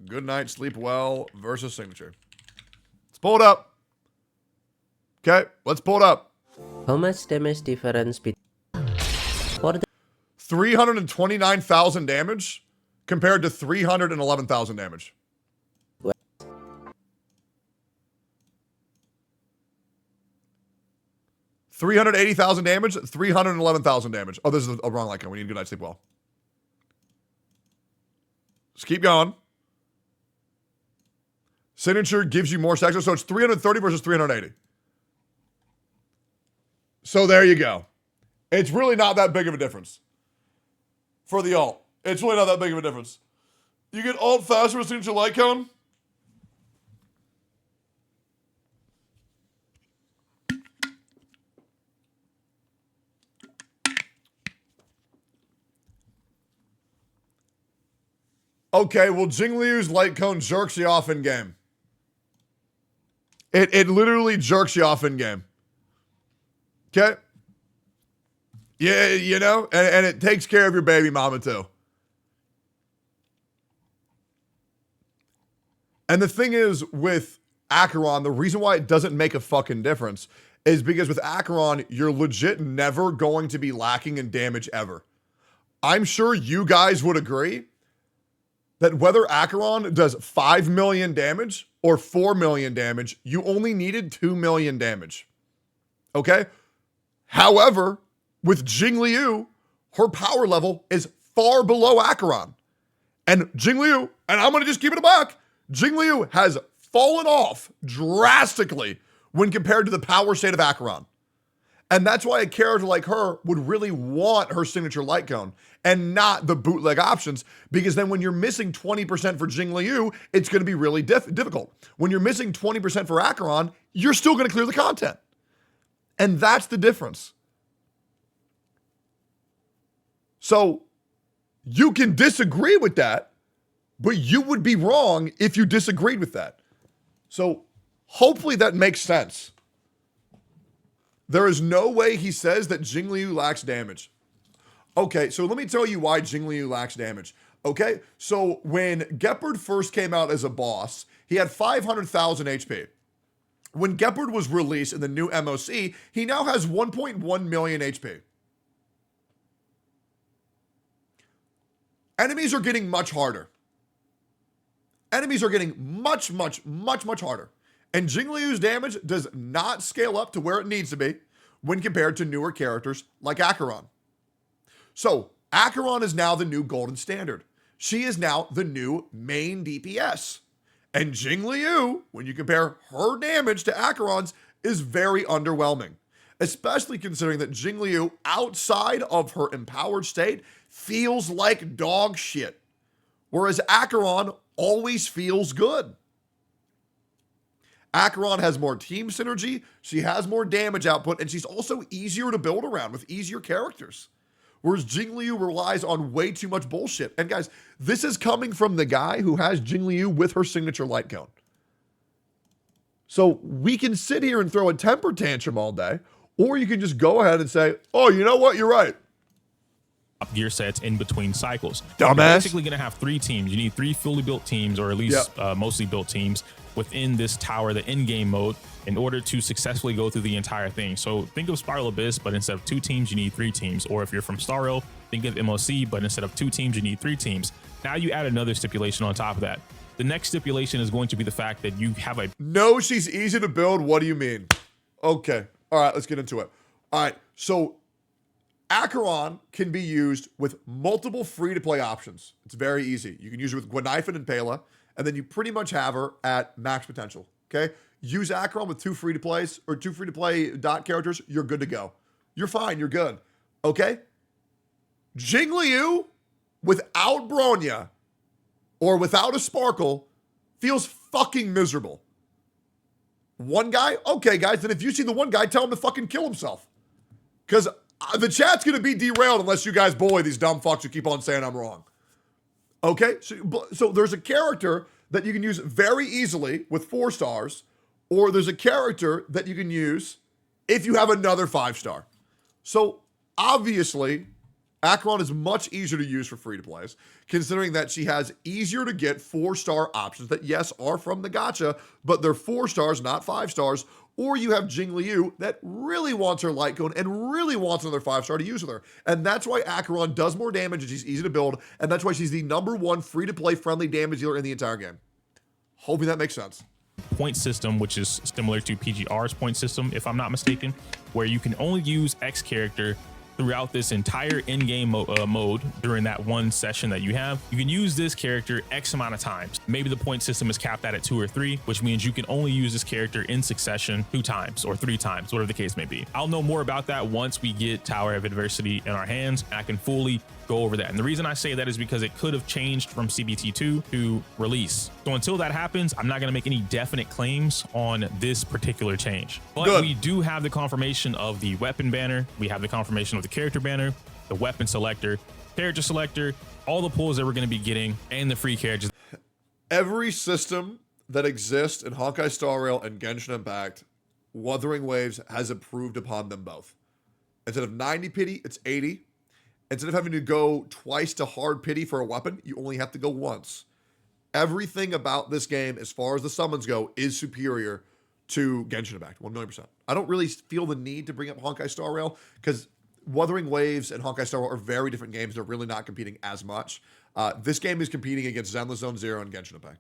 Goodnight Sleep Well versus Signature. Let's pull it up. Okay, let's pull it up. How much damage difference between 329,000 damage compared to 311,000 damage. 380,000 damage, 311,000 damage. Oh, this is a wrong light cone. We need Good Night Sleep Well. Just keep going. Signature gives you more stacks, so it's 330 versus 380. So there you go. It's really not that big of a difference for the alt. It's really not that big of a difference. You get alt faster with Signature Light Cone. Okay, well, Jingliu's light cone jerks you off in game. It literally jerks you off in game. Okay? Yeah, you know, and it takes care of your baby mama too. And the thing is with Acheron, the reason why it doesn't make a fucking difference is because with Acheron, you're legit never going to be lacking in damage ever. I'm sure you guys would agree that whether Acheron does 5 million damage or 4 million damage, you only needed 2 million damage. Okay? However, with Jingliu, her power level is far below Acheron. And Jingliu, and I'm going to just keep it a buck, Jingliu has fallen off drastically when compared to the power state of Acheron. And that's why a character like her would really want her signature light cone and not the bootleg options, because then when you're missing 20% for Jingliu, it's going to be really difficult. When you're missing 20% for Acheron, you're still going to clear the content. And that's the difference. So you can disagree with that, but you would be wrong if you disagreed with that. So hopefully that makes sense. There is no way he says that Jingliu lacks damage. Okay, so let me tell you why Jingliu lacks damage. Okay, so when Gepard first came out as a boss, he had 500,000 HP. When Gepard was released in the new MOC, he now has 1.1 million HP. Enemies are getting much harder. Enemies are getting much harder. And Jingliu's damage does not scale up to where it needs to be, when compared to newer characters like Acheron. So, Acheron is now the new golden standard. She is now the new main DPS. And Jing Liu, when you compare her damage to Acheron's, is very underwhelming. Especially considering that Jing Liu, outside of her empowered state, feels like dog shit. Whereas Acheron always feels good. Acheron has more team synergy, she has more damage output, and she's also easier to build around with easier characters. Whereas Jing Liu relies on way too much bullshit. And guys, this is coming from the guy who has Jing Liu with her signature light cone. So we can sit here and throw a temper tantrum all day, or you can just go ahead and say, oh, you know what, you're right. Gear sets in between cycles. Dumbass. You're basically going to have 3 teams. You need 3 fully built teams, or at least mostly built teams within this tower, the in-game mode, in order to successfully go through the entire thing. So think of Spiral Abyss, but instead of 2 teams, you need 3 teams. Or if you're from Star Rail, think of MOC, but instead of 2 teams, you need 3 teams. Now you add another stipulation on top of that. The next stipulation is going to be the fact that you have a... No, she's easy to build. What do you mean? Okay. All right, let's get into it. All right, so Acheron can be used with multiple free-to-play options. It's very easy. You can use it with Gweniphan and Pela, and then you pretty much have her at max potential, okay? Use Acheron with 2 free-to-plays or 2 free-to-play dot characters, you're good to go. You're fine, you're good, okay? Jing Liu without Bronya or without a Sparkle feels fucking miserable. One guy? Okay, guys, then if you see the one guy, tell him to fucking kill himself. Because the chat's going to be derailed unless you guys bully these dumb fucks who keep on saying I'm wrong. Okay? So there's a character that you can use very easily with 4 stars, or there's a character that you can use if you have another 5-star. So obviously, Acheron is much easier to use for free-to-plays, considering that she has easier to get 4-star options that, yes, are from the gacha, but they're 4 stars, not 5 stars. Or you have Jing Liu that really wants her light cone and really wants another 5-star to use with her. And that's why Acheron does more damage and she's easy to build, and that's why she's the #1 free-to-play friendly damage dealer in the entire game. Hoping that makes sense. Point system, which is similar to PGR's point system, if I'm not mistaken, where you can only use X character throughout this entire in-game mode during that one session that you have. You can use this character X amount of times. Maybe the point system is capped at 2 or 3, which means you can only use this character in succession 2 times or 3 times, whatever the case may be. I'll know more about that once we get Tower of Adversity in our hands, and I can fully go over that. And the reason I say that is because it could have changed from CBT2 to release. So until that happens, I'm not going to make any definite claims on this particular change. But we do have the confirmation of the weapon banner. We have the confirmation of the character banner, the weapon selector, character selector, all the pulls that we're going to be getting, and the free characters. Every system that exists in Honkai Star Rail and Genshin Impact, Wuthering Waves has improved upon them both. Instead of 90 pity, it's 80. Instead of having to go twice to hard pity for a weapon, you only have to go once. Everything about this game, as far as the summons go, is superior to Genshin Impact, 1,000,000%. I don't really feel the need to bring up Honkai Star Rail because Wuthering Waves and Honkai Star Rail are very different games. They're really not competing as much. This game is competing against Zenless Zone Zero and Genshin Impact.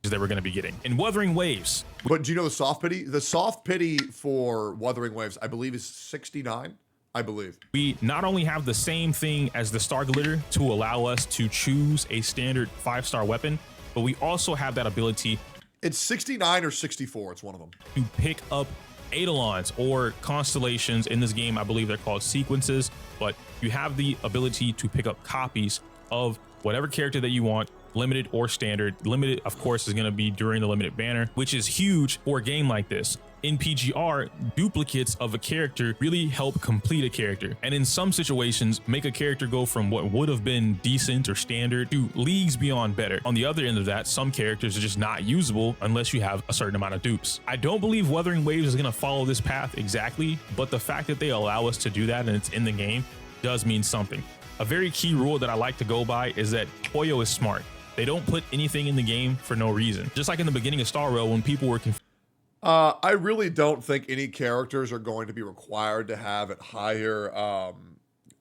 That we're going to be getting in Wuthering Waves. But do you know the soft pity? The soft pity for Wuthering Waves, I believe, is 69. I believe. We not only have the same thing as the Star Glitter to allow us to choose a standard 5-star weapon, but we also have that ability. It's 69 or 64. It's one of them. To pick up Eidolons or constellations in this game. I believe they're called sequences, but you have the ability to pick up copies of whatever character that you want, limited or standard. Limited, of course, is going to be during the limited banner, which is huge for a game like this. In PGR, duplicates of a character really help complete a character, and in some situations make a character go from what would have been decent or standard to leagues beyond better. On the other end of that, some characters are just not usable unless you have a certain amount of dupes. I don't believe Wuthering Waves is going to follow this path exactly, but the fact that they allow us to do that and it's in the game does mean something. A very key rule that I like to go by is that Toyo is smart. They don't put anything in the game for no reason. Just like in the beginning of Star Rail when people were confused. I really don't think any characters are going to be required to have it higher,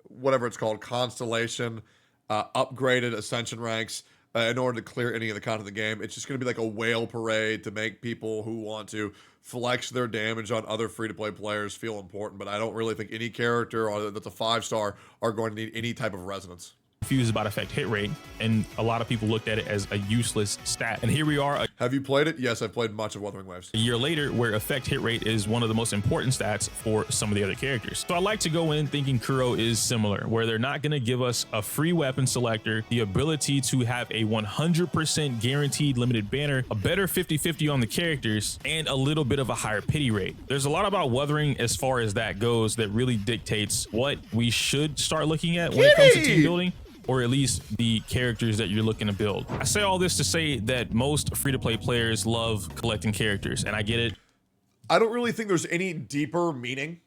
whatever it's called, constellation, upgraded ascension ranks. in order to clear any of the content of the game. It's just going to be like a whale parade to make people who want to flex their damage on other free-to-play players feel important, but I don't really think any character that's a 5-star are going to need any type of resonance. Confused about effect hit rate, and a lot of people looked at it as a useless stat. And here we are. Have you played it? Yes, I've played much of Wuthering Waves. A year later, where effect hit rate is one of the most important stats for some of the other characters. So I like to go in thinking Kuro is similar, where they're not going to give us a free weapon selector, the ability to have a 100% guaranteed limited banner, a better 50-50 on the characters, and a little bit of a higher pity rate. There's a lot about Wuthering as far as that goes that really dictates what we should start looking at when it comes to team building, or at least the characters that you're looking to build. I say all this to say that most free-to-play players love collecting characters, and I get it. I don't really think there's any deeper meaning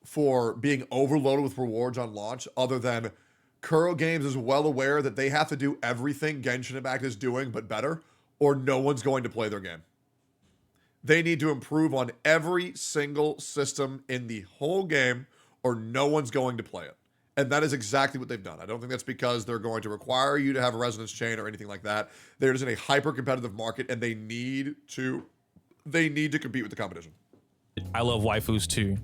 for being overloaded with rewards on launch other than Kuro Games is well aware that they have to do everything Genshin Impact is doing but better, or no one's going to play their game. They need to improve on every single system in the whole game, or no one's going to play it. And that is exactly what they've done. I don't think that's because they're going to require you to have a resonance chain or anything like that. They're just in a hyper-competitive market, and they need to compete with the competition. I love waifus too,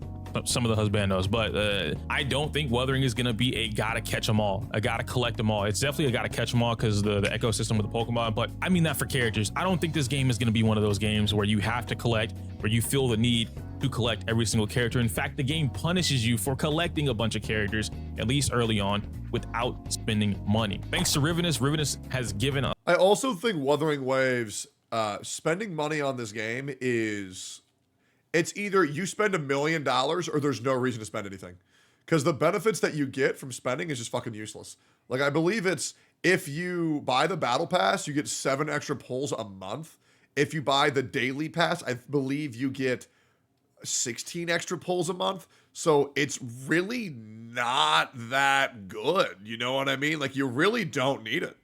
some of the husbandos, but I don't think Wuthering is going to be a gotta catch them all, a gotta collect them all. It's definitely a gotta catch them all because the ecosystem with the Pokemon, but I mean that for characters. I don't think this game is going to be one of those games where you have to collect, where you feel the need to collect every single character. In fact, the game punishes you for collecting a bunch of characters, at least early on, without spending money. Thanks to Rivenus, Rivenus has given us. I also think Wuthering Waves, spending money on this game is, it's either you spend $1 million or there's no reason to spend anything. Because the benefits that you get from spending is just fucking useless. Like, I believe it's, if you buy the battle pass, you get 7 extra pulls a month. If you buy the daily pass, I believe you get 16 extra pulls a month. So it's really not that good. You know what I mean? Like, you really don't need it.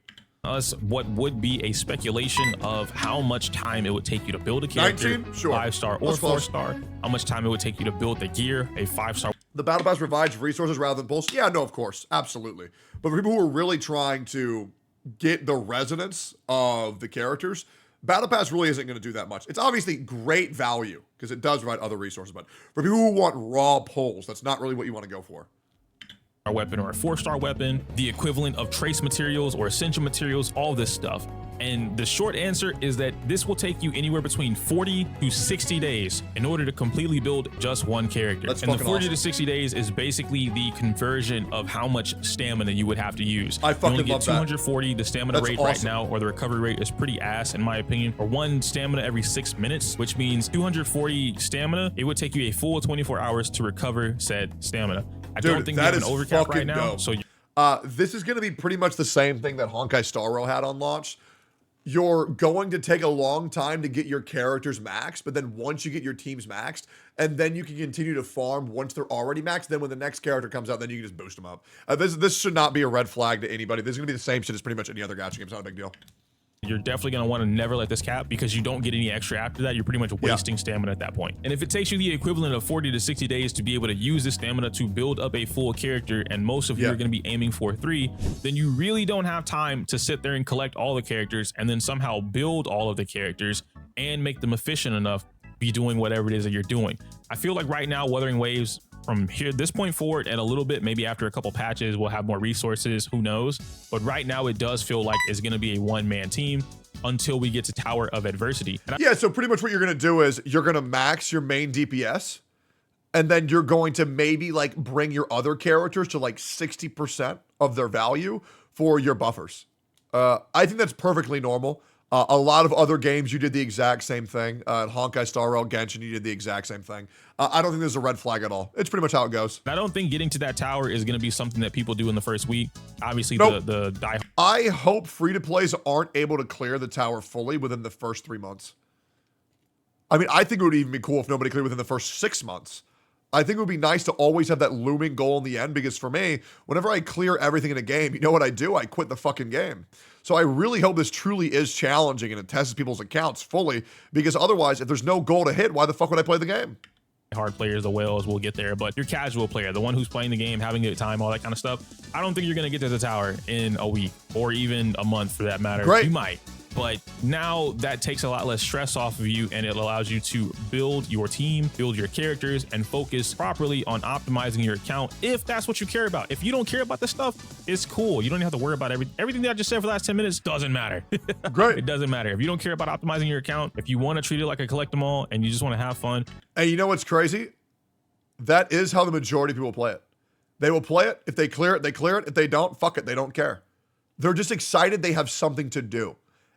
Us what would be a speculation of how much time it would take you to build a character, 19? Sure. 5-star or 4-star, how much time it would take you to build the gear, a 5-star. The battle pass provides resources rather than pulls. Yeah, no, of course, absolutely. But for people who are really trying to get the resonance of the characters, battle pass really isn't going to do that much. It's obviously great value because it does provide other resources, but for people who want raw pulls, that's not really what you want to go for. A weapon or a 4-star weapon, the equivalent of trace materials or essential materials, all this stuff. And the short answer is that this will take you anywhere between 40 to 60 days in order to completely build just one character. That's and the 40 awesome. to 60 days is basically the conversion of how much stamina you would have to use. I fucking you only love get 240. The stamina That's rate awesome. right now, or the recovery rate, is pretty ass in my opinion. Or 1 stamina every 6 minutes, which means 240 stamina. It would take you a full 24 hours to recover said stamina. I don't think we have an overcap right now. Dope. So this is going to be pretty much the same thing that Honkai Star Rail had on launch. You're going to take a long time to get your characters maxed, but then once you get your teams maxed, and then you can continue to farm once they're already maxed, then when the next character comes out, then you can just boost them up. This should not be a red flag to anybody. This is going to be the same shit as pretty much any other gacha game. It's not a big deal. you're definitely going to want to never let this cap, because you don't get any extra after that. You're pretty much wasting stamina at that point. And if it takes you the equivalent of 40 to 60 days to be able to use this stamina to build up a full character, and most of you are going to be aiming for 3, then you really don't have time to sit there and collect all the characters and then somehow build all of the characters and make them efficient enough to be doing whatever it is that you're doing. I feel like right now, Wuthering Waves, from here this point forward, and a little bit maybe after a couple patches, we'll have more resources, who knows. But right now it does feel like it's going to be a one-man team until we get to Tower of Adversity. Yeah, so pretty much what you're going to do is you're going to max your main DPS, and then you're going to maybe like bring your other characters to like 60% of their value for your buffers. I think that's perfectly normal. A lot of other games, you did the exact same thing. In Honkai Star Rail, Genshin, you did the exact same thing. I don't think there's a red flag at all. It's pretty much how it goes. I don't think getting to that tower is going to be something that people do in the first week. Obviously, the die. I hope free-to-plays aren't able to clear the tower fully within the first 3 months. I mean, I think it would even be cool if nobody cleared within the first 6 months. I think it would be nice to always have that looming goal in the end, because for me, whenever I clear everything in a game, you know what I do? I quit the fucking game. So I really hope this truly is challenging and it tests people's accounts fully, because otherwise, if there's no goal to hit, why the fuck would I play the game? hard players, the whales, will get there. But your casual player, the one who's playing the game, having a good time, all that kind of stuff, I don't think you're going to get to the tower in a week or even a month for that matter. Great. You might. But now that takes a lot less stress off of you, and it allows you to build your team, build your characters, and focus properly on optimizing your account if that's what you care about. If you don't care about this stuff, it's cool. You don't have to worry about everything that I just said for the last 10 minutes doesn't matter. Great. It doesn't matter. If you don't care about optimizing your account, if you want to treat it like a collect them all and you just want to have fun. And you know what's crazy? That is how the majority of people play it. They will play it. If they clear it, they clear it. If they don't, fuck it. They don't care. They're just excited they have something to do.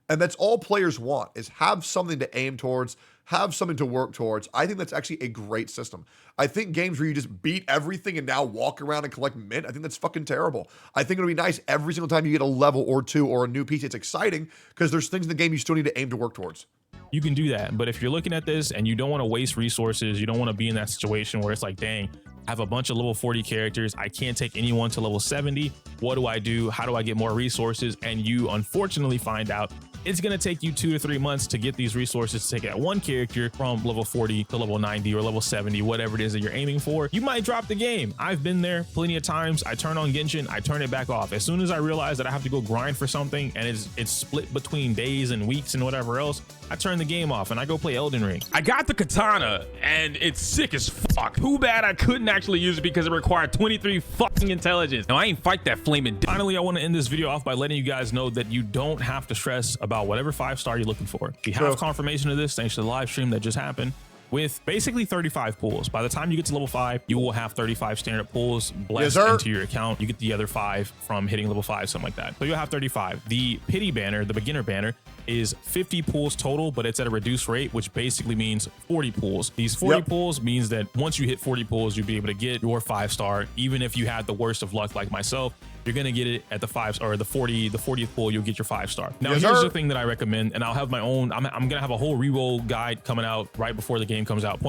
And that's all players want, is have something to aim towards, have something to work towards. I think that's actually a great system. I think games where you just beat everything and now walk around and collect mint, I think that's fucking terrible. I think it'll be nice every single time you get a level or two or a new piece. It's exciting because there's things in the game you still need to aim to work towards. You can do that. But if you're looking at this and you don't want to waste resources, you don't want to be in that situation where it's like, dang, I have a bunch of level 40 characters. I can't take anyone to level 70. What do I do? How do I get more resources? And you unfortunately find out it's going to take you 2 to 3 months to get these resources to take that one character from level 40 to level 90 or level 70, whatever it is that you're aiming for. You might drop the game. I've been there plenty of times. I turn on Genshin, I turn it back off. As soon as I realize that I have to go grind for something and it's split between days and weeks and whatever else, I turn the game off and I go play Elden Ring. I got the katana and it's sick as fuck. Too bad I couldn't actually use it because it required 23 fucking intelligence. Now I ain't fight that flaming. Finally, I want to end this video off by letting you guys know that you don't have to stress about whatever 5-star you're looking for. We have confirmation of this thanks to the live stream that just happened with basically 35 pools. By the time you get to level 5, you will have 35 standard pools blessed into your account. You get the other 5 from hitting level 5, something like that. So you'll have 35. The pity banner, the beginner banner, is 50 pools total, but it's at a reduced rate, which basically means 40 pools. These 40 pools means that once you hit 40 pools, you'll be able to get your 5-star. Even if you had the worst of luck like myself, you're gonna get it at the 5 or the 40th pool, you'll get your 5-star. Now here's the thing that I recommend, and I'll have my own, I'm gonna have a whole reroll guide coming out right before the game comes out.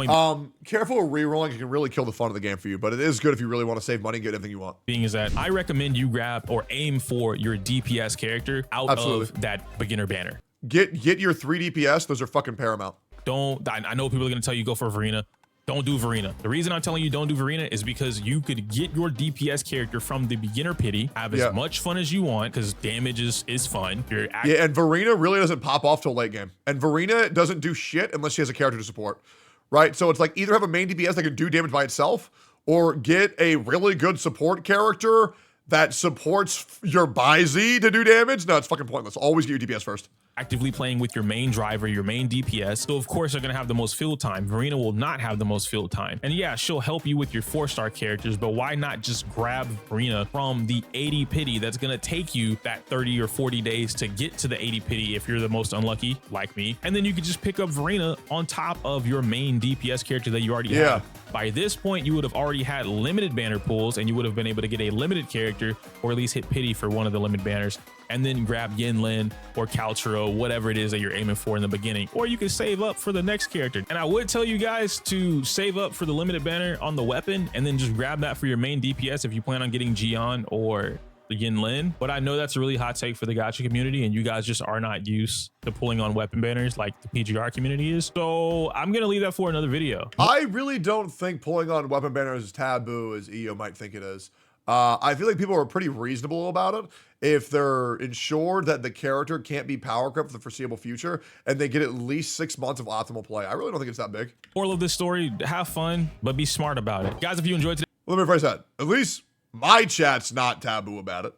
Careful with rerolling, it can really kill the fun of the game for you, but it is good if you really want to save money and get everything you want. Being is that I recommend you grab or aim for your DPS character out of that beginner banner. Get your 3 DPS, those are fucking paramount. I know people are gonna tell you go for Verena. Don't do Verena. The reason I'm telling you don't do Verena is because you could get your DPS character from the beginner pity, have as much fun as you want, because damage is fun. And Verena really doesn't pop off till late game. And Verena doesn't do shit unless she has a character to support, right? So it's like either have a main DPS that can do damage by itself, or get a really good support character that supports your Baizi to do damage. No, it's fucking pointless. Always get your DPS first. Actively playing with your main driver, your main DPS. So of course they're gonna have the most field time. Verena will not have the most field time. And yeah, she'll help you with your 4-star characters, but why not just grab Verena from the 80 pity that's gonna take you that 30 or 40 days to get to the 80 pity if you're the most unlucky, like me. And then you could just pick up Verena on top of your main DPS character that you already have. By this point, you would have already had limited banner pools and you would have been able to get a limited character or at least hit pity for one of the limited banners and then grab Yinlin or Caltro, whatever it is that you're aiming for in the beginning. Or you can save up for the next character. And I would tell you guys to save up for the limited banner on the weapon and then just grab that for your main DPS if you plan on getting Jian or Yinlin. But I know that's a really hot take for the Gacha community and you guys just are not used to pulling on weapon banners like the PGR community is. So I'm gonna leave that for another video. I really don't think pulling on weapon banners is taboo as EO might think it is. I feel like people are pretty reasonable about it if they're ensured that the character can't be power crept for the foreseeable future and they get at least 6 months of optimal play. I really don't think it's that big. Moral of this story, have fun, but be smart about it. Guys, if you enjoyed today. Let me rephrase that. At least my chat's not taboo about it.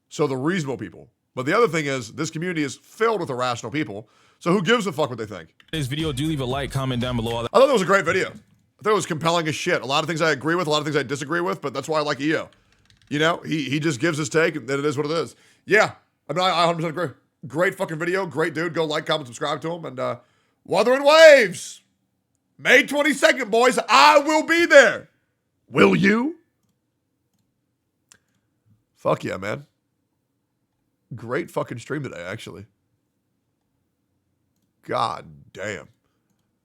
So the reasonable people. But the other thing is this community is filled with irrational people. So who gives a fuck what they think? This video, do leave a like, comment down below. I thought it was a great video. I thought it was compelling as shit. A lot of things I agree with, a lot of things I disagree with, but that's why I like EO. You know, he just gives his take and then it is what it is. Yeah, I mean, I 100% agree. Great fucking video. Great dude. Go like, comment, subscribe to him. And Wuthering Waves. May 22nd, boys. I will be there. Will you? Fuck yeah, man. Great fucking stream today, actually. God damn.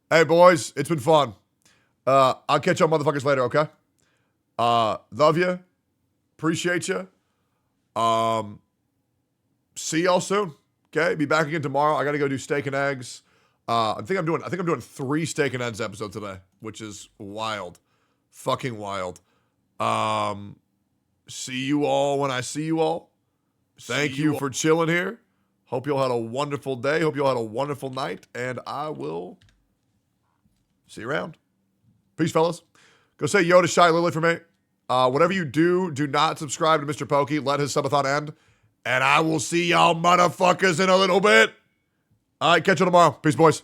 Hey, boys. It's been fun. I'll catch y'all motherfuckers later, okay? Love you. Appreciate you. See y'all soon. Okay, be back again tomorrow. I gotta go do steak and eggs. I think I'm doing 3 Steak and Ends episodes today, which is wild. Fucking wild. See you all when I see you all. Thank you for chilling here. Hope you all had a wonderful day. Hope you all had a wonderful night. And I will see you around. Peace, fellas. Go say yo to Shy Lily for me. Whatever you do, do not subscribe to Mr. Pokey. Let his subathon end. And I will see y'all motherfuckers in a little bit. All right, catch you tomorrow. Peace, boys.